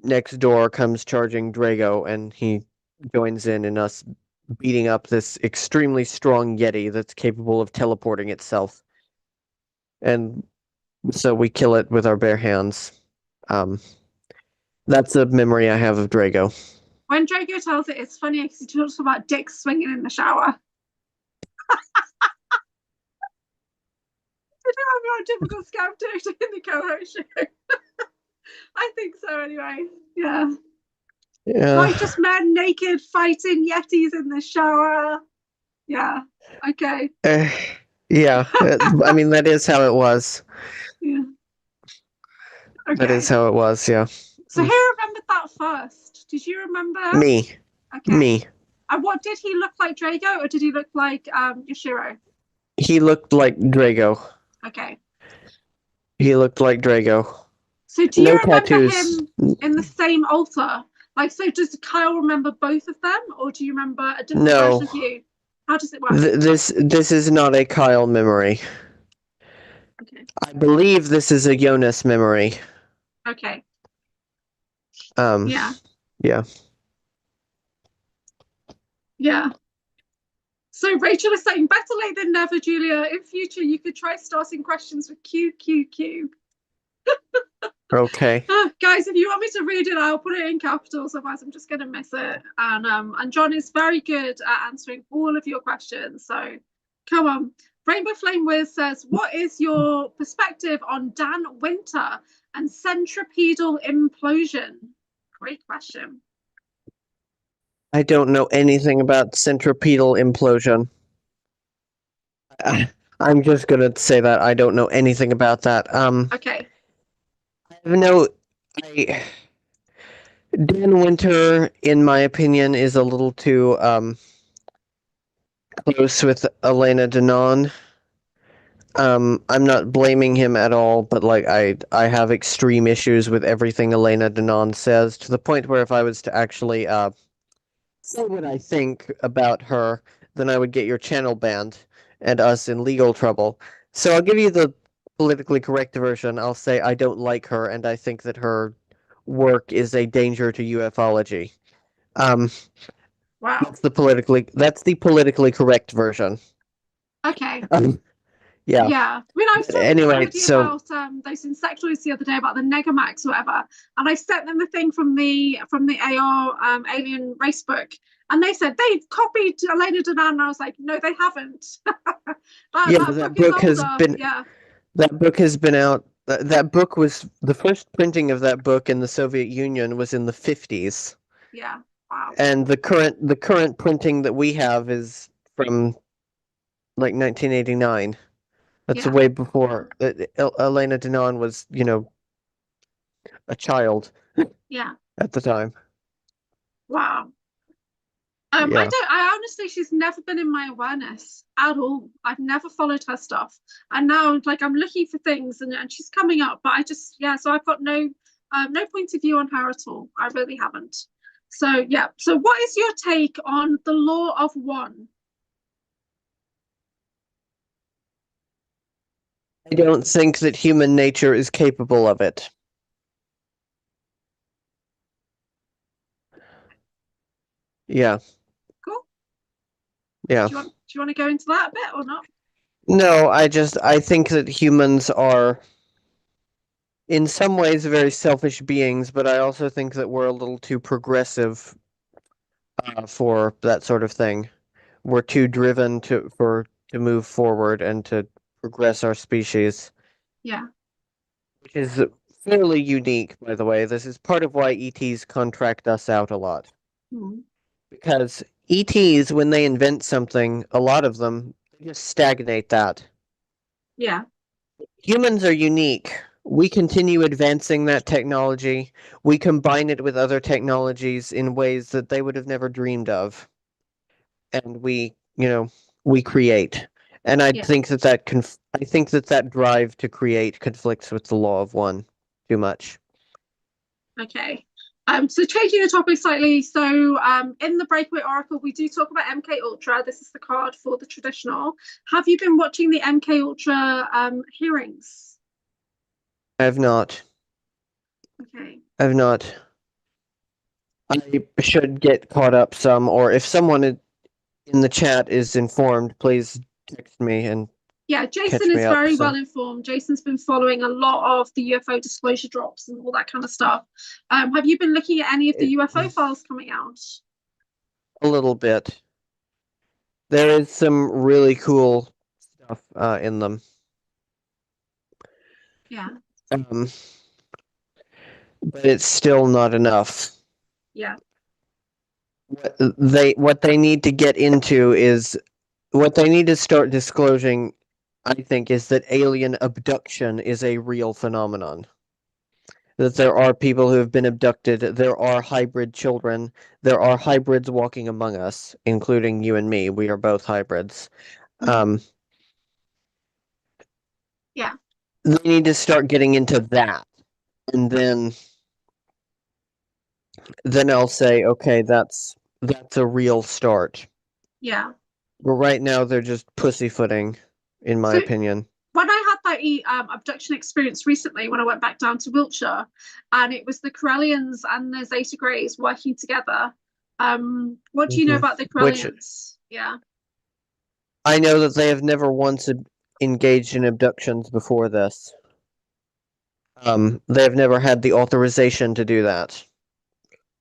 next door comes charging Drago, and he joins in us beating up this extremely strong Yeti that's capable of teleporting itself. And so we kill it with our bare hands. That's a memory I have of Drago. When Drago tells it, it's funny because he talks about dicks swinging in the shower. I do have your typical scam dude in the co-host show. I think so anyway. Yeah. Yeah. Like just men naked fighting Yetis in the shower. Yeah. Okay. Yeah. I mean, that is how it was. Yeah. Okay. That is how it was, yeah. So who remembered that first? Did you remember? Me. Okay. Me. And what did he look like, Drago, or did he look like Yoshiro? He looked like Drago. Okay. He looked like Drago. So do you No remember tattoos. him in the same altar? Like, so does Kyle remember both of them, or do you remember a different No. version of you? How does it work? This is not a Kyle memory. Okay. I believe this is a Jonas memory. Okay. Yeah. Yeah. Yeah. So Rachel is saying, better late than never, Julia. In future, you could try starting questions with QQQ. Okay. Guys, if you want me to read it, I'll put it in capitals, otherwise I'm just going to miss it. And John is very good at answering all of your questions. So come on. Rainbow Flame Wiz says, what is your perspective on Dan Winter and centripetal implosion? Great question. I don't know anything about centripetal implosion. I'm just gonna say that I don't know anything about that. Okay. Dan Winter, in my opinion, is a little too close with Elena Denon. I'm not blaming him at all, but like I have extreme issues with everything Elena Denon says, to the point where if I was to actually say what I think about her, then I would get your channel banned and us in legal trouble. So I'll give you the politically correct version. I'll say I don't like her, and I think that her work is a danger to ufology. Wow. That's the politically correct version. Okay. Yeah. Yeah. I mean, I was talking to somebody about those insectoids the other day about the Negamax or whatever, and I sent them the thing from the AR Alien Race book, and they said they've copied Elena Denan, and I was like, no, they haven't. that book has been. Yeah. That book has been out. That book was the first printing of that book in the Soviet Union was in the 50s. Yeah. Wow. And the current printing that we have is from like 1989. That's way before Elena Denon was, a child. Yeah. At the time. Wow. I honestly, she's never been in my awareness at all. I've never followed her stuff. And now like I'm looking for things and she's coming up, but so I've got no point of view on her at all. I really haven't. So yeah. So what is your take on the law of one? I don't think that human nature is capable of it. Yeah. Cool. Yeah. Do you want to go into that a bit or not? No, I think that humans are in some ways very selfish beings, but I also think that we're a little too progressive for that sort of thing. We're too driven to move forward and to progress our species. Yeah. Which is fairly unique, by the way. This is part of why ETs contract us out a lot. Because ETs, when they invent something, a lot of them, they just stagnate that. Yeah. Humans are unique. We continue advancing that technology. We combine it with other technologies in ways that they would have never dreamed of. And we create. And I think that drive to create conflicts with the law of one too much. Okay. So changing the topic slightly. So in the Breakaway Oracle, we do talk about MKultra. This is the card for the traditional. Have you been watching the MKultra hearings? I have not. Okay. I have not. I should get caught up some, or if someone in the chat is informed, please text me and Yeah, Jason catch me is up. very So well informed. Jason's been following a lot of the UFO disclosure drops and all that kind of stuff. Have you been looking at any of the UFO files coming out? a little bit. There is some really cool stuff in them. Yeah, But it's still not enough. yeah, What they need to get into is what they need to start disclosing, I think, is that alien abduction is a real phenomenon. That there are people who have been abducted, there are hybrid children, there are hybrids walking among us, including you and me. We are both hybrids. yeah. They need to start getting into that. And then I'll say, okay, that's a real start. Yeah. But right now they're just pussyfooting, in my So opinion. when I had that abduction experience recently, when I went back down to Wiltshire, and it was the Corellians and the Zeta Greys working together. What do you know about the Which Corellians? Yeah. I know that they have never once engaged in abductions before this. They have never had the authorization to do that,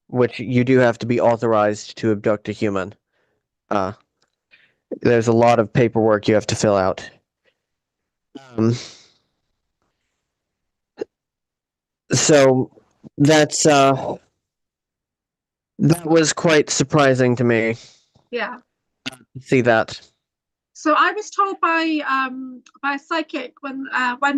which you do have to be authorized to abduct a human. There's a lot of paperwork you have to fill out. So that's that was quite surprising to me. Yeah. To see that. So I was told by a psychic when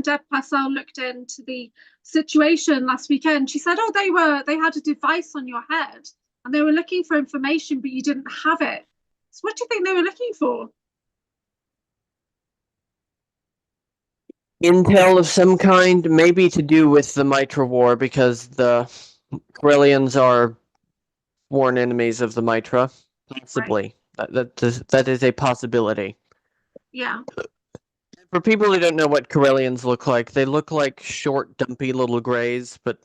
Deb Passell looked into the situation last weekend. She said, "Oh, they had a device on your head, and they were looking for information, but you didn't have it." So what do you think they were looking for? Intel of some kind, maybe to do with the Mitra War, because the Corellians are sworn enemies of the Mitra. Possibly. Right. That is a possibility. Yeah. For people who don't know what Corellians look like, they look like short, dumpy little greys, but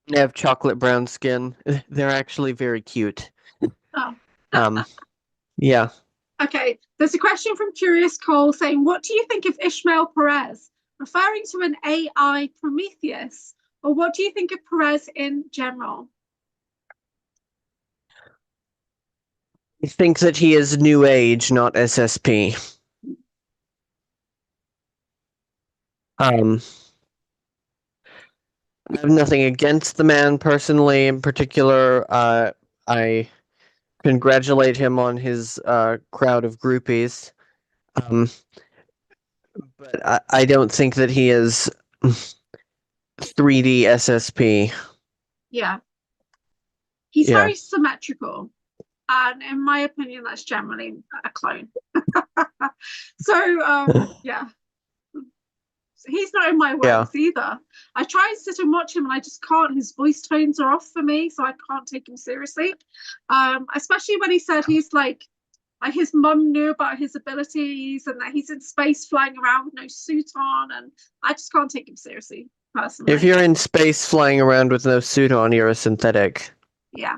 they have chocolate brown skin. They're actually very cute. Oh. Yeah. Okay, there's a question from Curious Cole saying, what do you think of Ishmael Perez, referring to an AI Prometheus, or what do you think of Perez in general? I think that he is New Age, not SSP. I have nothing against the man personally. In particular, I congratulate him on his crowd of groupies. But I don't think that he is 3D SSP. Yeah. He's very symmetrical. And in my opinion, that's generally a clone. So, yeah. He's not in my works either. I try and sit and watch him and I just can't. His voice tones are off for me, so I can't take him seriously. Especially when he said he's like his mum knew about his abilities and that he's in space flying around with no suit on, and I just can't take him seriously personally. If you're in space flying around with no suit on, you're a synthetic. Yeah.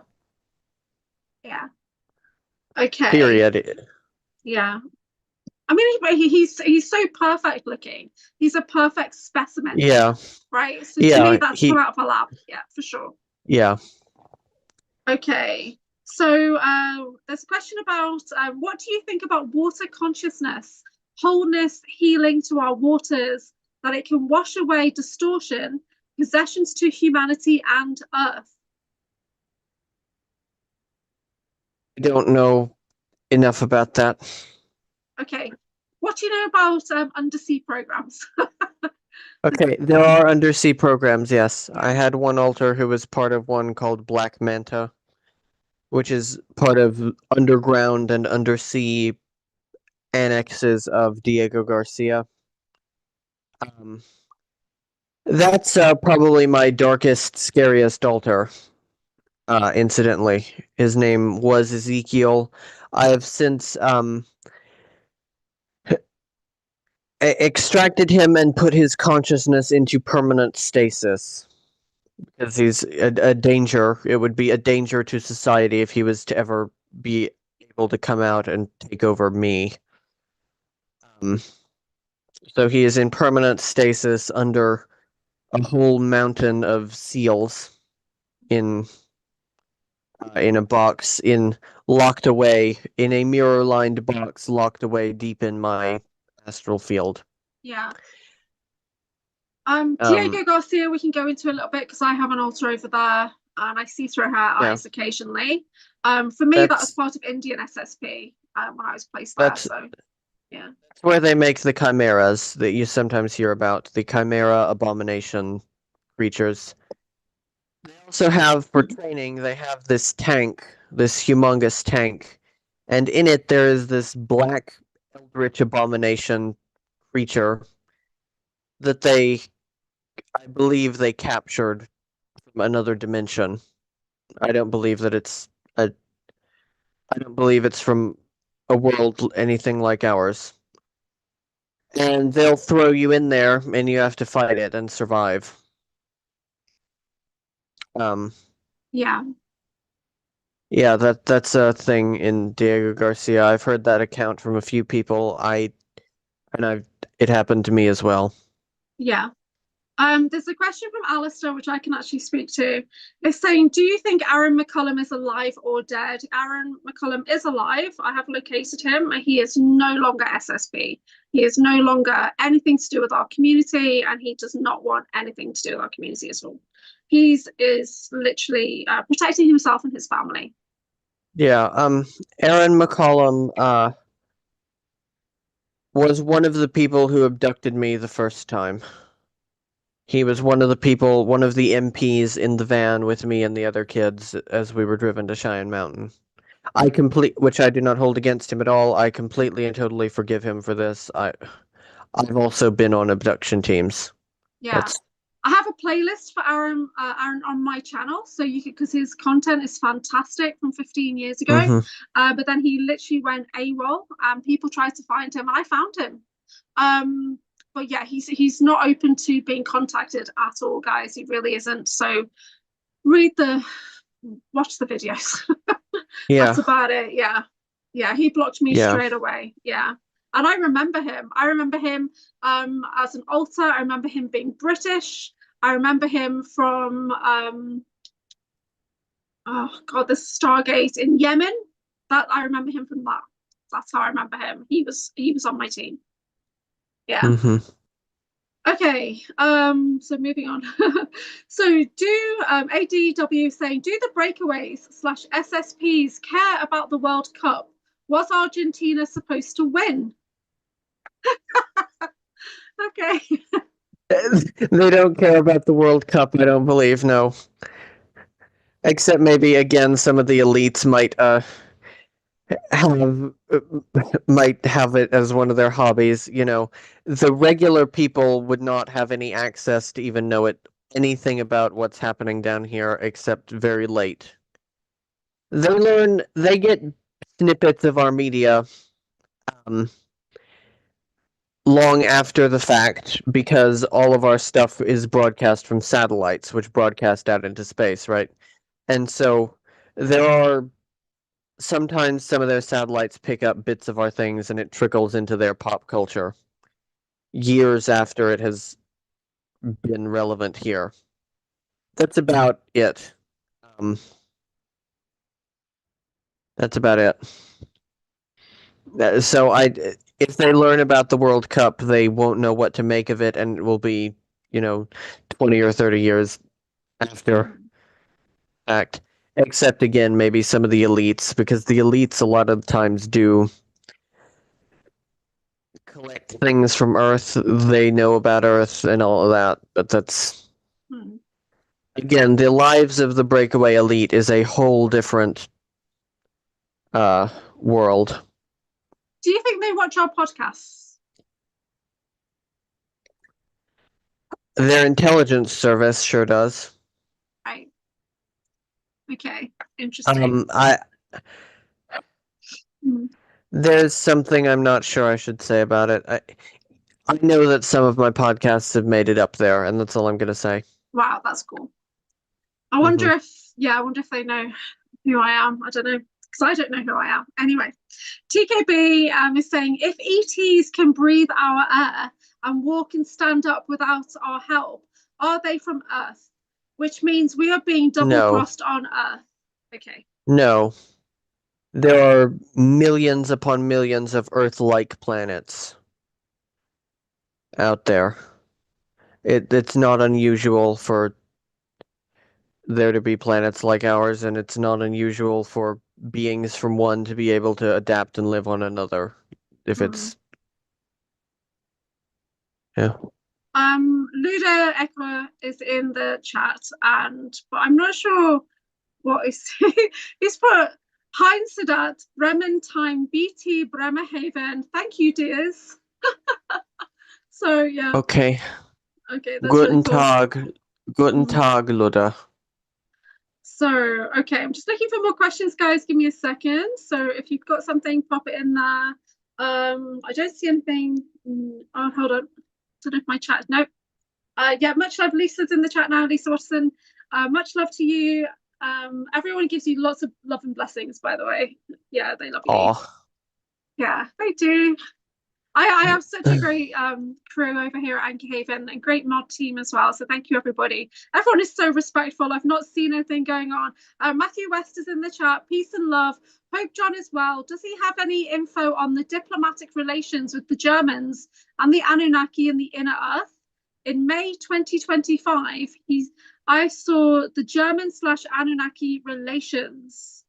Yeah. Okay. Period. Yeah. I mean, he's so perfect looking. He's a perfect specimen. Yeah. Right. So to me, that's come out of a lab. Yeah, for sure. Yeah. Okay. So there's a question about what do you think about water consciousness, wholeness, healing to our waters, that it can wash away distortion, possessions to humanity and Earth? I don't know enough about that. Okay. What do you know about undersea programs? Okay, there are undersea programs, yes. I had one alter who was part of one called Black Manta, which is part of underground and undersea annexes of Diego Garcia. That's probably my darkest, scariest altar. Incidentally, his name was Ezekiel. I have since extracted him and put his consciousness into permanent stasis because he's a danger. It would be a danger to society if he was to ever be able to come out and take over me. Um, so he is in permanent stasis under a whole mountain of seals in in a box locked away in a mirror lined box locked away deep in my astral field. Yeah. Um, Diego Garcia, we can go into a little bit because I have an altar over there and I see through her eyes occasionally. For me, that was part of Indian SSP when I was placed there. So, yeah. That's where they make the chimeras that you sometimes hear about, the chimera abomination creatures. They also have, for training, they have this tank, this humongous tank, and in it there is this black eldritch abomination creature that I believe they captured from another dimension. I don't believe that a, I don't believe it's from a world anything like ours. And they'll throw you in there, and you have to fight it and survive. Yeah. Yeah, that's a thing in Diego Garcia. I've heard that account from a few people. It happened to me as well. Yeah. There's a question from Alistair, which I can actually speak to. It's saying, do you think Aaron McCullum is alive or dead? Aaron McCullum is alive. I have located him. He is no longer SSP. He is no longer anything to do with our community, and he does not want anything to do with our community at all. He is literally protecting himself and his family. Yeah, Aaron McCollum was one of the people who abducted me the first time. He was one of the MPs in the van with me and the other kids as we were driven to Cheyenne Mountain. Which I do not hold against him at all. I completely and totally forgive him for this. I've also been on abduction teams. Yeah. I have a playlist for Aaron on my channel, so you could, because his content is fantastic from 15 years ago. Mm-hmm. But then he literally went AWOL, and people tried to find him, and I found him. But yeah, he's not open to being contacted at all, guys. He really isn't. So watch the videos. Yeah, that's about it. Yeah, he blocked me straight away. Yeah. And I remember him. As an alter. I remember him being British. I remember him from the Stargate in Yemen. I remember him from that. That's how I remember him. He was on my team. Yeah. Mm-hmm. Okay, so moving on. So do ADW saying, do the breakaways / SSPs care about the World Cup? Was Argentina supposed to win? Okay. They don't care about the World Cup, I don't believe, no. Except maybe, again, some of the elites might have it as one of their hobbies. You know, the regular people would not have any access to even know anything about what's happening down here except very late. They get snippets of our media long after the fact because all of our stuff is broadcast from satellites, which broadcast out into space, right? And so there are sometimes some of their satellites pick up bits of our things and it trickles into their pop culture years after it has been relevant here. That's about it. That's about it. So if they learn about the World Cup, they won't know what to make of it, and it will be, 20 or 30 years after fact. Except again, maybe some of the elites, because the elites a lot of times do collect things from Earth. They know about Earth and all of that, but that's again, the lives of the breakaway elite is a whole different world. Do you think they watch our podcasts? Their intelligence service sure does. Right. Okay. Interesting. Mm. There's something I'm not sure I should say about it. I know that some of my podcasts have made it up there, and that's all I'm gonna say. Wow, that's cool. I wonder if they know who I am. I don't know, because I don't know who I am. Anyway, TKB is saying, if ETs can breathe our air and walk and stand up without our help, are they from Earth? Which means we are being double-crossed on Earth. Okay. No. There are millions upon millions of Earth-like planets out there. It's not unusual for there to be planets like ours, and it's not unusual for beings from one to be able to adapt and live on another. If it's yeah. Ludo Echo is in the chat, but I'm not sure what is he's put Heinz Sadat, Bremen time, BT Bremerhaven. Thank you, dears. So yeah. Okay. Okay, that's Guten really cool. Tag. Guten Tag, Luda. So, okay, I'm just looking for more questions, guys. Give me a second. So if you've got something, pop it in there. I don't see anything. Oh, hold on. Don't know if my chat. No. Yeah, much love. Lisa's in the chat now. Lisa Watson. Much love to you. Everyone gives you lots of love and blessings, by the way. Yeah, they love you. Aww. Yeah, they do. I have such a great crew over here at Anchorhaven, and great mod team as well. So thank you, everybody. Everyone is so respectful. I've not seen anything going on. Matthew West is in the chat. Peace and love. Hope John is well. Does he have any info on the diplomatic relations with the Germans and the Anunnaki in the inner Earth? In May 2025, I saw the German/Anunnaki relations.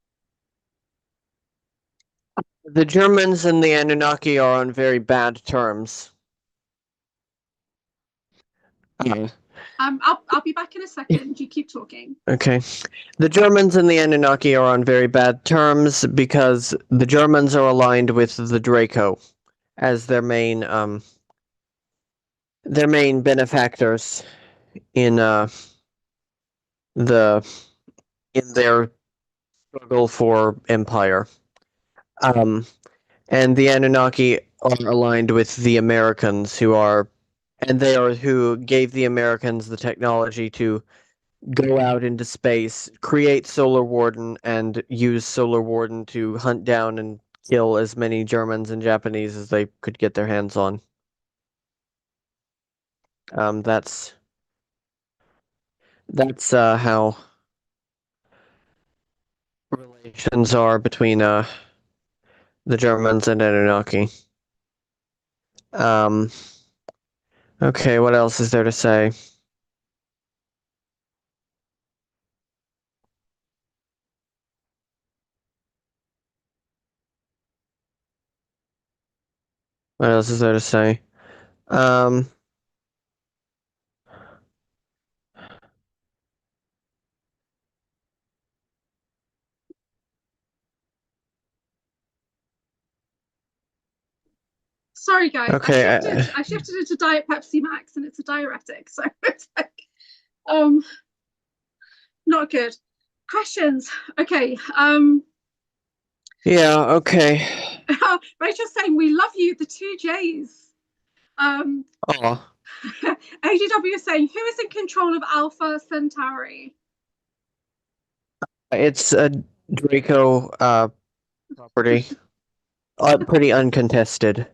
The Germans and the Anunnaki are on very bad terms. I'll be back in a second. You keep talking. Okay. The Germans and the Anunnaki are on very bad terms because the Germans are aligned with the Draco as their main benefactors in their struggle for empire. And the Anunnaki are aligned with the Americans who gave the Americans the technology to go out into space, create Solar Warden, and use Solar Warden to hunt down and kill as many Germans and Japanese as they could get their hands on. That's how relations are between the Germans and Anunnaki. Okay, what else is there to say? What else is there to say? Sorry, guys. Okay, I shifted it to Diet Pepsi Max, and it's a diuretic, so it's like, not good. Questions? Okay. Yeah. Okay. Rachel's saying we love you, the two J's. Oh. AGW is saying who is in control of Alpha Centauri? It's a Draco property. Pretty uncontested.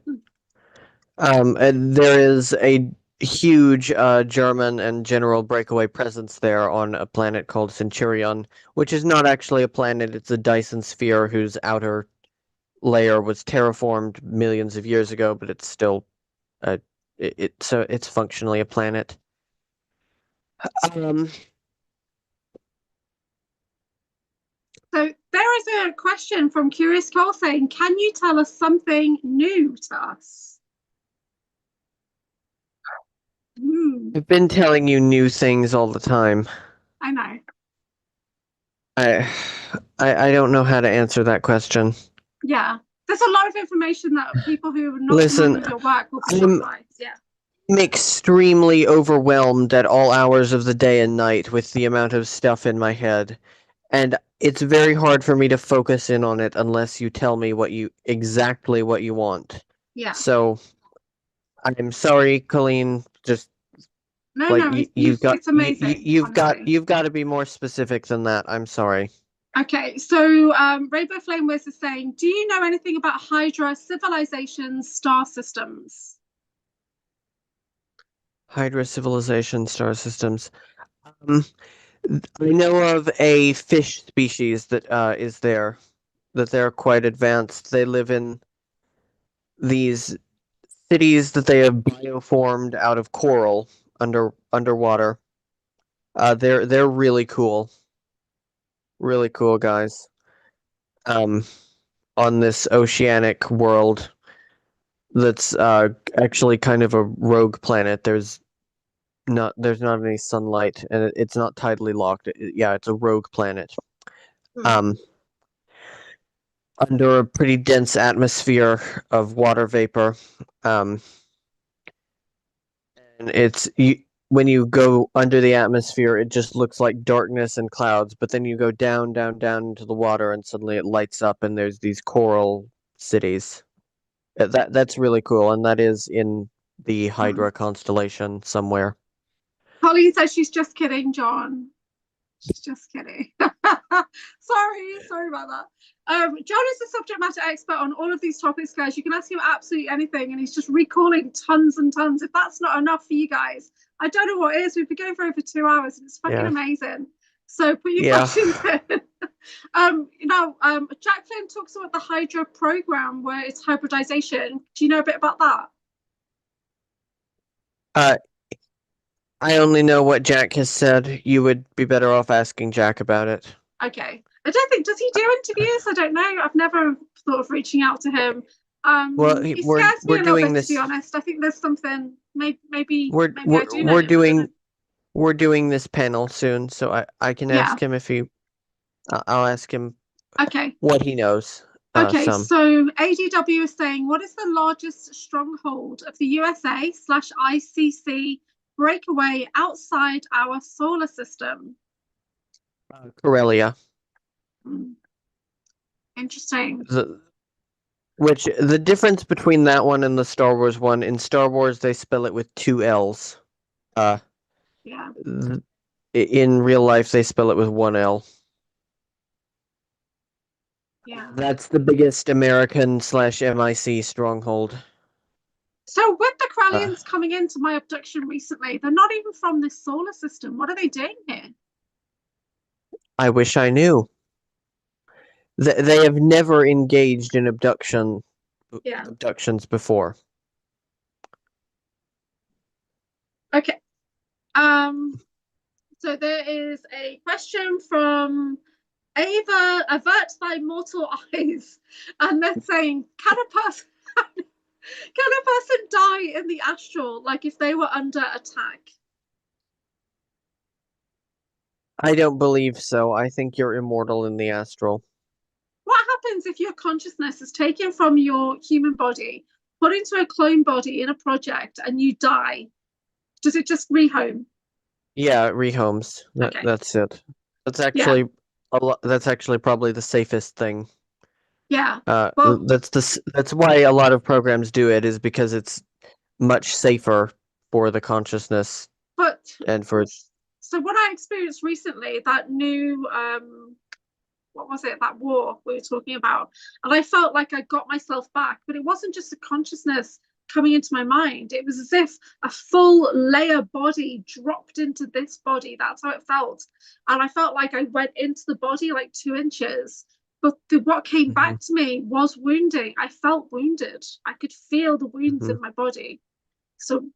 And there is a huge German and general breakaway presence there on a planet called Centurion, which is not actually a planet, it's a Dyson sphere whose outer layer was terraformed millions of years ago, but it's still it's functionally a planet. So there is a question from Curious Cole saying, can you tell us something new to us? I've been telling you new things all the time. I know. I don't know how to answer that question. Yeah. There's a lot of information that people who are not Listen, familiar with your work will be surprised. Yeah. I'm extremely overwhelmed at all hours of the day and night with the amount of stuff in my head. And it's very hard for me to focus in on it unless you tell me exactly what you want. Yeah. So I'm sorry, Colleen. Just No, like no, it's amazing. Honestly. you've got to be more specific than that. I'm sorry. Okay, so Rainbow Flame Wiz is saying, do you know anything about Hydra civilizations, star systems? Hydra civilization star systems. Um, I know of a fish species that is there. That they're quite advanced. They live in these cities that they have bioformed out of coral underwater. They're really cool guys. Um, on this oceanic world that's actually kind of a rogue planet. There's not any sunlight, and it's not tidally locked. Yeah, it's a rogue planet. Um, under a pretty dense atmosphere of water vapor. Um, and when you go under the atmosphere, it just looks like darkness and clouds. But then you go down, down, down into the water, and suddenly it lights up, and there's these coral cities. That's really cool, and that is in the Hydra constellation somewhere. Colleen says she's just kidding, John. She's just kidding. Sorry about that. John is the subject matter expert on all of these topics, guys. You can ask him absolutely anything, and he's just recalling tons and tons. If that's not enough for you guys, I don't know what is. We've been going for over 2 hours, and it's fucking amazing. So put your questions in. Jack Flynn talks about the Hydra program, where it's hybridization. Do you know a bit about that? I only know what Jack has said. You would be better off asking Jack about it. Okay. I don't think, does he do interviews? I don't know. I've never thought of reaching out to him. Well, he scares me a little bit, to be honest. I think there's something. Maybe I do know. We're doing this panel soon, so I can ask him if he. I'll ask him. Okay. What he knows. Okay, so ADW is saying, what is the largest stronghold of the USA/ICC breakaway outside our solar system? Corellia. Interesting. The difference between that one and the Star Wars one, in Star Wars they spell it with 2 L's. Yeah. In real life they spell it with 1 L. Yeah. That's the biggest American/MIC stronghold. So with the Krellians coming into my abduction recently, they're not even from this solar system. What are they doing here? I wish I knew. They have never engaged in abductions before. Okay. So there is a question from Ava, avert thy mortal eyes. And they're saying, can a person die in the astral, like if they were under attack? I don't believe so. I think you're immortal in the astral. What happens if your consciousness is taken from your human body, put into a clone body in a project, and you die? Does it just rehome? Yeah, it rehomes. That's it. That's actually that's actually probably the safest thing. Yeah. That's why a lot of programs do it, is because it's much safer for the consciousness. So what I experienced recently, that new what was it, that war we were talking about, and I felt like I got myself back, but it wasn't just a consciousness coming into my mind. It was as if a full layer body dropped into this body. That's how it felt. And I felt like I went into the body like 2 inches, but what came back to me was wounding. I felt wounded. I could feel the wounds in my body. So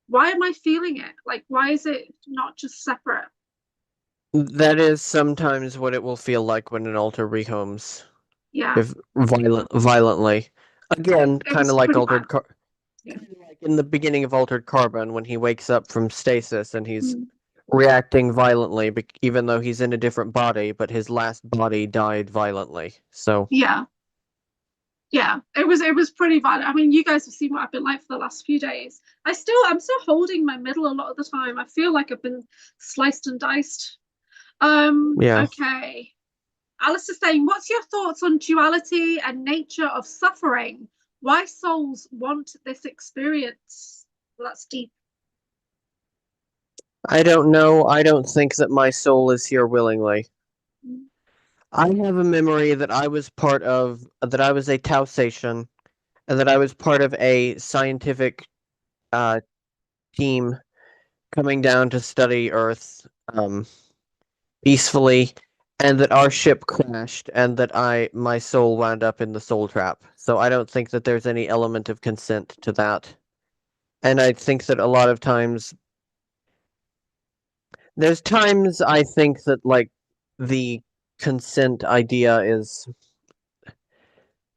why am I feeling it? Like, why is it not just separate? That is sometimes what it will feel like when an alter rehomes. Yeah. If violently. Again, kind of like in the beginning of Altered Carbon, when he wakes up from stasis and he's reacting violently, even though he's in a different body, but his last body died violently. So yeah. Yeah, it was pretty bad. I mean, you guys have seen what I've been like for the last few days. I'm still holding my middle a lot of the time. I feel like I've been sliced and diced. Yeah. Okay. Alice is saying, what's your thoughts on duality and nature of suffering? Why souls want this experience? Well, that's deep. I don't know. I don't think that my soul is here willingly. Mm. I have a memory that that I was a Tau station, and that I was part of a scientific uh, team coming down to study Earth peacefully, and that our ship crashed, and that my soul wound up in the soul trap. So I don't think that there's any element of consent to that. And I think that a lot of times there's times I think that like the consent idea is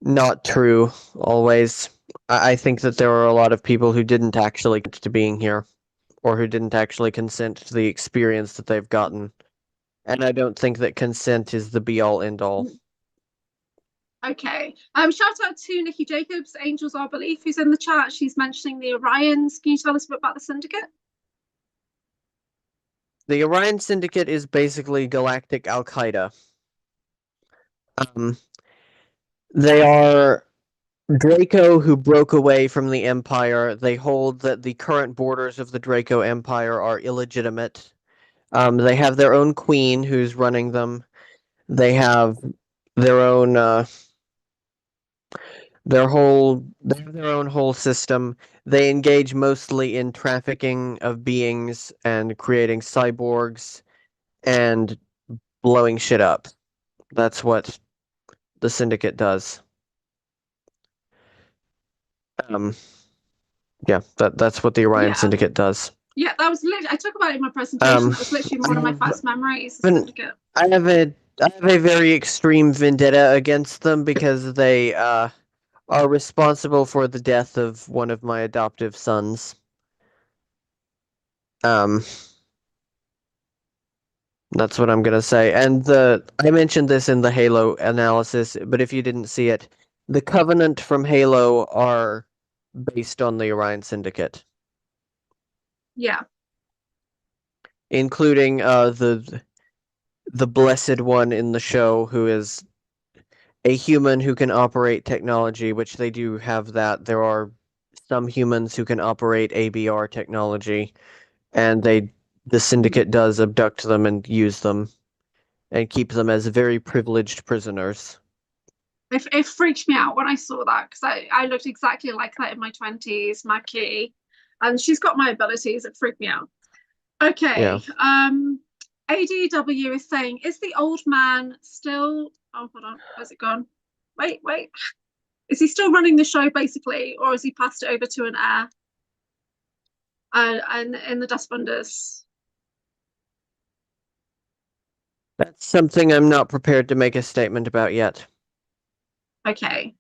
not true always. I think that there are a lot of people who didn't actually get to being here, or who didn't actually consent to the experience that they've gotten. And I don't think that consent is the be all end all. Okay. Shout out to Nikki Jacobs, Angels Are Belief, who's in the chat. She's mentioning the Orions. Can you tell us a bit about the syndicate? The Orion Syndicate is basically galactic Al Qaeda. They are Draco who broke away from the Empire. They hold that the current borders of the Draco Empire are illegitimate. They have their own queen who's running them. They have their own they have their own whole system. They engage mostly in trafficking of beings and creating cyborgs and blowing shit up. That's what the Syndicate does. Yeah, that's what the Orion Yeah. Syndicate does. Yeah, that was literally, I talk about it in my presentation. That was literally one of my first memories, the syndicate. I have a very extreme vendetta against them because they are responsible for the death of one of my adoptive sons. That's what I'm gonna say. And I mentioned this in the Halo analysis, but if you didn't see it, the Covenant from Halo are based on the Orion Syndicate. Yeah. Including the Blessed One in the show, who is a human who can operate technology, which they do have that. There are some humans who can operate ABR technology, and the Syndicate does abduct them and use them and keep them as very privileged prisoners. It freaked me out when I saw that because I looked exactly like that in my 20s, Maki, and she's got my abilities. It freaked me out. Okay. Yeah. ADW is saying, is the old man still? Oh, hold on. Where's it gone? Wait. Is he still running the show basically, or has he passed it over to an heir? And in the Dustbunders. That's something I'm not prepared to make a statement about yet. Okay.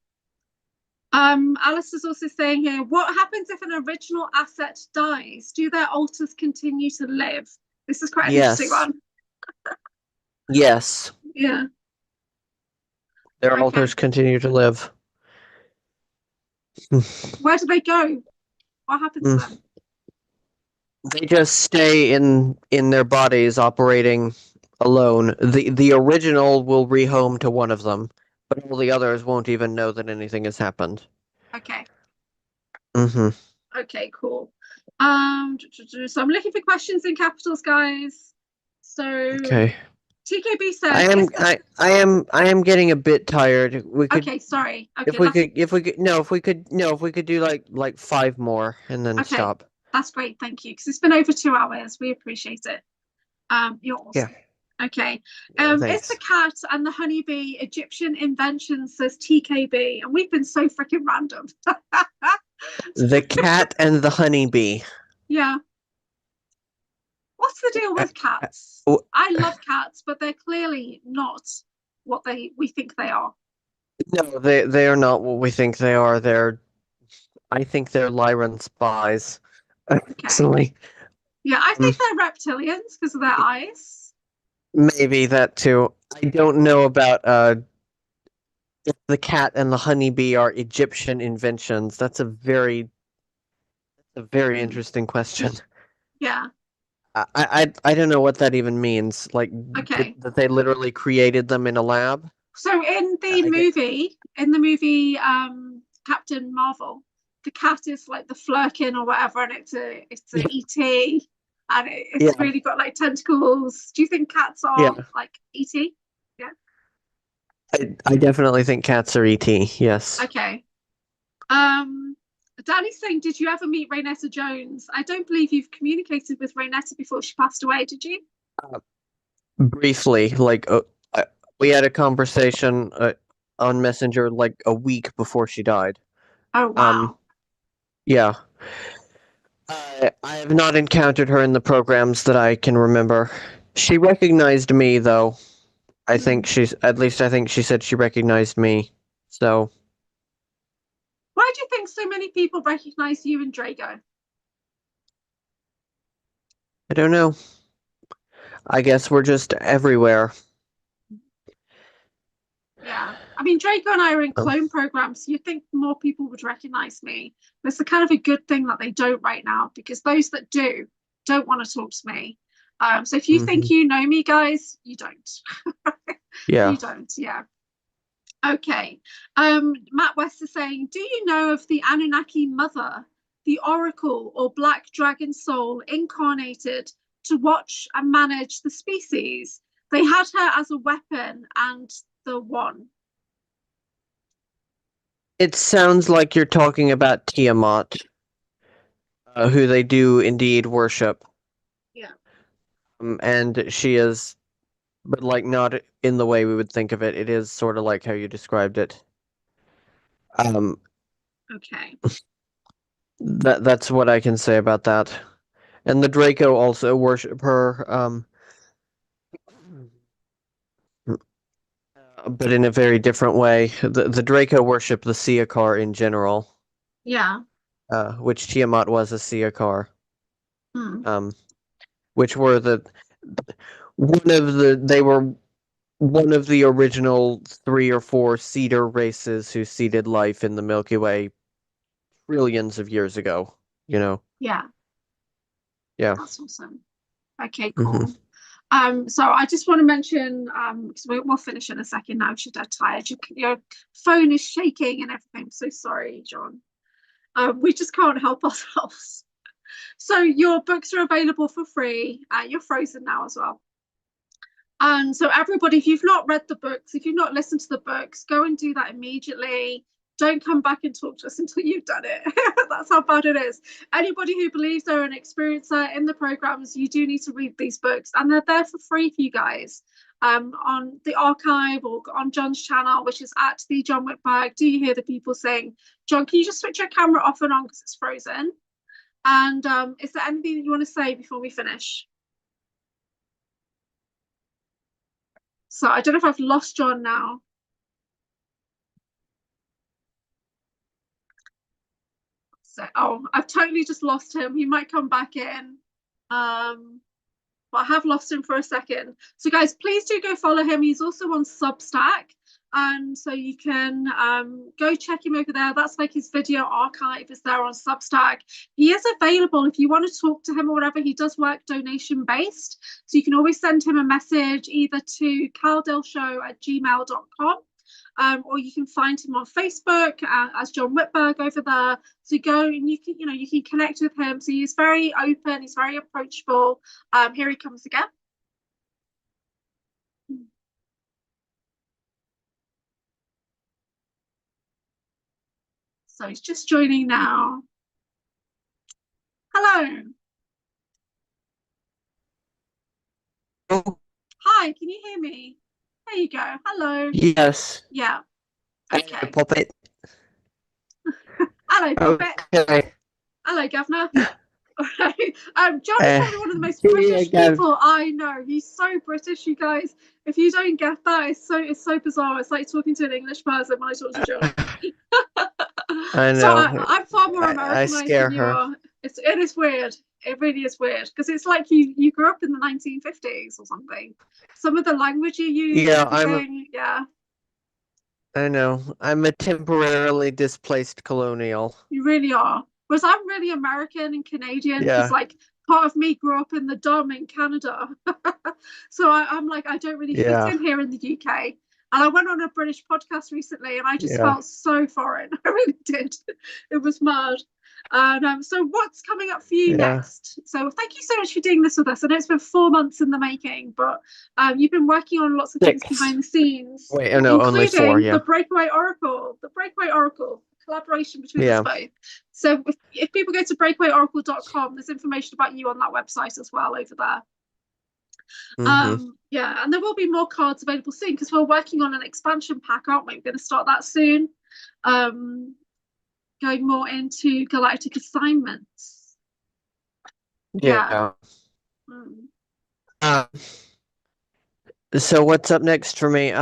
Alice is also saying here, what happens if an original asset dies? Do their alters continue to live? This is quite an interesting one. Yes. Yeah. Their Okay. alters continue to live. Where do they go? What happens to them? They just stay in their bodies operating alone. The original will rehome to one of them, but all the others won't even know that anything has happened. Okay. Mm-hmm. Okay, cool. So I'm looking for questions in capitals, guys. So Okay. TKB says I am getting a bit tired. We could okay, sorry. Okay, if we could do like 5 more and then okay, stop. that's great, thank you. Because it's been over 2 hours. We appreciate it. You're awesome. Yeah. Okay. Thanks. Is the cat and the honeybee Egyptian invention, says TKB, and we've been so freaking random. The cat and the honeybee. Yeah. What's the deal with cats? I love cats, but they're clearly not what we think they are. No, they are not what we think they are. I think they're Lyran spies. Actually. Yeah, I think they're reptilians because of their eyes. Maybe that too. I don't know about if the cat and the honeybee are Egyptian inventions. That's a very interesting question. Yeah. I don't know what that even means. Like Okay. that they literally created them in a lab. So in the I get, movie, Captain Marvel, the cat is like the Flurkin or whatever, and it's a yeah, ET, and it's yeah, really got like tentacles. Do you think cats are yeah. like ET? Yeah. I definitely think cats are ET. Yes. Okay. Um, Danny's saying, did you ever meet Raynetta Jones? I don't believe you've communicated with Raynetta before she passed away, did you? Uh, Briefly, like we had a conversation on Messenger like a week before she died. Oh Um, wow. yeah. I have not encountered her in the programs that I can remember. She recognized me, though. Hmm. At least I think she said she recognized me. So, Why do you think so many people recognize you and Drago? I don't know. I guess we're just everywhere. Yeah. I mean, Draco and I are in Um, clone programs, so you'd think more people would recognize me. But it's a kind of a good thing that they don't right now, because those that do don't want to talk to me. So if you think mhm. you know me, guys, you don't. Yeah. You don't, yeah. Okay. Matt West is saying, do you know of the Anunnaki mother, the oracle or black dragon soul incarnated to watch and manage the species? They had her as a weapon and the one. It sounds like you're talking about Tiamat, who they do indeed worship. Yeah. And she is, but like not in the way we would think of it. It is sort of like how you described it. Um, Okay. that's what I can say about that. And the Draco also worship her, but in a very different way. The Draco worship the Siakar in general, Yeah. which Tiamat was a Siakar, Hmm. um, which were they were one of the original 3 or 4 cedar races who seeded life in the Milky Way trillions of years ago. You know, Yeah. yeah. That's awesome. Okay, Hmm. cool. So I just want to mention, because we'll finish in a second now, because you're dead tired. Your phone is shaking and everything. I'm so sorry, John. We just can't help ourselves. So your books are available for free. You're frozen now as well. And so, everybody, if you've not read the books, if you've not listened to the books, go and do that immediately. Don't come back and talk to us until you've done it. That's how bad it is. Anybody who believes they're an experiencer in the programs, you do need to read these books, and they're there for free for you guys. On the archive or on John's channel, which is at the John Whitberg. Do you hear the people saying, John, can you just switch your camera off and on because it's frozen? And is there anything that you want to say before we finish? So I don't know if I've lost John now. So, oh, I've totally just lost him. He might come back in. Um, but I have lost him for a second. So, guys, please do go follow him. He's also on Substack. And so you can go check him over there. That's like his video archive is there on Substack. He is available if you want to talk to him or whatever. He does work donation based. So you can always send him a message either to caldelshow@gmail.com. Or you can find him on Facebook as John Whitberg over there. So go and you can connect with him. So he's very open, he's very approachable. Here he comes again. So he's just joining now. Hello. Hi, can you hear me? There you go. Hello. Yes. Yeah. Hello, Okay. Puppet. Hello, Puppet. Okay. Hello, Governor. All right. John is Uh, probably one of the most yeah, British Gav. people I know. He's so British, you guys. If you don't get that, it's so bizarre. It's like talking to an English person when I talk to John. I So know. I'm far more I Americanized than scare you her. are. It is weird. It really is weird because it's like you grew up in the 1950s or something. Some of the language you use and Yeah, I'm everything, yeah. I know. I'm a temporarily displaced colonial. You really are. Whereas I'm really American and Canadian because, Yeah, like, part of me grew up in the Dom in Canada. So I'm like, I don't really fit yeah, in here in the UK. And I went on a British podcast recently and I just yeah, felt so foreign. I really did. It was mad. And so, what's coming up for you yeah. next? So, thank you so much for doing this with us. I know it's been 4 months in the making, but you've been working on lots of things 6. behind the scenes, Wait, oh no, only 4, including yeah. The Breakaway Oracle, collaboration between us Yeah. both. So if people go to breakawayoracle.com, there's information about you on that website as well over there. Mm-hmm. Yeah, and there will be more cards available soon because we're working on an expansion pack, aren't we? We're going to start that soon. Um, Going more into galactic assignments. Yeah. Yeah. Mm. Uh, so what's up next for me?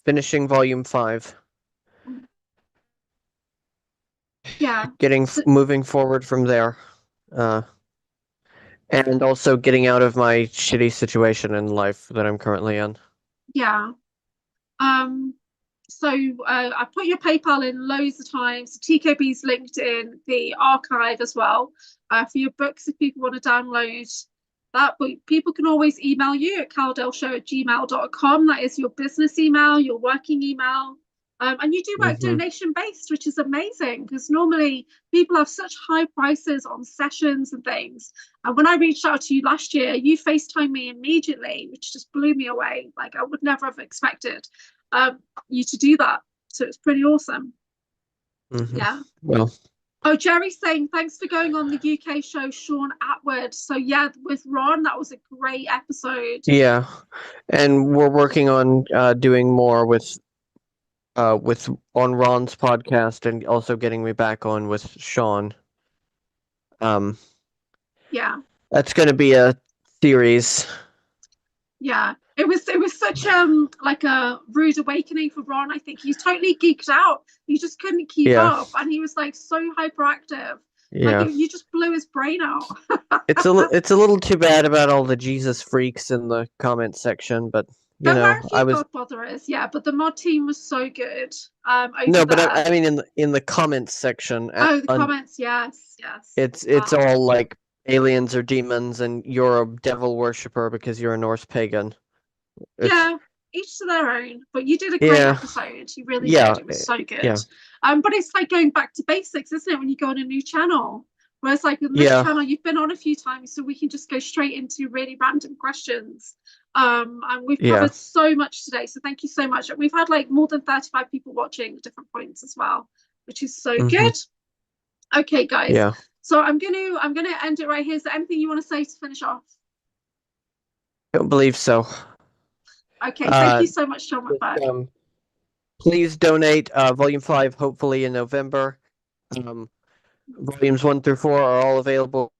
Finishing volume 5. Yeah. Getting So, moving forward from there. Uh, and also getting out of my shitty situation in life that I'm currently in. yeah. Um, so I put your PayPal in loads of times. TKB's linked in the archive as well for your books if people want to download that. But people can always email you at caldelshow@gmail.com. That is your business email, your working email. And you do work Mm-hmm. donation based, which is amazing because normally people have such high prices on sessions and things. And when I reached out to you last year, you FaceTimed me immediately, which just blew me away. Like I would never have expected you to do that. So it's pretty awesome. Mm-hmm. Yeah. Well, Oh, Jerry's saying thanks for going on the UK show, Sean Atwood. So yeah, with Ron, that was a great episode. yeah. And we're working on doing more with on Ron's podcast and also getting me back on with Sean. Um Yeah, that's gonna be a series. yeah. It was such like a rude awakening for Ron. I think he's totally geeked out. He just couldn't keep Yeah. up, and he was like so hyperactive. Like Yeah. you just blew his brain out. It's a little too bad about all the Jesus freaks in the comment section, but you There were know, a I few was God botherers, yeah, but the mod team was so good over no, but there. I mean in the comments section, Oh, the comments, yes, yes. it's all like aliens or demons, and you're a devil worshiper because you're a Norse pagan. It's Yeah, each to their own. But you did a great yeah, episode. You really did. yeah, It was so good. yeah, But it's like going back to basics, isn't it, when you go on a new channel? Whereas like in this yeah. channel, you've been on a few times, so we can just go straight into really random questions. And we've Yeah. covered so much today. So thank you so much. We've had like more than 35 people watching at different points as well, which is so Mm-hmm. good. Okay, guys. Yeah. So I'm gonna end it right here. Is there anything you want to say to finish off? Don't believe so. Okay, thank Uh, you so much, John just, Whitberg. please donate. Volume 5, hopefully in November. Um, volumes 1 through 4 are all available.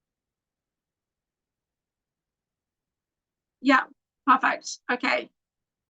Yeah, perfect. Okay.